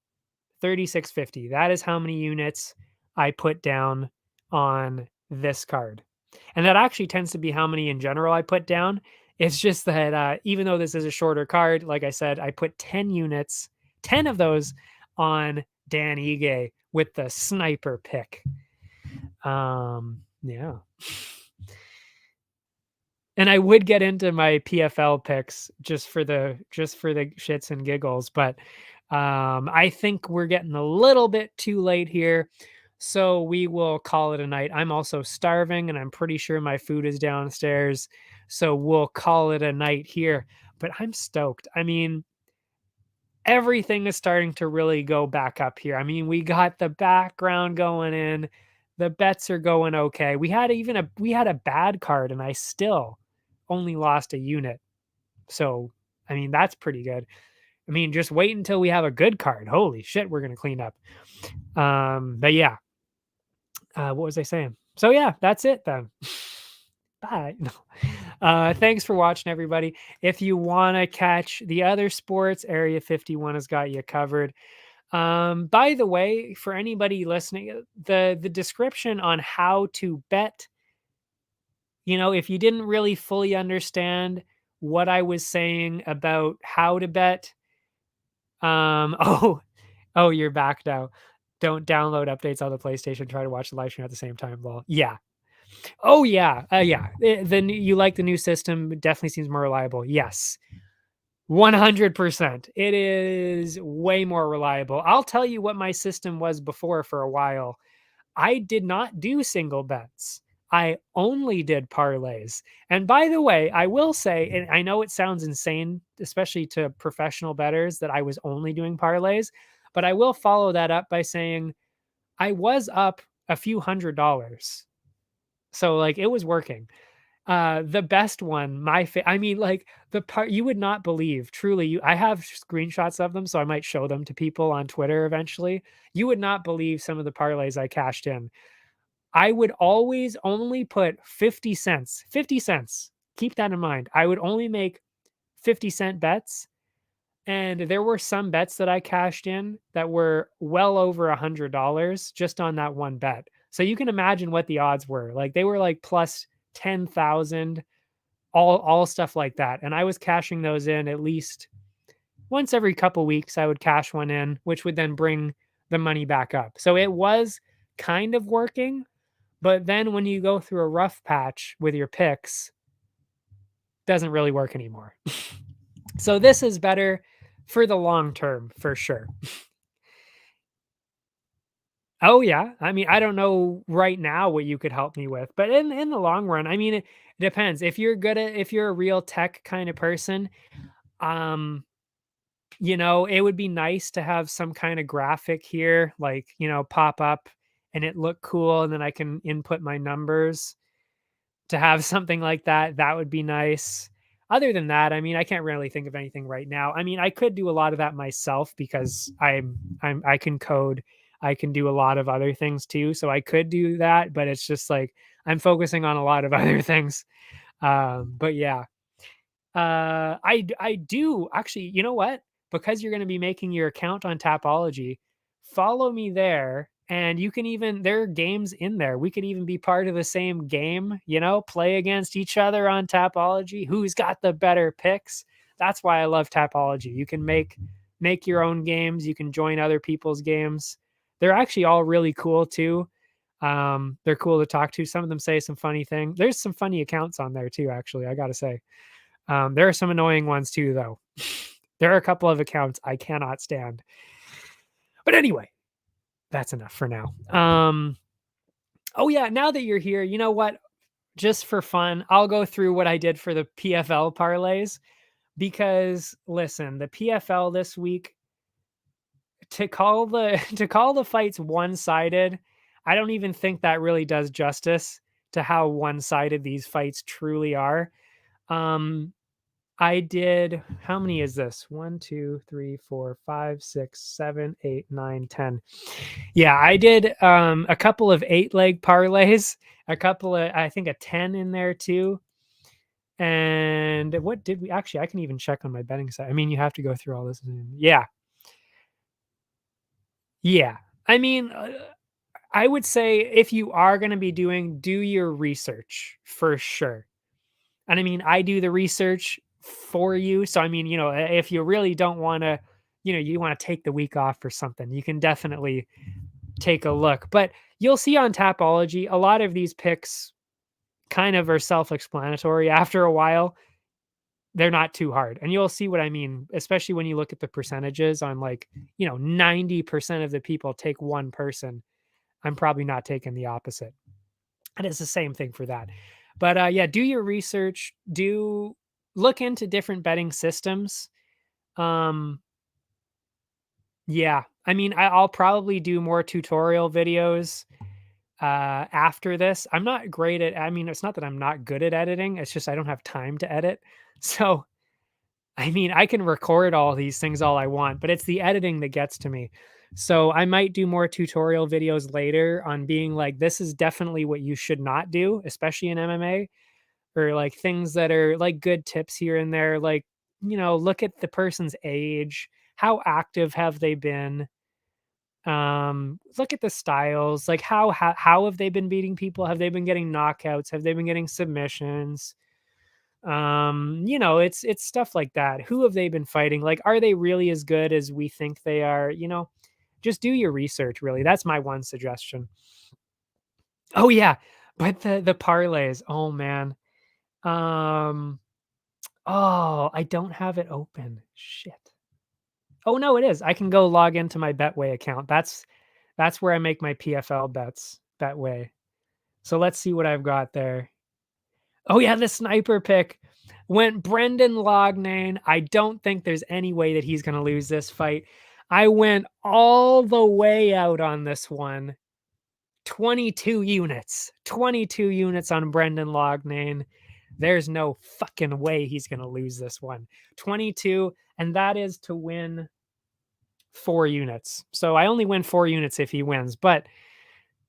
[SPEAKER 1] 3650. That is how many units I put down on this card. And that actually tends to be how many in general I put down. It's just that even though this is a shorter card, like I said, I put 10 units, 10 of those on Dan Ige with the sniper pick. Yeah. And I would get into my PFL picks just for the shits and giggles, but I think we're getting a little bit too late here. So we will call it a night. I'm also starving and I'm pretty sure my food is downstairs. So we'll call it a night here. But I'm stoked. I mean, everything is starting to really go back up here. I mean, we got the background going in. The bets are going okay. We had a bad card and I still only lost a unit. So, I mean, that's pretty good. I mean, just wait until we have a good card. Holy shit, we're going to clean up. But yeah. What was I saying? So yeah, that's it then. Bye. Thanks for watching, everybody. If you want to catch the other sports, Area 51 has got you covered. By the way, for anybody listening, the description on how to bet, if you didn't really fully understand what I was saying about how to bet, you're back now. Don't download updates on the PlayStation. Try to watch the live stream at the same time. Lol. Yeah. Oh yeah. Yeah. You like the new system? It definitely seems more reliable. Yes. 100%. It is way more reliable. I'll tell you what my system was before for a while. I did not do single bets. I only did parlays. And by the way, I will say, and I know it sounds insane, especially to professional bettors, that I was only doing parlays, but I will follow that up by saying I was up a few $100s. So like it was working. The best one, I mean, like the part you would not believe, truly, I have screenshots of them, so I might show them to people on Twitter eventually. You would not believe some of the parlays I cashed in. I would always only put 50 cents. 50 cents. Keep that in mind. I would only make 50-cent bets. And there were some bets that I cashed in that were well over $100 just on that one bet. So you can imagine what the odds were. Like they were like plus 10,000, all stuff like that. And I was cashing those in at least once every couple weeks. I would cash one in, which would then bring the money back up. So it was kind of working. But then when you go through a rough patch with your picks, doesn't really work anymore. So this is better for the long term, for sure. Oh yeah. I mean, I don't know right now what you could help me with, but in the long run, I mean, it depends. If you're a real tech kind of person, it would be nice to have some kind of graphic here, like, pop up and it look cool. And then I can input my numbers to have something like that. That would be nice. Other than that, I mean, I can't really think of anything right now. I mean, I could do a lot of that myself because I can code. I can do a lot of other things too. So I could do that, but it's just like I'm focusing on a lot of other things. But yeah. I do actually, you know what? Because you're going to be making your account on Tapology, follow me there. And you can there are games in there. We could even be part of the same game, play against each other on Tapology. Who's got the better picks? That's why I love Tapology. You can make your own games. You can join other people's games. They're actually all really cool too. They're cool to talk to. Some of them say some funny things. There's some funny accounts on there too, actually, I gotta say. There are some annoying ones too, though. There are a couple of accounts I cannot stand. But anyway, that's enough for now. Oh yeah, now that you're here, you know what? Just for fun, I'll go through what I did for the PFL parlays because listen, the PFL this week, to call the to call the fights one-sided, I don't even think that really does justice to how one-sided these fights truly are. Um I did, how many is this? 1, 2, 3, 4, 5, 6, 7, 8, 9, 10. Yeah, I did a couple of 8-leg parlays, a couple of, I think a 10 in there too. And what did we actually, I can even check on my betting site. I mean, you have to go through all this. Yeah. Yeah. I mean, I would say if you are going to be do your research for sure. And I mean, I do the research for you. So, I mean, if you really don't want to, you want to take the week off or something, you can definitely take a look. But you'll see on Tapology, a lot of these picks kind of are self explanatory. After a while, they're not too hard. And you'll see what I mean, especially when you look at the percentages on 90% of the people take one person. I'm probably not taking the opposite. And it's the same thing for that. But yeah, do your research. Do look into different betting systems. Um, yeah, I mean, I'll probably do more tutorial videos after this. I'm not great at. I mean, it's not that I'm not good at editing. It's just I don't have time to edit. So I mean, I can record all these things all I want, but it's the editing that gets to me. So I might do more tutorial videos later on being like, this is definitely what you should not do, especially in MMA, or like things that are like good tips here and there. Like, look at the person's age. How active have they been? Look at the styles. Like how have they been beating people? Have they been getting knockouts? Have they been getting submissions? It's stuff like that. Who have they been fighting? Like, are they really as good as we think they are? Just do your research, really. That's my one suggestion. Oh yeah, but the parlays, oh man. um oh, I don't have it open, shit. Oh no, it is. I can go log into my Betway account. That's where I make my PFL bets. Betway. So let's see what I've got there. Oh yeah, the sniper pick went Brendan Loughnane. I don't think there's any way that he's going to lose this fight. I went all the way out on this one. 22 units. 22 units on Brendan Loughnane. There's no fucking way he's going to lose this one. 22, and that is to win 4 units. So I only win 4 units if he wins, but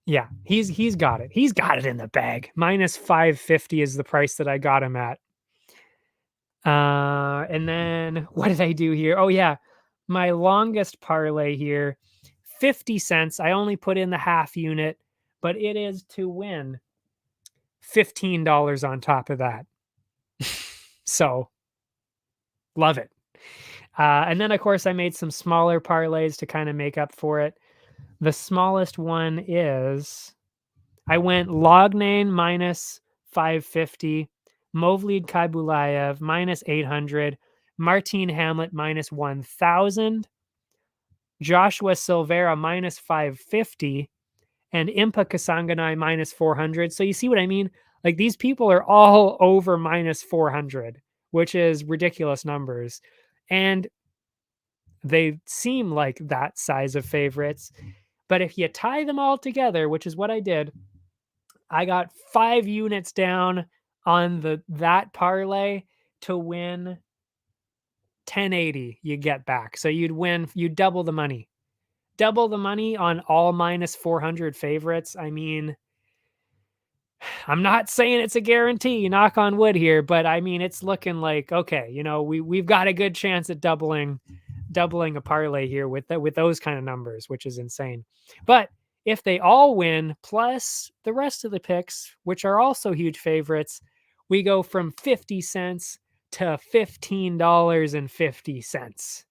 [SPEAKER 1] yeah, he's got it. He's got it in the bag. Minus 550 is the price that I got him at. And then what did I do here? Oh yeah, my longest parlay here, 50 cents. I only put in the half unit, but it is to win $15 on top of that. So love it. And then of course I made some smaller parlays to kind of make up for it. The smallest one is I went Loughnane minus 550, Movlid Khaibulaev minus 800, Martin Hamlet minus 1,000, Joshua Silveira minus 550, and Impa Kasanganay minus 400. So you see what I mean? Like these people are all over minus 400, which is ridiculous numbers. And they seem like that size of favorites. But if you tie them all together, which is what I did, I got 5 units down on that parlay to win 1080 you get back. So you'd double the money. Double the money on all minus 400 favorites. I mean, I'm not saying it's a guarantee, knock on wood here, but I mean, it's looking like, okay, we've got a good chance at doubling a parlay here with those kind of numbers, which is insane. But if they all win, plus the rest of the picks, which are also huge favorites, we go from 50 cents to $15.50.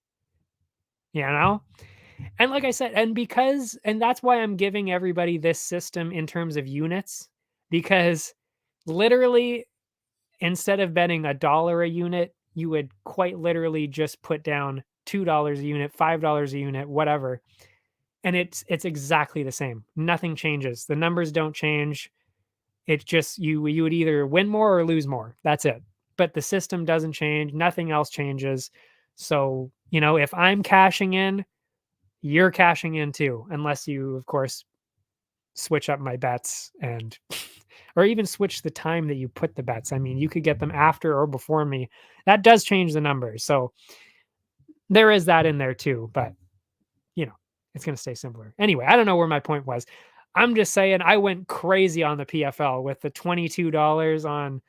[SPEAKER 1] And like I said, and that's why I'm giving everybody this system in terms of units, because literally instead of betting $1 a unit, you would quite literally just put down $2 a unit, $5 a unit, whatever. And it's exactly the same. Nothing changes. The numbers don't change. It's just you would either win more or lose more. That's it. But the system doesn't change. Nothing else changes. So, if I'm cashing in, you're cashing in too, unless you, of course, switch up my bets and or even switch the time that you put the bets. I mean, you could get them after or before me. That does change the numbers. So there is that in there too, but it's going to stay similar. Anyway, I don't know where my point was. I'm just saying I went crazy on the PFL with the $22 on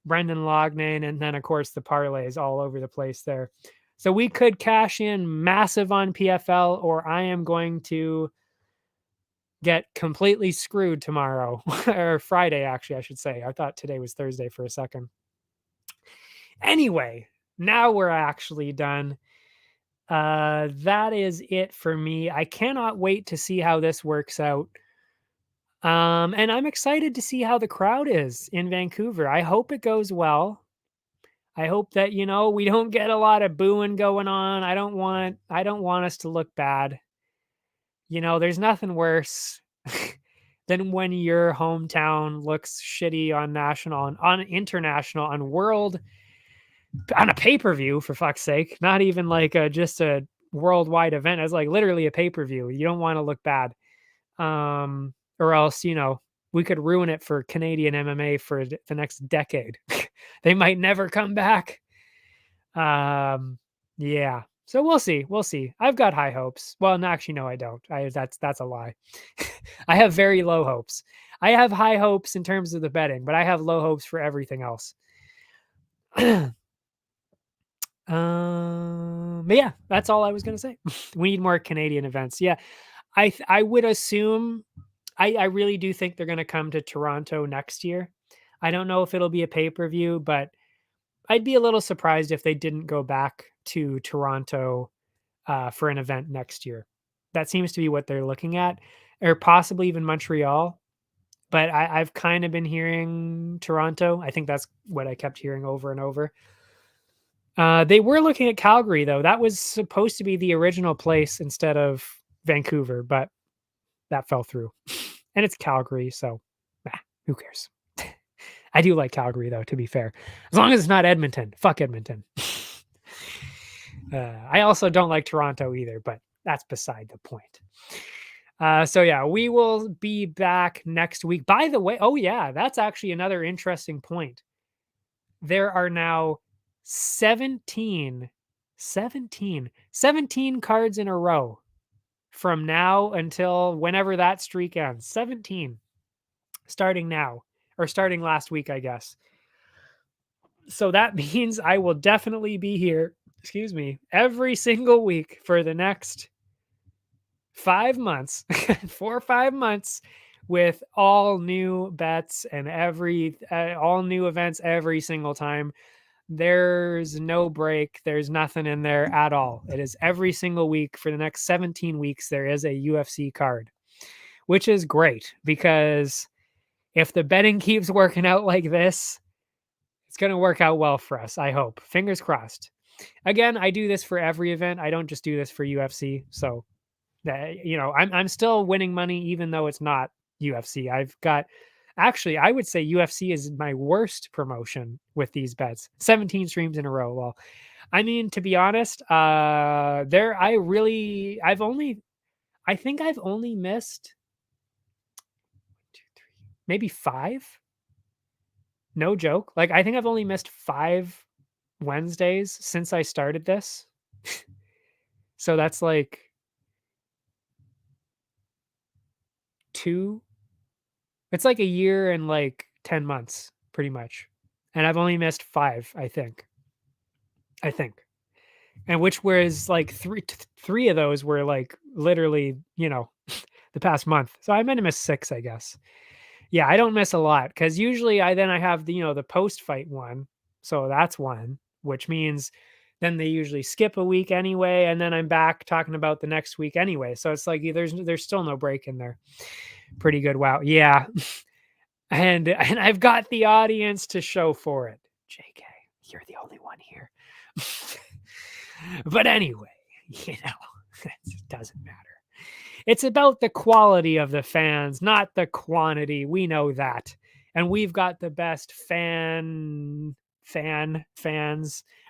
[SPEAKER 1] Brendan Loughnane, and then of course the parlays all over the place there. So we could cash in massive on PFL, or I am going to get completely screwed tomorrow or Friday, actually, I should say. I thought today was Thursday for a second. Anyway, now we're actually done. That is it for me. I cannot wait to see how this works out. And I'm excited to see how the crowd is in Vancouver. I hope it goes well. I hope that, we don't get a lot of booing going on. I don't want us to look bad. There's nothing worse than when your hometown looks shitty on national, on international, on world, on a pay-per-view, for fuck's sake. Not even like just a worldwide event. It's like literally a pay-per-view. You don't want to look bad. Or else, we could ruin it for Canadian MMA for the next decade. They might never come back. Yeah. So we'll see. We'll see. I've got high hopes. Well, no, actually, no, I don't. That's a lie. I have very low hopes. I have high hopes in terms of the betting, but I have low hopes for everything else. But yeah, that's all I was gonna say. We need more Canadian events. Yeah, I would assume. I really do think they're gonna come to Toronto next year. I don't know if it'll be a pay-per-view, but I'd be a little surprised if they didn't go back to Toronto for an event next year. That seems to be what they're looking at, or possibly even Montreal. But I've kind of been hearing Toronto. I think that's what I kept hearing over and over. They were looking at Calgary, though. That was supposed to be the original place instead of Vancouver, but that fell through. And it's Calgary, so who cares? I do like Calgary, though, to be fair. As long as it's not Edmonton. Fuck Edmonton. I also don't like Toronto either, but that's beside the point. So yeah, we will be back next week. By the way, oh yeah, that's actually another interesting point. There are now 17 cards in a row from now until whenever that streak ends. 17 starting now, or starting last week, I guess. So that means I will definitely be here, every single week for the next 5 months, 4 or 5 months, with all new bets and all new events every single time. There's no break. There's nothing in there at all. It is every single week for the next 17 weeks. There is a UFC card, which is great because if the betting keeps working out like this, it's going to work out well for us. I hope. Fingers crossed. Again, I do this for every event. I don't just do this for UFC. So, I'm still winning money even though it's not UFC. Actually, I would say UFC is my worst promotion with these bets. 17 streams in a row. Well, I mean, to be honest, I think I've only missed 1, 2, 3, maybe 5. No joke. Like, I think I've only missed 5 Wednesdays since I started this. So that's like 2. It's like a year and like 10 months, pretty much. And I've only missed 5, I think. And which was like three of those were like literally, the past month. So I might have missed 6, I guess. Yeah, I don't miss a lot because usually I have the post fight one. So that's one, which means then they usually skip a week anyway, and then I'm back talking about the next week anyway. So it's like there's still no break in there. Pretty good. Wow. Yeah. And I've got the audience to show for it. JK, you're the only one here. But anyway, it doesn't matter. It's about the quality of the fans, not the quantity. We know that. And we've got the best fans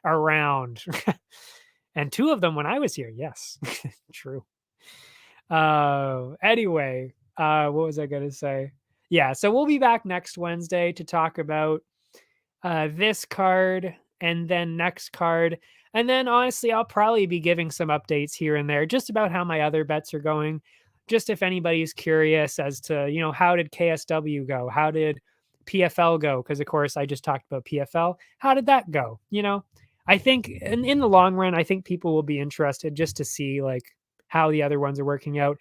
[SPEAKER 1] around. And 2 of them when I was here. Yes. True. Anyway, what was I going to say? Yeah, so we'll be back next Wednesday to talk about this card and then next card. And then honestly, I'll probably be giving some updates here and there just about how my other bets are going. Just if anybody's curious as to, how did KSW go? How did PFL go? Because of course I just talked about PFL. How did that go? I think in the long run, I think people will be interested just to see like how the other ones are working out.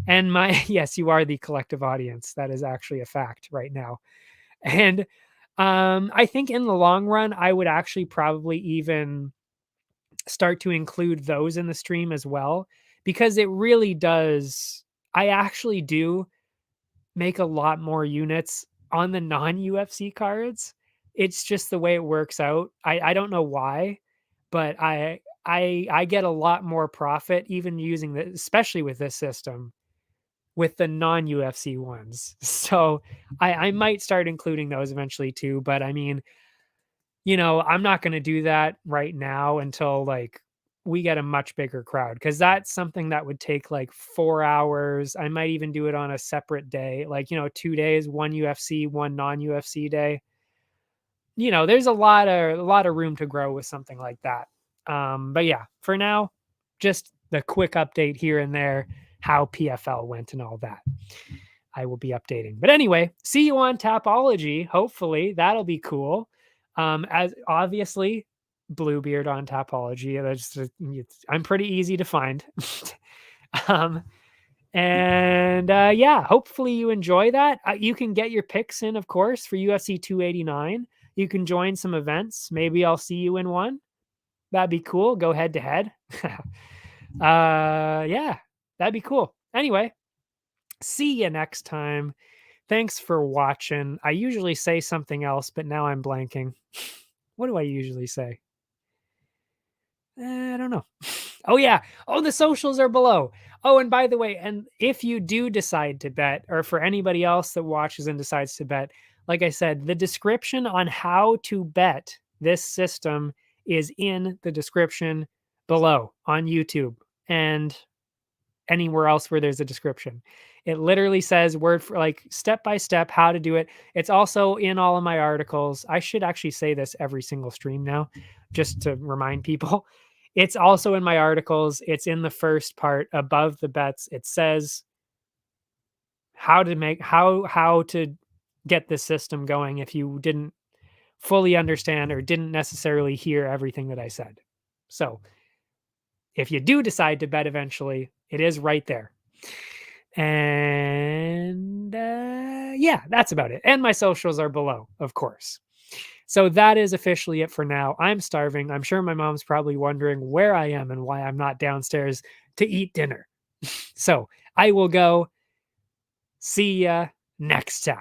[SPEAKER 1] And yes, you are the collective audience. That is actually a fact right now. And I think in the long run, I would actually probably even start to include those in the stream as well, because it really does. I actually do make a lot more units on the non-UFC cards. It's just the way it works out. I don't know why, but I get a lot more profit even using the, especially with this system, with the non-UFC ones. So I might start including those eventually too. But I mean, I'm not going to do that right now until like we get a much bigger crowd, because that's something that would take like 4 hours. I might even do it on a separate day, like, 2 days, one UFC, one non-UFC day. There's a lot of room to grow with something like that. But yeah, for now, just the quick update here and there, how PFL went and all that. I will be updating. But anyway, see you on Tapology. Hopefully that'll be cool. As obviously Bluebeard on Tapology. I'm pretty easy to find. Yeah, hopefully you enjoy that. You can get your picks in, of course, for UFC 289. You can join some events. Maybe I'll see you in one. That'd be cool. Go head to head. Yeah, that'd be cool. Anyway, see you next time. Thanks for watching. I usually say something else, but now I'm blanking. What do I usually say? I don't know. Oh, yeah. Oh, the socials are below. Oh, and by the way, and if you do decide to bet, or for anybody else that watches and decides to bet, like I said, the description on how to bet this system is in the description below on YouTube and anywhere else where there's a description. It literally says word for like step by step how to do it. It's also in all of my articles. I should actually say this every single stream now, just to remind people. It's also in my articles. It's in the first part above the bets. It says how to get this system going if you didn't fully understand or didn't necessarily hear everything that I said. So if you do decide to bet eventually, it is right there. And yeah, that's about it. And my socials are below, of course. So that is officially it for now. I'm starving. I'm sure my mom's probably wondering where I am and why I'm not downstairs to eat dinner. So I will go. See ya next time.